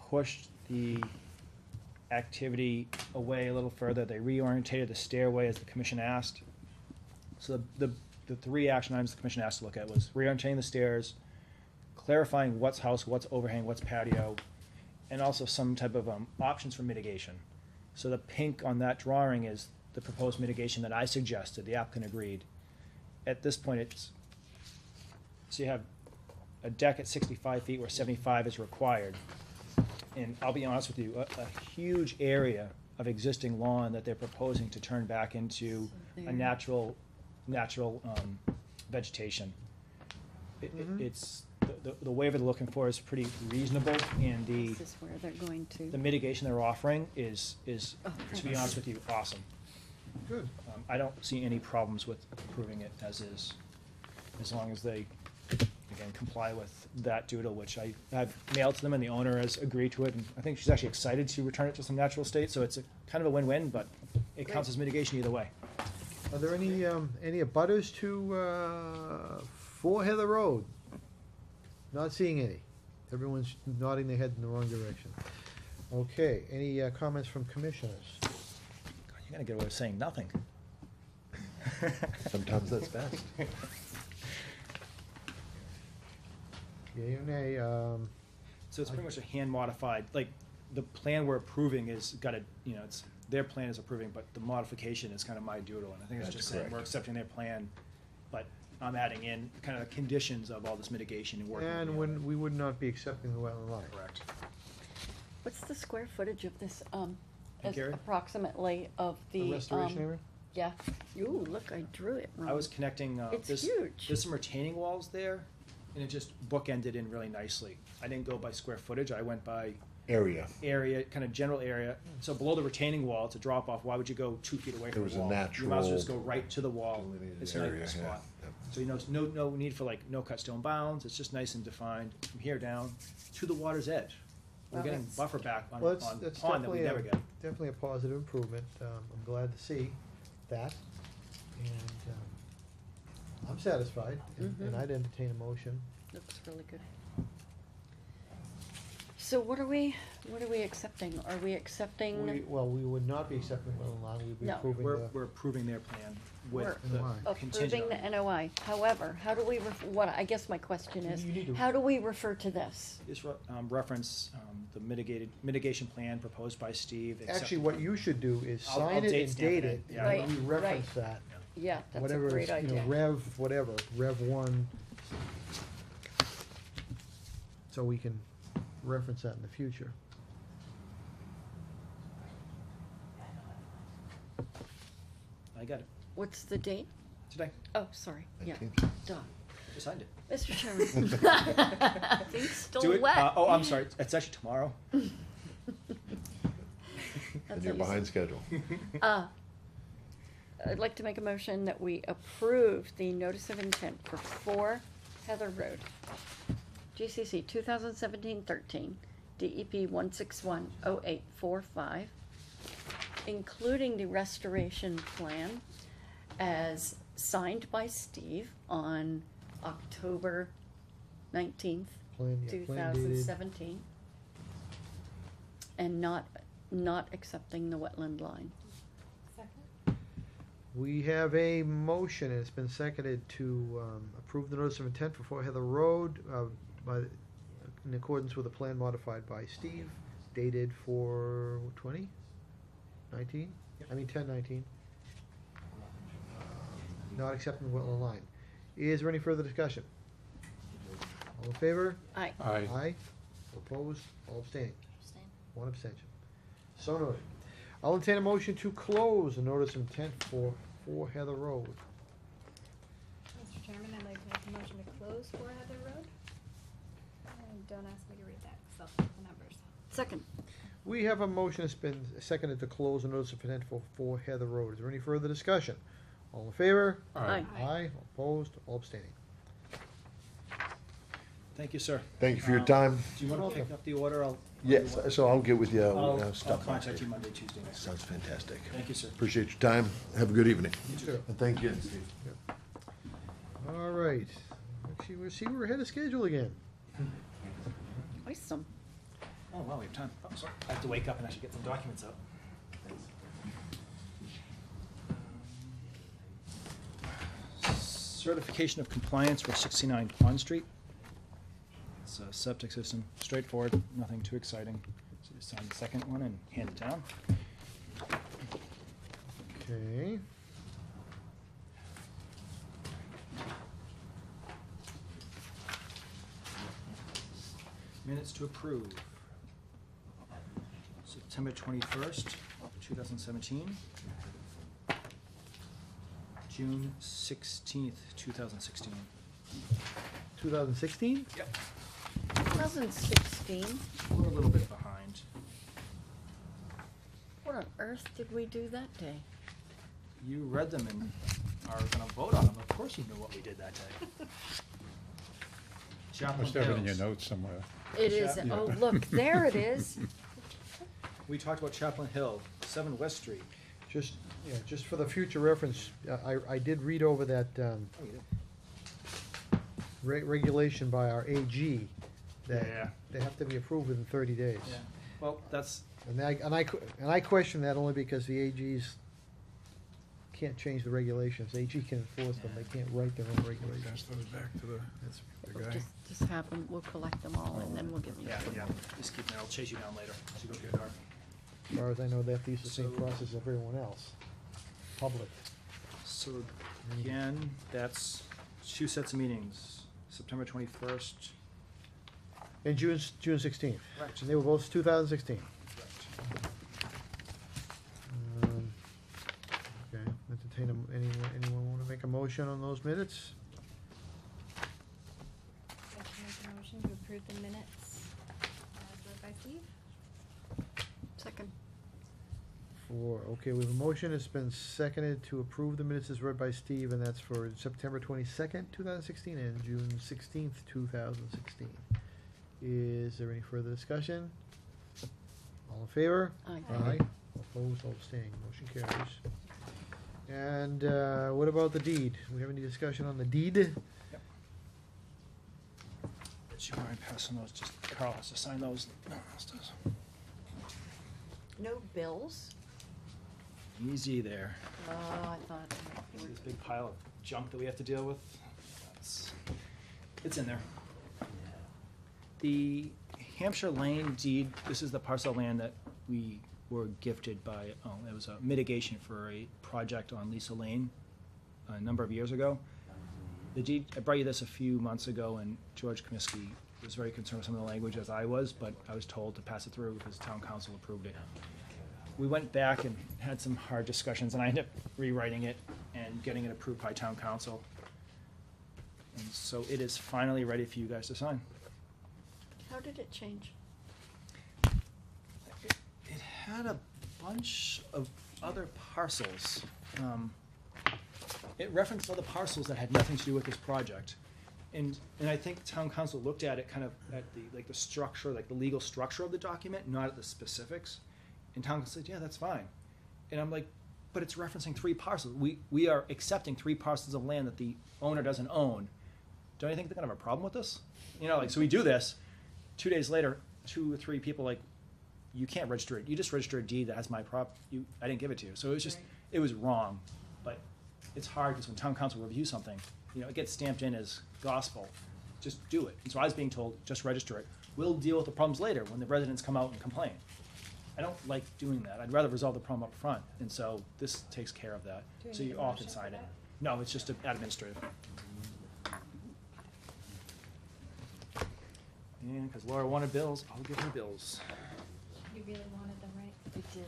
pushed the activity away a little further. They reorientated the stairway as the commission asked. So the 3 action items the commission asked to look at was reorientating the stairs, clarifying what's house, what's overhang, what's patio, and also some type of options for mitigation. So the pink on that drawing is the proposed mitigation that I suggested. The applicant agreed. At this point, so you have a deck at 65 feet where 75 is required. And I'll be honest with you, a huge area of existing lawn that they're proposing to turn back into a natural vegetation. It's the waiver they're looking for is pretty reasonable, and This is where they're going to. the mitigation they're offering is Oh, to be honest with you, awesome. Good. I don't see any problems with approving it as is, as long as they, again, comply with that doodle, which I've mailed to them, and the owner has agreed to it, and I think she's actually excited to return it to some natural state, so it's kind of a win-win, but it counts as mitigation either way. Are there any abutters to 4 Heather Road? Not seeing any. Everyone's nodding their head in the wrong direction. Okay, any comments from commissioners? God, you're gonna get away with saying nothing. Sometimes that's best. Yea or nay? So it's pretty much a hand modified, like, the plan we're approving is got a, it's, their plan is approving, but the modification is kind of my doodle, and I think it's That's just saying correct. we're accepting their plan, but I'm adding in kind of the conditions of all this mitigation and working. with And the when, owner. we would not be accepting the wetland line. Correct. What's the square footage of this, Pink area? approximately of the, The restoration area? Yeah. Ooh, look, I drew it wrong. I was connecting, It's there's huge. some retaining walls there, And it just bookended in really nicely. I didn't go by square footage, I went by Area. area, kind of general area. So below the retaining wall, it's a drop off, why would you go 2 feet away There from was the a wall? You might as well just go natural right to the wall, delineated it's a nice area, yeah. spot. Yep. So you know, no need for like no cut stone bounds, it's just nice and defined from here down to the water's edge. We're Well, getting that's- buffer back on, Well, on that's pond that we definitely never a, get. definitely a positive improvement. I'm glad to see that. And, I'm satisfied, and Mhm. I'd entertain a motion. Looks really good. So what are we accepting? Are we accepting? Well, we would not be accepting Wetland Line, we'd be No. approving We're, the. we're approving their plan We're with the NOI. contingent Approving the on- NOI. However, how do we, I guess my question is, You need to- how do we refer to this? Just reference the mitigation plan proposed by Steve. Actually, accepted what by- you should do is I'll sign it date and stamp date it it, in, and yeah. then we Right, reference right. that. Yeah, that's a Whatever great is, idea. Rev 1. So we can reference that in the future. I got it What's the date? today. Oh, sorry, yeah, 19th. duh. Just signed it. Mr. Chairman. Things Do still it. wet. Oh, I'm sorry. It's actually tomorrow. And That's you're how you behind say- schedule. I'd like to make a motion that we approve the notice of intent for 4 Heather Road. GCC 2017-13, DEP 1610845, including the restoration plan as signed by Steve on October 19th, Plan dated. 2017, and not accepting the wetland line. Second? We have a motion, and it's been seconded to approve the notice of intent for 4 Heather Road in accordance with the plan modified by Steve, dated for 2019? I mean 10/19. Not accepting the wetland line. Is there any further discussion? All in favor? Aye. Aye. Aye. Opposed? All abstaining? One abstention. So noted. I'll entertain a motion to close the notice of intent for 4 Heather Road. Mr. Chairman, I'd like to make a motion to close 4 Heather Road. And don't ask me to read that, because I'll put the numbers. Second. We have a motion that's been seconded to close the notice of intent for 4 Heather Road. Is there any further discussion? All in favor? Aye. Aye. Opposed? All abstaining. Thank you, sir. Thank you for your time. Do you want to Welcome. pick up the order? I'll. Yes, so I'll get with you. I'll Stop by. contact you Monday, Tuesday next week. Sounds fantastic. Thank you, sir. Appreciate your time. Have a good evening. You too. And thank you, Steve. All right. Actually, we'll see we're ahead of schedule again. Awesome. Oh, wow, we have time. Oh, sorry. I have to wake up and actually get some documents up. Certification of compliance for 69 Pond Street. It's a septic system, straightforward, nothing too exciting. So just sign the second one and hand it down. Okay. Minutes to approve. September 21st, 2017. June 16th, 2016. 2016? Yep. 2016, We're a little bit behind. what on earth did we do that day? You read them and are gonna vote on them. Of course you knew what we did that day. Chaplain Must have it in your Hills. notes somewhere. It is, Yeah. oh, look, there it is. We talked about Chaplain Hill, 7 West Street. Just, yeah, just for the future reference, I did read over that Oh, you did? regulation by our AG, that Yeah. they have to be approved within 30 days. Yeah. Well, that's, And I question that only because the AGs can't change the regulations. AG can enforce them, they can't write their own Pass regulations. those back to the We'll guy. just have them, we'll collect them all and then we'll give them. yeah, yeah. Just keep it, I'll chase you down later as you go to your car. As far as I know, they have to use the same So- process as everyone else. Public. So again, that's 2 sets of meetings, September 21st. And June 16th. Correct. And they were both 2016. Okay, entertain anyone want to make a motion on those minutes? approve the minutes as read by Steve. Second. Okay, we have a motion, it's been seconded to approve the minutes as read by Steve, and that's for September 22nd, 2016, and June 16th, 2016. Is there any further discussion? All in favor? Aye. Aye. Opposed, all abstaining, motion carries. And what about the deed? Do we have any discussion on the deed? Do you mind passing those? Just Carl has to sign those. No one else does. No bills? Easy there. Oh, I thought. See this big pile of junk that we have to deal with? It's in there. The Hampshire Lane deed, this is the parcel of land that we were gifted by, it was a mitigation for a project on Lisa Lane a number of years ago. The deed, I brought you this a few months ago, and George Comiskey was very concerned with some of the language, as I was, but I was told to pass it through because town council approved it. We went back and had some hard discussions, and I ended up rewriting it and getting it approved by town council. And so it is finally ready for you guys to sign. How did it change? It had a bunch of other parcels. It referenced other parcels that had nothing to do with this project. And I think town council looked at it kind of at the structure, like the legal structure of the document, not at the specifics. And town council said, yeah, that's fine. And I'm like, but it's referencing 3 parcels. We are accepting 3 parcels of land that the owner doesn't own. Don't you think they're gonna have a problem with this? You know, like, so we do this, 2 days later, 2 or 3 people like, you can't register it. You just register a deed that has my I didn't give it to you. So it was just, it was wrong. But it's hard because when town council reviews something, you know, it gets stamped in as gospel. Just do it. And so I was being told, just register it. We'll deal with the problems later when the residents come out and complain. I don't like doing that. I'd rather resolve the problem up front. And so this takes care of that. Do we So need you a all motion can for sign it. that? No, it's just administrative. And because Laura wanted bills, I'll give her bills. You really wanted them, right? We did.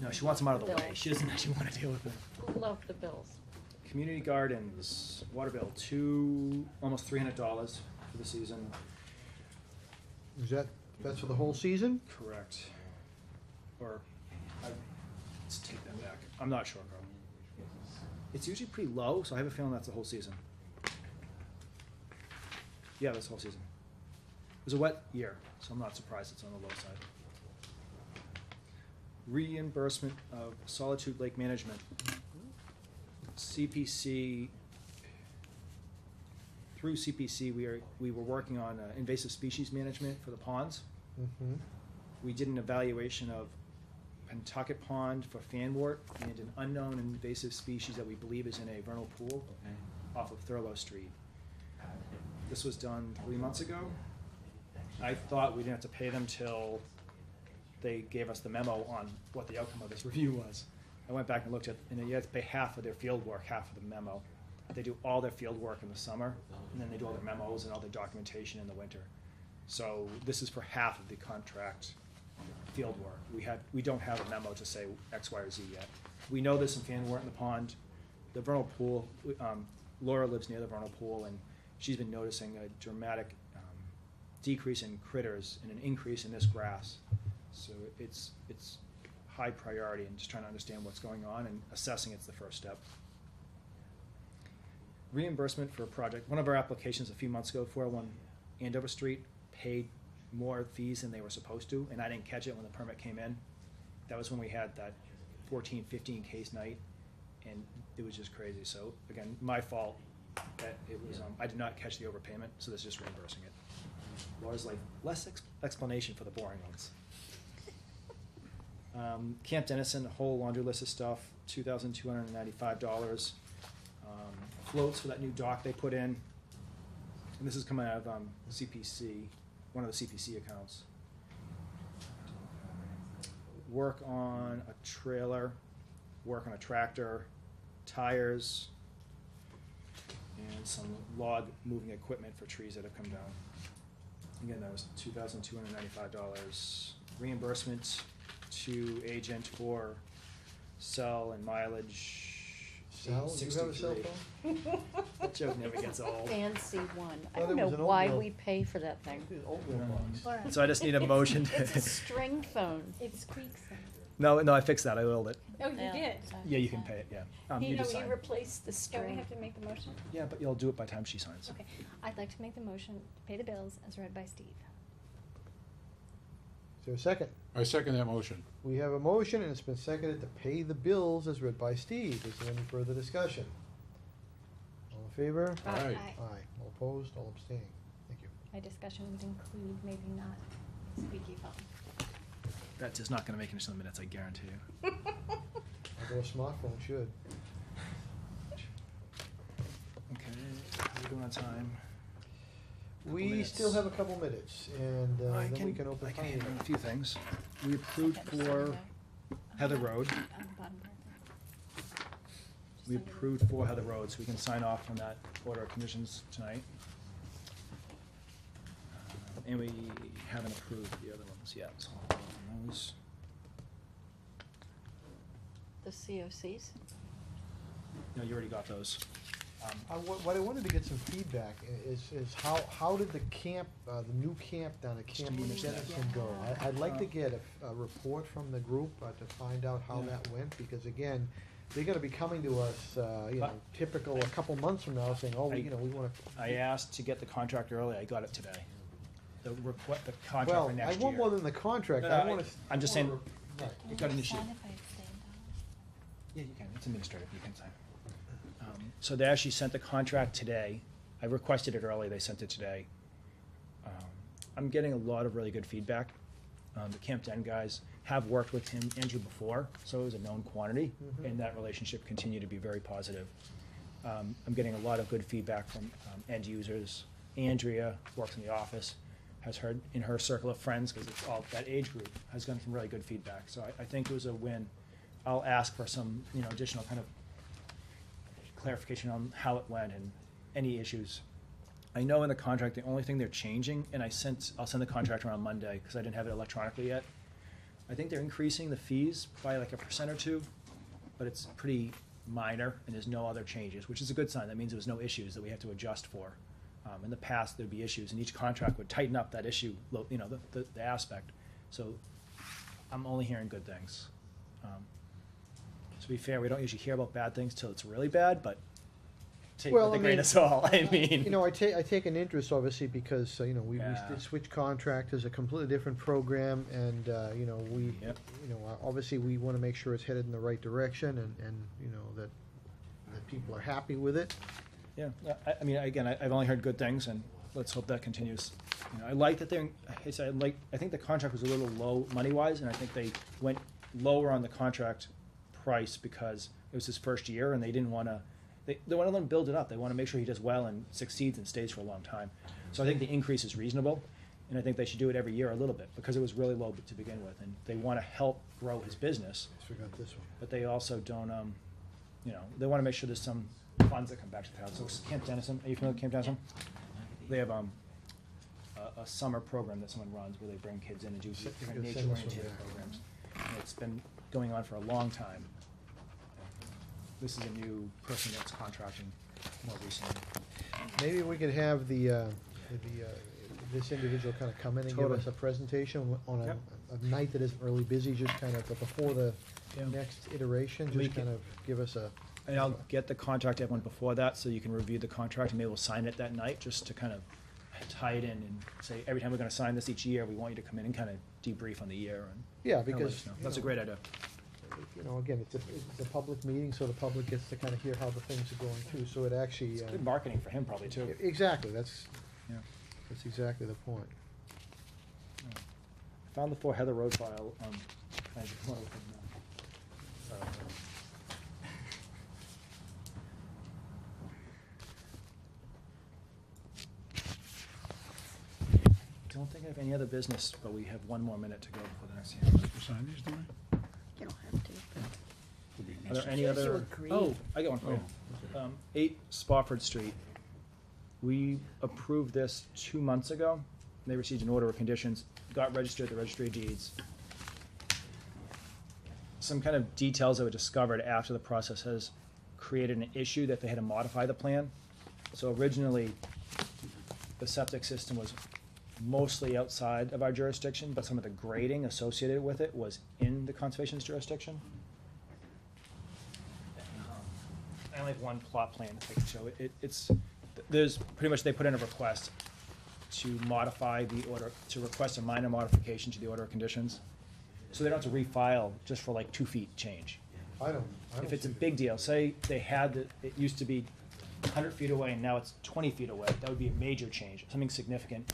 No, she wants them out of the way. Bills. She doesn't actually want to deal with them. Love the bills. Community Gardens, water bill, almost $300 for the season. Is that's for the whole season? Correct. Or, let's take that back. I'm not sure, Carl. It's usually pretty low, so I have a feeling that's the whole season. Yeah, that's the whole season. It was a wet year, so I'm not surprised it's on the low side. Reimbursement of Solitude Lake Management. CPC, through CPC, we were working on invasive species management for the ponds. Mm-hmm. We did an evaluation of Pentucket Pond for fanwort and an unknown invasive species that we believe is in a vernal pool off of Thurlow Street. This was done 3 months ago. I thought we didn't have to pay them till they gave us the memo on what the outcome of this review was. I went back and looked at, and you have to pay half of their field work, half of the memo. They do all their field work in the summer, and then they do all their memos and all their documentation in the winter. So this is for half of the contract field work. We don't have a memo to say X, Y, or Z yet. We know there's some fanwort in the pond. The vernal pool, Laura lives near the vernal pool, and she's been noticing a dramatic decrease in critters and an increase in this grass. So it's high priority, and just trying to understand what's going on, and assessing it's the first step. Reimbursement for a project. One of our applications a few months ago, 401 Andover Street, paid more fees than they were supposed to, and I didn't catch it when the permit came in. That was when we had that 14, 15 case night, and it was just crazy. So again, my fault that it was, I did not catch the overpayment, so this is just reimbursing it. Laura's like, less explanation for the boring ones. Camp Dennison, a whole laundry list of stuff, $2,295. Floats for that new dock they put in. And this is coming out of CPC, one of the CPC accounts. Work on a trailer, work on a tractor, tires, and some log moving equipment for trees that have come down. Again, that was $2,295. Reimbursement to agent for cell and mileage, Sal, do you have a cell 63. phone? That joke never gets old. Fancy one. I Thought don't it know was an why oatmeal. we pay for that thing. Oatmeal box. Laura, So I just need a motion It's a to, string phone. it squeaks. no, I fixed that, I oiled it. Oh, you Yeah. did? Yeah, you can pay it, yeah. You You know, just you sign. replaced the Don't we string. have to make the motion? Yeah, but you'll do it by the time she signs. Okay, I'd like to make the motion to pay the bills as read by Steve. Is there a second? I second that motion. We have a motion and it's been seconded to pay the bills as read by Steve. Is there any further discussion? All in favor? Aye. Aye. Aye. All opposed? All abstaining. Thank you. My discussion would include maybe not squeaky phone. That's just not gonna make it into the minutes, I guarantee you. Although a smartphone should. Okay, how are we doing on time? We minutes. still have a couple minutes and then we can open I can finance. handle a few things. We approved for Heather Road. On the bottom part. We approved for Heather Road, so we can sign off on that order of conditions tonight. And we haven't approved the other ones yet, so I'll hold on those. The COCs? No, you already got those. What I wanted to get some feedback is how did the camp, the new camp down at Camp Steve. Dennison go? I'd like to get a report from the group to find out how Yeah. that went, because again, they're gonna be coming to us, But- typical, a couple months from now, saying, oh, I- we wanna. I asked to get the contract early, I got it today. The contract Well, for I next want year. more than the contract, No, I no, wanna. I'm just saying- Right. You got an issue. Sign if I abstain, Yeah, you can, it's administrative, you can sign. So they actually sent the contract today. I requested it early, they sent it today. I'm getting a lot of really good feedback. The Camp Den guys have worked with Andrew before, so it was a known quantity, Mhm. and that relationship continued to be very positive. I'm getting a lot of good feedback from end users. Andrea works in the office, has heard in her circle of friends, because it's all that age group, has gotten some really good feedback. So I think it was a win. I'll ask for some, additional kind of clarification on how it went and any issues. I know in the contract, the only thing they're changing, and I'll send the contract around Monday, because I didn't have it electronically yet. I think they're increasing the fees by like 1% or 2%, but it's pretty minor, and there's no other changes, which is a good sign. That means there was no issues that we have to adjust for. In the past, there'd be issues, and each contract would tighten up that issue, the aspect. So I'm only hearing good things. To be fair, we don't usually hear about bad things till it's really bad, but take it Well, with I a grain mean, of salt, I mean. I take an interest, obviously, because, we Yeah. did switch contractors, a completely different program, and, we, Yep. obviously, we wanna make sure it's headed in the right direction, and, that people are happy with it. Yeah, I mean, again, I've only heard good things, and let's hope that continues. I like that I think the contract was a little low money-wise, and I think they went lower on the contract price because it was his first year, and they didn't wanna, they wanna let him build it up. They wanna make sure he does well and succeeds and stays for a long time. So I think the increase is reasonable, and I think they should do it every year a little bit, because it was really low to begin with, and they wanna help grow his business, I forgot this one. but they also don't, they wanna make sure there's some funds that come back to the town. So Camp Dennison, are you familiar with Camp Dennison? They have, a summer program that someone runs where they bring kids in and do different Send us one nature-oriented there. programs. And it's been going on for a long time. This is a new person that's contracting more recently. Maybe we could have this individual kind of come in and give us Totally. a presentation on Yep. a night that isn't really busy, just kind of before the Yeah. next iteration, We just can- kind of give us a. And I'll get the contract to everyone before that, so you can review the contract, and maybe we'll sign it that night, just to kind of tie it in and say, every time we're gonna sign this each year, we want you to come in and kind of debrief on the year and. Yeah, kinda let because, us know. That's a great idea. Again, it's a public meeting, so the public gets to kind of hear how the things are going too, so it actually. It's good marketing for him probably too. Exactly, that's Yeah. exactly the point. I found the 4 Heather Road file, I just wanna look at them now. Don't think I have any other business, but we have one more minute to go before the next hearing. Sign these, do You don't have to, but Would be Are there nice. any Says you other? agree. Oh, I got one for you. Oh, 8 Spofford Street. We approved this 2 months ago. They received an order of conditions, got registered at the Registry of Deeds. Some kind of details that were discovered after the process has created an issue that they had to modify the plan. So originally, the septic system was mostly outside of our jurisdiction, but some of the grading associated with it was in the conservation's jurisdiction. I only have one plot plan if I can show it. There's pretty much, they put in a request to modify the order, to request a minor modification to the order of conditions. So they don't have to refile just for like 2 feet change. I don't If it's a see big deal, say they had, it used to be 100 feet away and now it's 20 feet away, that would be a major change, something significant.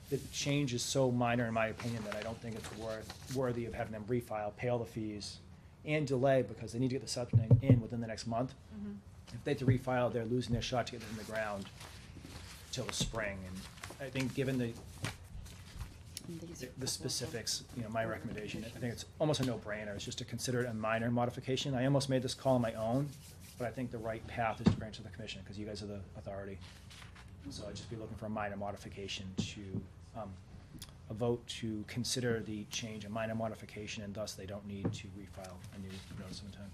The change is so minor in my opinion that I don't think it's worthy of having them refile, pay all the fees, and delay because they need to get the septic in within the next month. If they have to refile, they're losing their shot to get it in the ground till the spring. And I think given the specifics, my recommendation, I think it's almost a no-brainer. It's just to consider it a minor modification. I almost made this call on my own, but I think the right path is to bring it to the commission because you guys are the authority. So I'd just be looking for a minor modification to, a vote to consider the change a minor modification, and thus they don't need to refile a new notice of intent.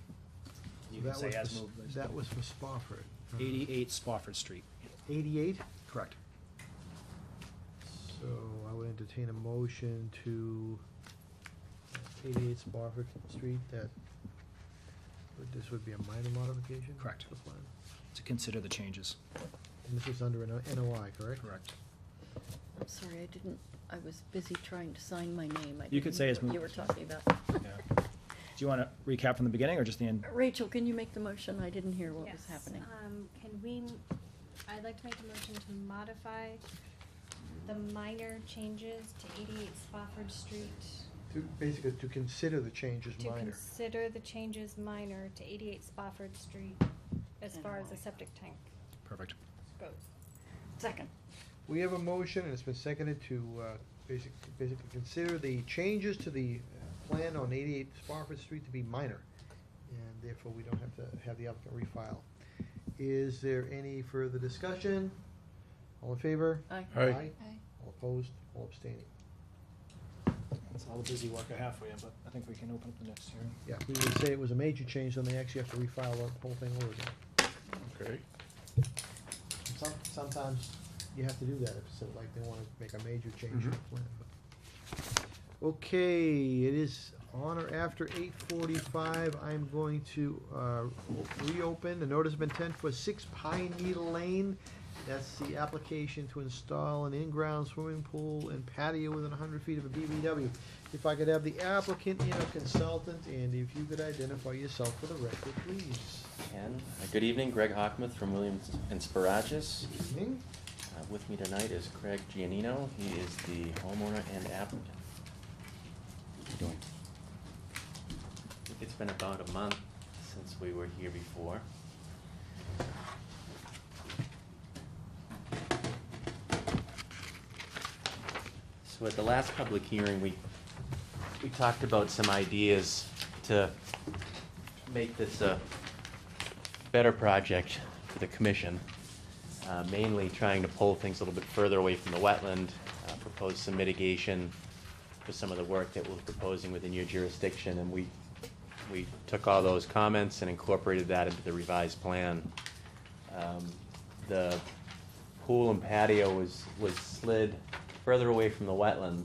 You can That say was as for- moved. Liz. That was for Spofford. 88 Spofford Street. 88? Correct. So I would entertain a motion to 88 Spofford Street, this would be a minor modification? Correct. to the plan? To consider the changes. And this is under an NOI, correct? Correct. I'm sorry, I was busy trying to sign my name. I You could didn't say hear it's what moved. you were talking about. Yeah. Do you want to recap from the beginning or just the end? Rachel, can you make the motion? I didn't hear what was Yes, happening. I'd like to make a motion to modify the minor changes to 88 Spofford Street. Basically, to consider the changes To minor. consider the changes minor to 88 Spofford Street as far as the septic tank Perfect. goes. Second. We have a motion, and it's been seconded to basically consider the changes to the plan on 88 Spofford Street to be minor, and therefore we don't have to have the applicant refile. Is there any further discussion? All in favor? Aye. Aye. All opposed? All abstaining? That's all the busy work I have for you, but I think we can open up the next hearing. Yeah, we would say it was a major change, then they actually have to refile the whole thing over again. Okay. Sometimes you have to do that if it's like they wanna make a major change in the plan. Okay, it is on or after 8:45. I'm going to reopen the notice of intent for 6 Pine Needle Lane. That's the application to install an in-ground swimming pool and patio within 100 feet of a BBW. If I could have the applicant and a consultant, and if you could identify yourself for the record, please. Ken, good evening, Greg Hockmuth from Williams and Sparagus. Evening. With me tonight is Craig Giannino. He is the homeowner and applicant. How you doing? I think it's been about a month since we were here before. So at the last public hearing, we talked about some ideas to make this a better project for the commission. Mainly trying to pull things a little bit further away from the wetland, propose some mitigation for some of the work that we're proposing within your jurisdiction, and we took all those comments and incorporated that into the revised plan. The pool and patio was slid further away from the wetland,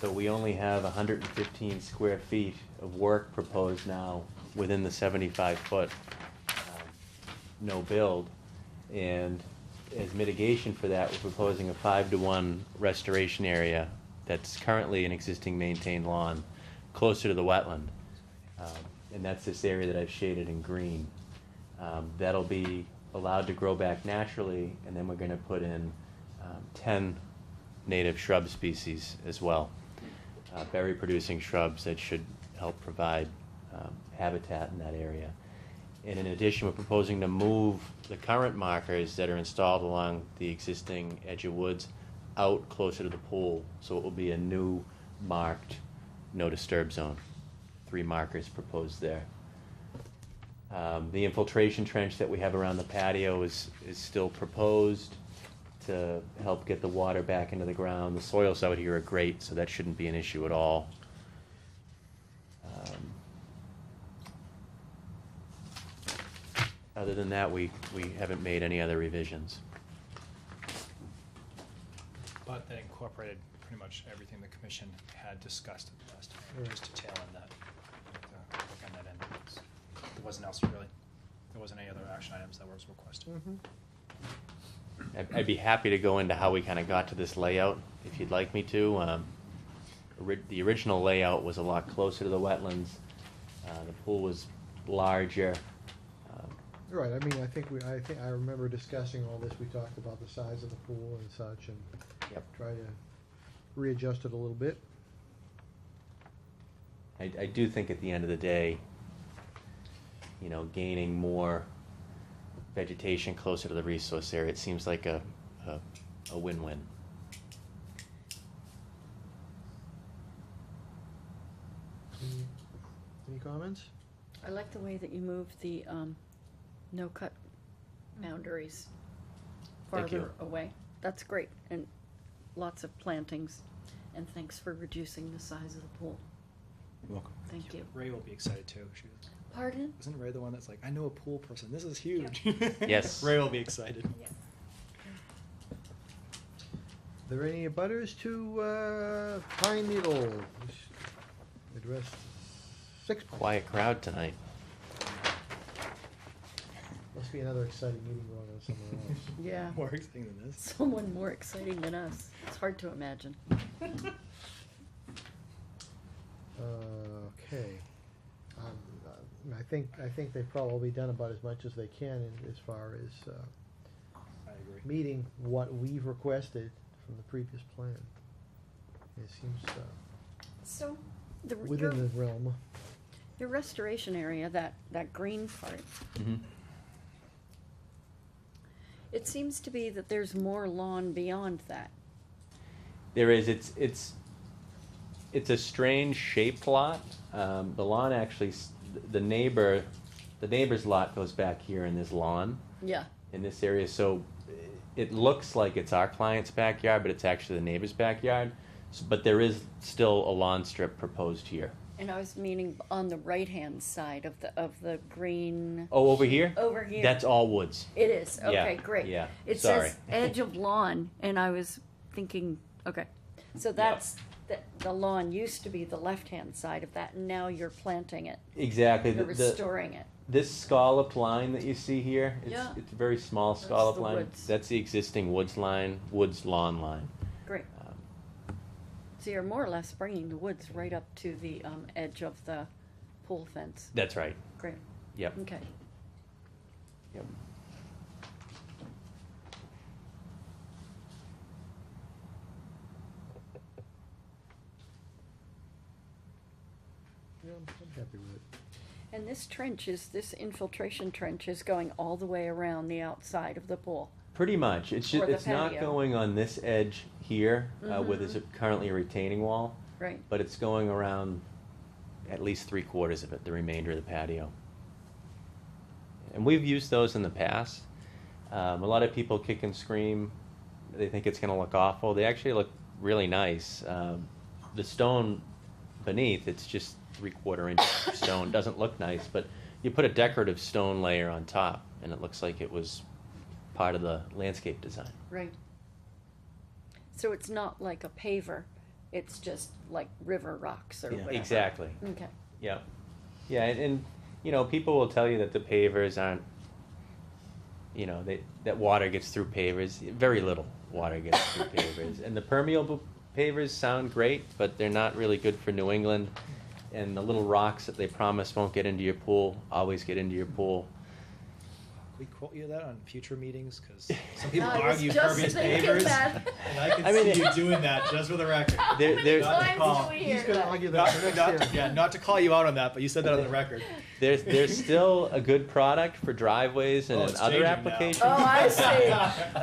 so we only have 115 square feet of work proposed now within the 75-foot no build, and as mitigation for that, we're proposing a 5-to-1 restoration area that's currently an existing maintained lawn closer to the wetland. And that's this area that I've shaded in green. That'll be allowed to grow back naturally, and then we're gonna put in 10 native shrub species as well. Berry-producing shrubs that should help provide habitat in that area. And in addition, we're proposing to move the current markers that are installed along the existing edge of woods out closer to the pool. So it will be a new marked no disturb zone. 3 markers proposed there. The infiltration trench that we have around the patio is still proposed to help get the water back into the ground. The soils out here are great, so that shouldn't be an issue at all. Other than that, we haven't made any other revisions. But that incorporated pretty much everything the commission had discussed at the last time, Right. just to tail end that, work on that end. There wasn't else really, there wasn't any other action items that was requested. I'd be happy to go into how we kind of got to this layout, if you'd like me to. The original layout was a lot closer to the wetlands. The pool was larger. Right, I mean, I remember discussing all this, we talked about the size of the pool and such, and Yep. try to readjust it a little bit. I do think at the end of the day, you know, gaining more vegetation closer to the resource area, it seems like a win-win. Any comments? I like the way that you moved the, no-cut boundaries Thank you. farther away. That's great, and lots of plantings, and thanks for reducing the size of the pool. You're welcome. Thank you. Ray will be excited too. Pardon? Isn't Ray the one that's like, I know a pool person, this is huge? Yes. Ray will be excited. Yes. Are there any abutters to Pine Needle? Address 6. Quiet crowd tonight. Must be another exciting meeting going on somewhere else. Yeah. More exciting than this. Someone more exciting than us. It's hard to imagine. Okay. I think they've probably done about as much as they can as far as I agree. meeting what we've requested from the previous plan. It seems So, the, within the realm. your restoration area, that green part, Mhm. it seems to be that there's more lawn beyond that. There is. It's a strange shaped lot. The lawn actually, the neighbor's lot goes back here, and there's lawn Yeah. in this area. So it looks like it's our client's backyard, but it's actually the neighbor's backyard. But there is still a lawn strip proposed here. And I was meaning on the right-hand side of the green. Oh, over here? Over here. That's all woods. It is, Yeah, okay, great. yeah, It sorry. says edge of lawn, and I was thinking, okay, so that's, the lawn used to be the left-hand side of that, and now you're planting it, Exactly. you're restoring it. This scalloped line that you see here, Yeah. it's a very small That's scalloped the line. woods. That's the existing woods lawn line. Great. So you're more or less bringing the woods right up to the edge of the pool fence. That's right. Great, Yep. okay. Yep. Yeah, I'm happy with it. And this infiltration trench is going all the way around the outside of the pool. Pretty much. It's just, Or the it's not patio. going on this edge here, where there's currently a retaining wall, Right. but it's going around at least 3/4 of it, the remainder of the patio. And we've used those in the past. A lot of people kick and scream. They think it's going to look awful. They actually look really nice. The stone beneath, it's just 3/4 inch stone. Doesn't look nice, but you put a decorative stone layer on top, and it looks like it was part of the landscape design. Right. So it's not like a paver, it's just like river rocks or whatever. Exactly. Okay. Yeah. Yeah, and you know, people will tell you that the pavers aren't, you know, that water gets through pavers. Very little water gets through pavers. And the permeable pavers sound great, but they're not really good for New England. And the little rocks that they promise won't get into your pool always get into your pool. We quote you that on future meetings, because some people I was argue just pervious thinking pavers, that. and I can I mean, see you doing that, just for the record. There- Not to Times call- do we He's hear gonna that? argue that for next year. not to call you out on that, but you said that on the record. There's still a good product for driveways and Oh, in it's other changing now. applications. Oh, I see.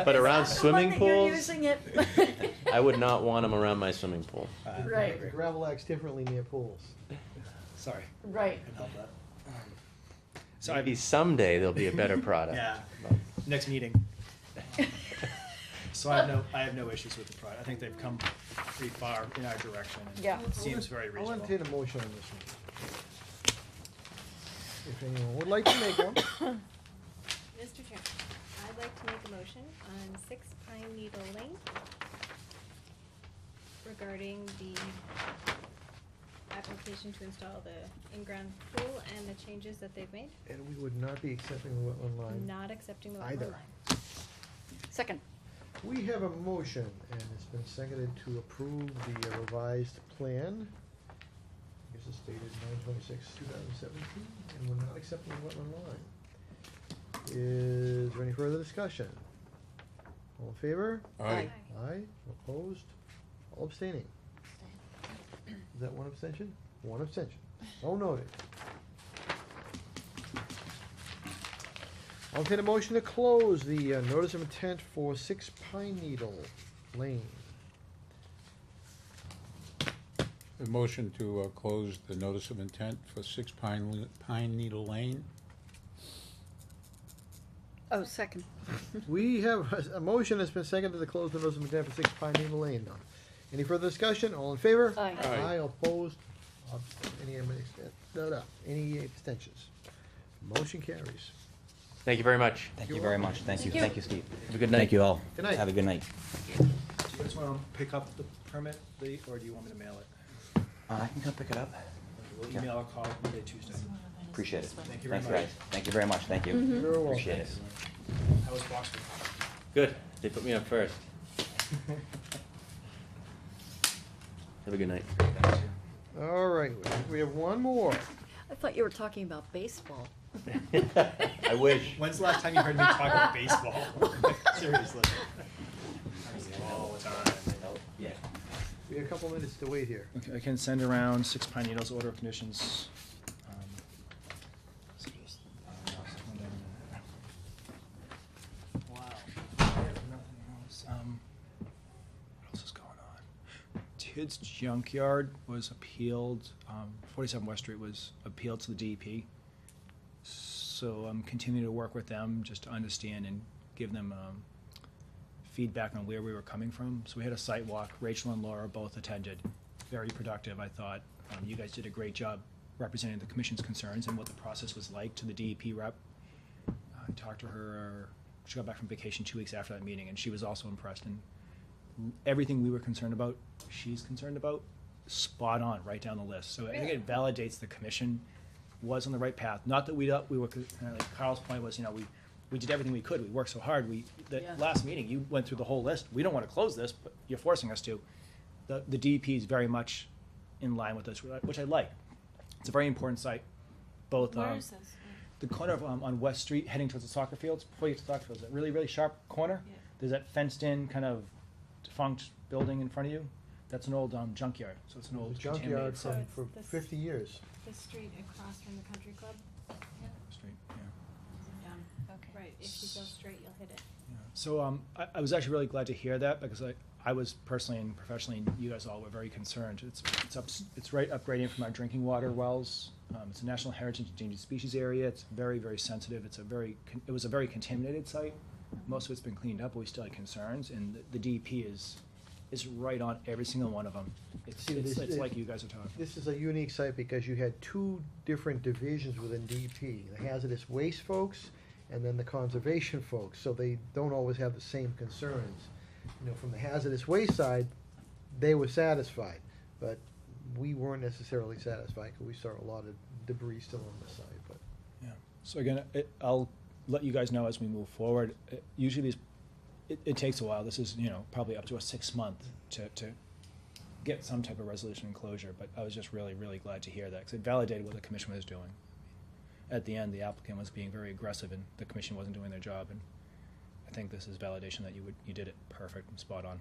But Is around that the swimming one that you're pools, using it? I would not want them around my swimming pool. Right. The gravel acts differently near pools. Sorry, Right. I can help that. So Maybe someday there'll be a better product. yeah, next meeting. So I have no issues with the product. I think they've come pretty far in our direction, and Yeah. it seems very I'll reasonable. entertain a motion on this one. If anyone would like to make one. motion on 6 Pine Needle Lane regarding the application to install the in-ground pool and the changes that they've made, And we would not be accepting the wetland line. not accepting the Either. wetland line. Second. We have a motion, and it's been seconded to approve the revised plan. I guess it's dated 9/26/2017, and we're not accepting the wetland line. Is there any further discussion? All in favor? Aye. Aye, opposed, all abstaining. Is that one abstention? One abstention. So noted. I'll entertain a motion to close the notice of intent for 6 Pine Needle Lane. A motion to close the notice of intent for 6 Pine Needle Lane. Oh, second. We have a motion that's been seconded to close the notice of intent for 6 Pine Needle Lane. Any further discussion? All in favor? Aye. Aye. Aye, opposed, any abstentions? Motion carries. Thank you very much. Thank You're you very welcome. much. Thank you. Thank you. Thank you, Steve. Have a good night. Thank you all. Good night. Have a good night. Do you guys wanna pick up the permit, or do you want me to mail it? I can come pick it up. We'll Yeah. email or call Monday, Tuesday. Appreciate it. Thank you very Thanks, much. guys. Thank you very much. Thank you. You're welcome. Appreciate it. How was Boxford? Good. They put me up first. Have a good night. All right, we have one more. I thought you were talking about baseball. I wish. When's the last time you heard me talk about baseball? Seriously. All the time. Yeah. We have a couple minutes to wait here. Okay, I can send around 6 Pine Needles order of conditions. So just, one down there. Wow. I have nothing else. What else is going on? Tidd's Junkyard was appealed, 47 West Street was appealed to the DEP. So I'm continuing to work with them just to understand and give them feedback on where we were coming from. So we had a site walk. Rachel and Laura both attended. Very productive, I thought. You guys did a great job representing the commission's concerns and what the process was like to the DEP rep. I talked to her. She got back from vacation 2 weeks after that meeting, and she was also impressed. And everything we were concerned about, she's concerned about, spot on, right down the list. So I think it validates the commission was on the right path. Not that we were, like Carl's point was, we did everything we could. We worked so hard. The Yeah. last meeting, you went through the whole list. We don't want to close this, but you're forcing us to. The DEP is very much in line with this, which I like. It's a very important site. Both Where is this? the corner of on West Street, heading towards the soccer fields. Before you get to the soccer fields, that really really sharp corner. Yeah. There's that fenced-in kind of defunct building in front of you. That's an old junkyard. So it's an old Junkyard contaminated So from, it's for this- 50 years. The street across from the country club? street. Yeah. Right, if you go straight, you'll hit it. Yeah. So I was actually really glad to hear that because I was personally and professionally, and you guys all were very concerned. It's right upgrading from our drinking water wells. It's a National Heritage Endangered Species area. It's very, very sensitive. It was a very contaminated site. Most of it's been cleaned up, but we still had concerns, and the DEP is right on every single one of them. See, It's this- like you guys are talking. This is a unique site because you had two different divisions within DEP, the hazardous waste folks and then the conservation folks, so they don't always have the same concerns. From the hazardous waste side, they were satisfied, but we weren't necessarily satisfied because we saw a lot of debris still on the site, but. Yeah. So again, I'll let you guys know as we move forward. Usually it takes a while. This is, probably up to a 6 month to get some type of resolution and closure, but I was just really, really glad to hear that because it validated what the commission was doing. At the end, the applicant was being very aggressive and the commission wasn't doing their job, and I think this is validation that you did it perfect and spot on.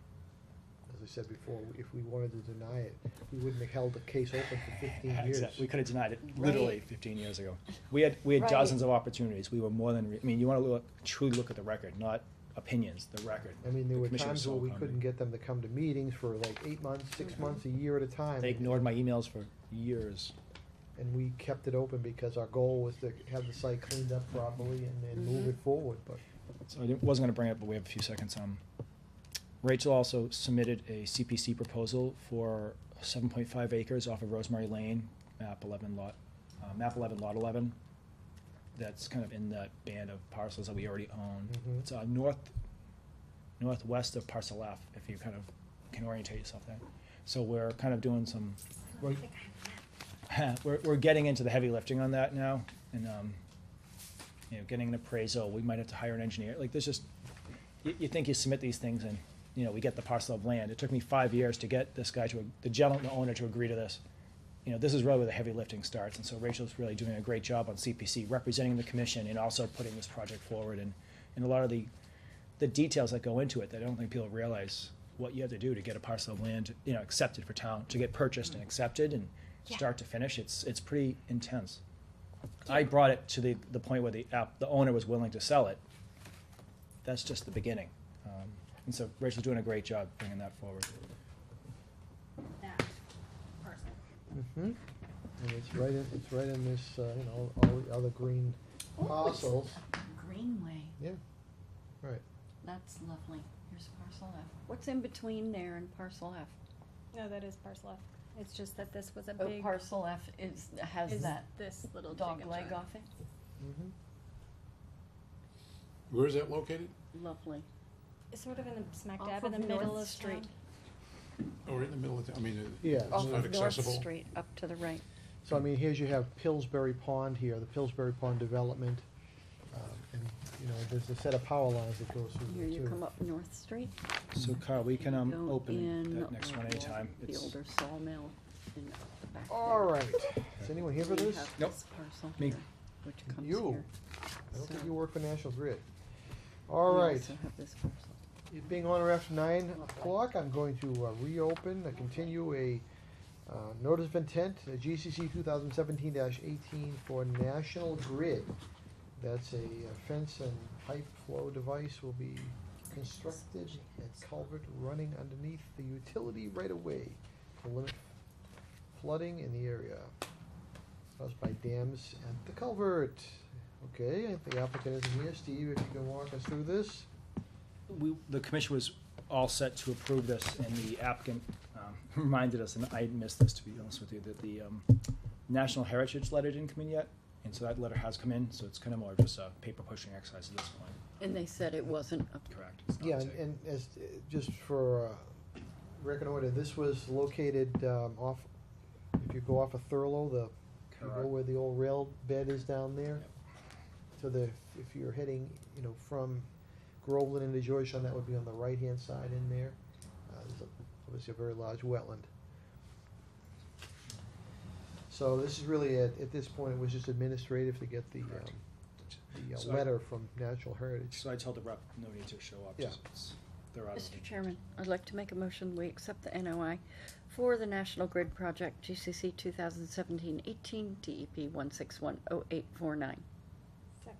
As I said before, if we wanted to deny it, we wouldn't have held the case open for 15 years. We could have denied it literally Right. 15 years ago. We had Right. dozens of opportunities. We were more than, you want to truly look at the record, not opinions, the record. I mean, there The were commission was times so where we accommodating. couldn't get them to come to meetings for like 8 months, 6 months, a year at a time. They ignored my emails for years. And we kept it open because our goal was to have the site cleaned up properly and move it forward, but. So I wasn't going to bring it up, but we have a few seconds. Rachel also submitted a CPC proposal for 7.5 acres off of Rosemary Lane, map 11 lot 11. That's kind of in that band of parcels that we already own. Mhm. It's northwest of parcel F, if you kind of can orientate yourself there. So we're kind of doing some, we're getting into the heavy lifting on that now, and, you know, getting an appraisal, we might have to hire an engineer, like, there's just, you think you submit these things and, you know, we get the parcel of land. It took me 5 years to get this guy the gentleman, the owner, to agree to this. You know, this is really where the heavy lifting starts, and so Rachel's really doing a great job on CPC, representing the commission and also putting this project forward, and a lot of the details that go into it that I don't think people realize what you have to do to get a parcel of land, you know, accepted for town, to get purchased and accepted and start to finish. It's pretty intense. I brought it to the point where the owner was willing to sell it. That's just the beginning. And so Rachel's doing a great job bringing that forward. That parcel. Mm-hmm. And it's right in this, you know, all the other green parcels. Greenway, Yeah, right. that's lovely. Here's parcel F. What's in between there and parcel F? No, that is parcel F. It's just that this was a Oh, big. parcel F has is that this little dog jig leg of off it? Mm-hmm. Where is that located? Lovely. It's sort of in the smack Off dab in the of middle North of Street. Oh, right in the middle of, I mean, Yeah. it's Off not of North accessible. Street, up to the right. So I mean, here's you have Pillsbury Pond here, the Pillsbury Pond development. And, you know, there's a set of power lines that goes through Here there you too. come up North Street. So Carl, we can Go open in that next one anytime. The It's- older sawmill in the back there. All right. Is anyone here for We this? have Nope. this parcel Me. here, which comes You. here. I don't think So you work for National Grid. All we right. also have this parcel. It being on or after 9 o'clock, I'm going to reopen, continue a notice of intent, GCC 2017-18 for National Grid. That's a fence and pipe flow device will be constructed at culvert running underneath the utility right away to limit flooding in the area caused by dams at the culvert. Okay, the applicant isn't here. Steve, if you can walk us through this. The commission was all set to approve this, and the applicant reminded us, and I missed this, to be honest with you, that the National Heritage letter didn't come in yet, and so that letter has come in, so it's kind of more of just a paper pushing exercise at this point. And they said it wasn't a Correct. It's not Yeah, safe. and as, just for record order, this was located off, if you go off of Thurlow, you go Correct. where the old rail bed is down there. Yep. So if you're heading, you know, from Groveland into Georgetown, that would be on the right-hand side in there. There's obviously a very large wetland. So this is really, at this point, it was just administrative to get the Correct. So I- letter from Natural Heritage. So I told the rep, no need to show up, Yeah. just, they're out of Mr. Chairman, I'd like to make a motion, we accept the NOI for the National Grid Project, GCC 2017-18, DEP 1610849. Second.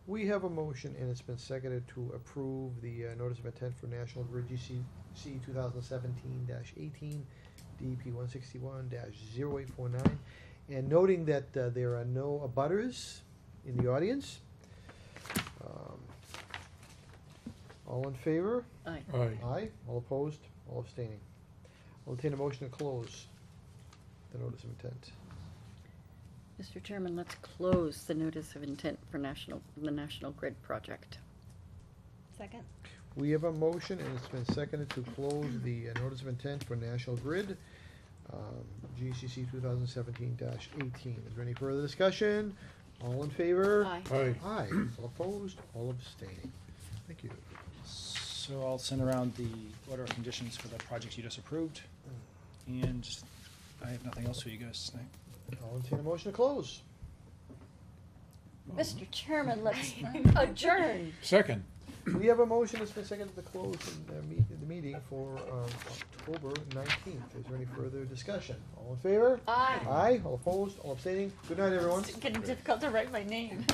We have a motion, and it's been seconded to approve the notice of intent for National Grid GCC 2017-18, DEP 161-0849. And noting that there are no abutters in the audience. All in favor? Aye. Aye. Aye. All opposed? All abstaining. I'll entertain a motion to close the notice of intent. Mr. Chairman, let's close the notice of intent for the National Grid Project. Second. We have a motion, and it's been seconded to close the notice of intent for National Grid, GCC 2017-18. Is there any further discussion? All in favor? Aye. Aye. Aye. All opposed? All abstaining. Thank you. So I'll send around the order of conditions for the projects you just approved, and I have nothing else for you guys tonight. I'll entertain a motion to close. Mr. Chairman, let's adjourn. Second. We have a motion that's been seconded to close the meeting for October 19th. Is there any further discussion? All in favor? Aye. Aye. All opposed? All abstaining? Good night, everyone. It's getting difficult to write my name.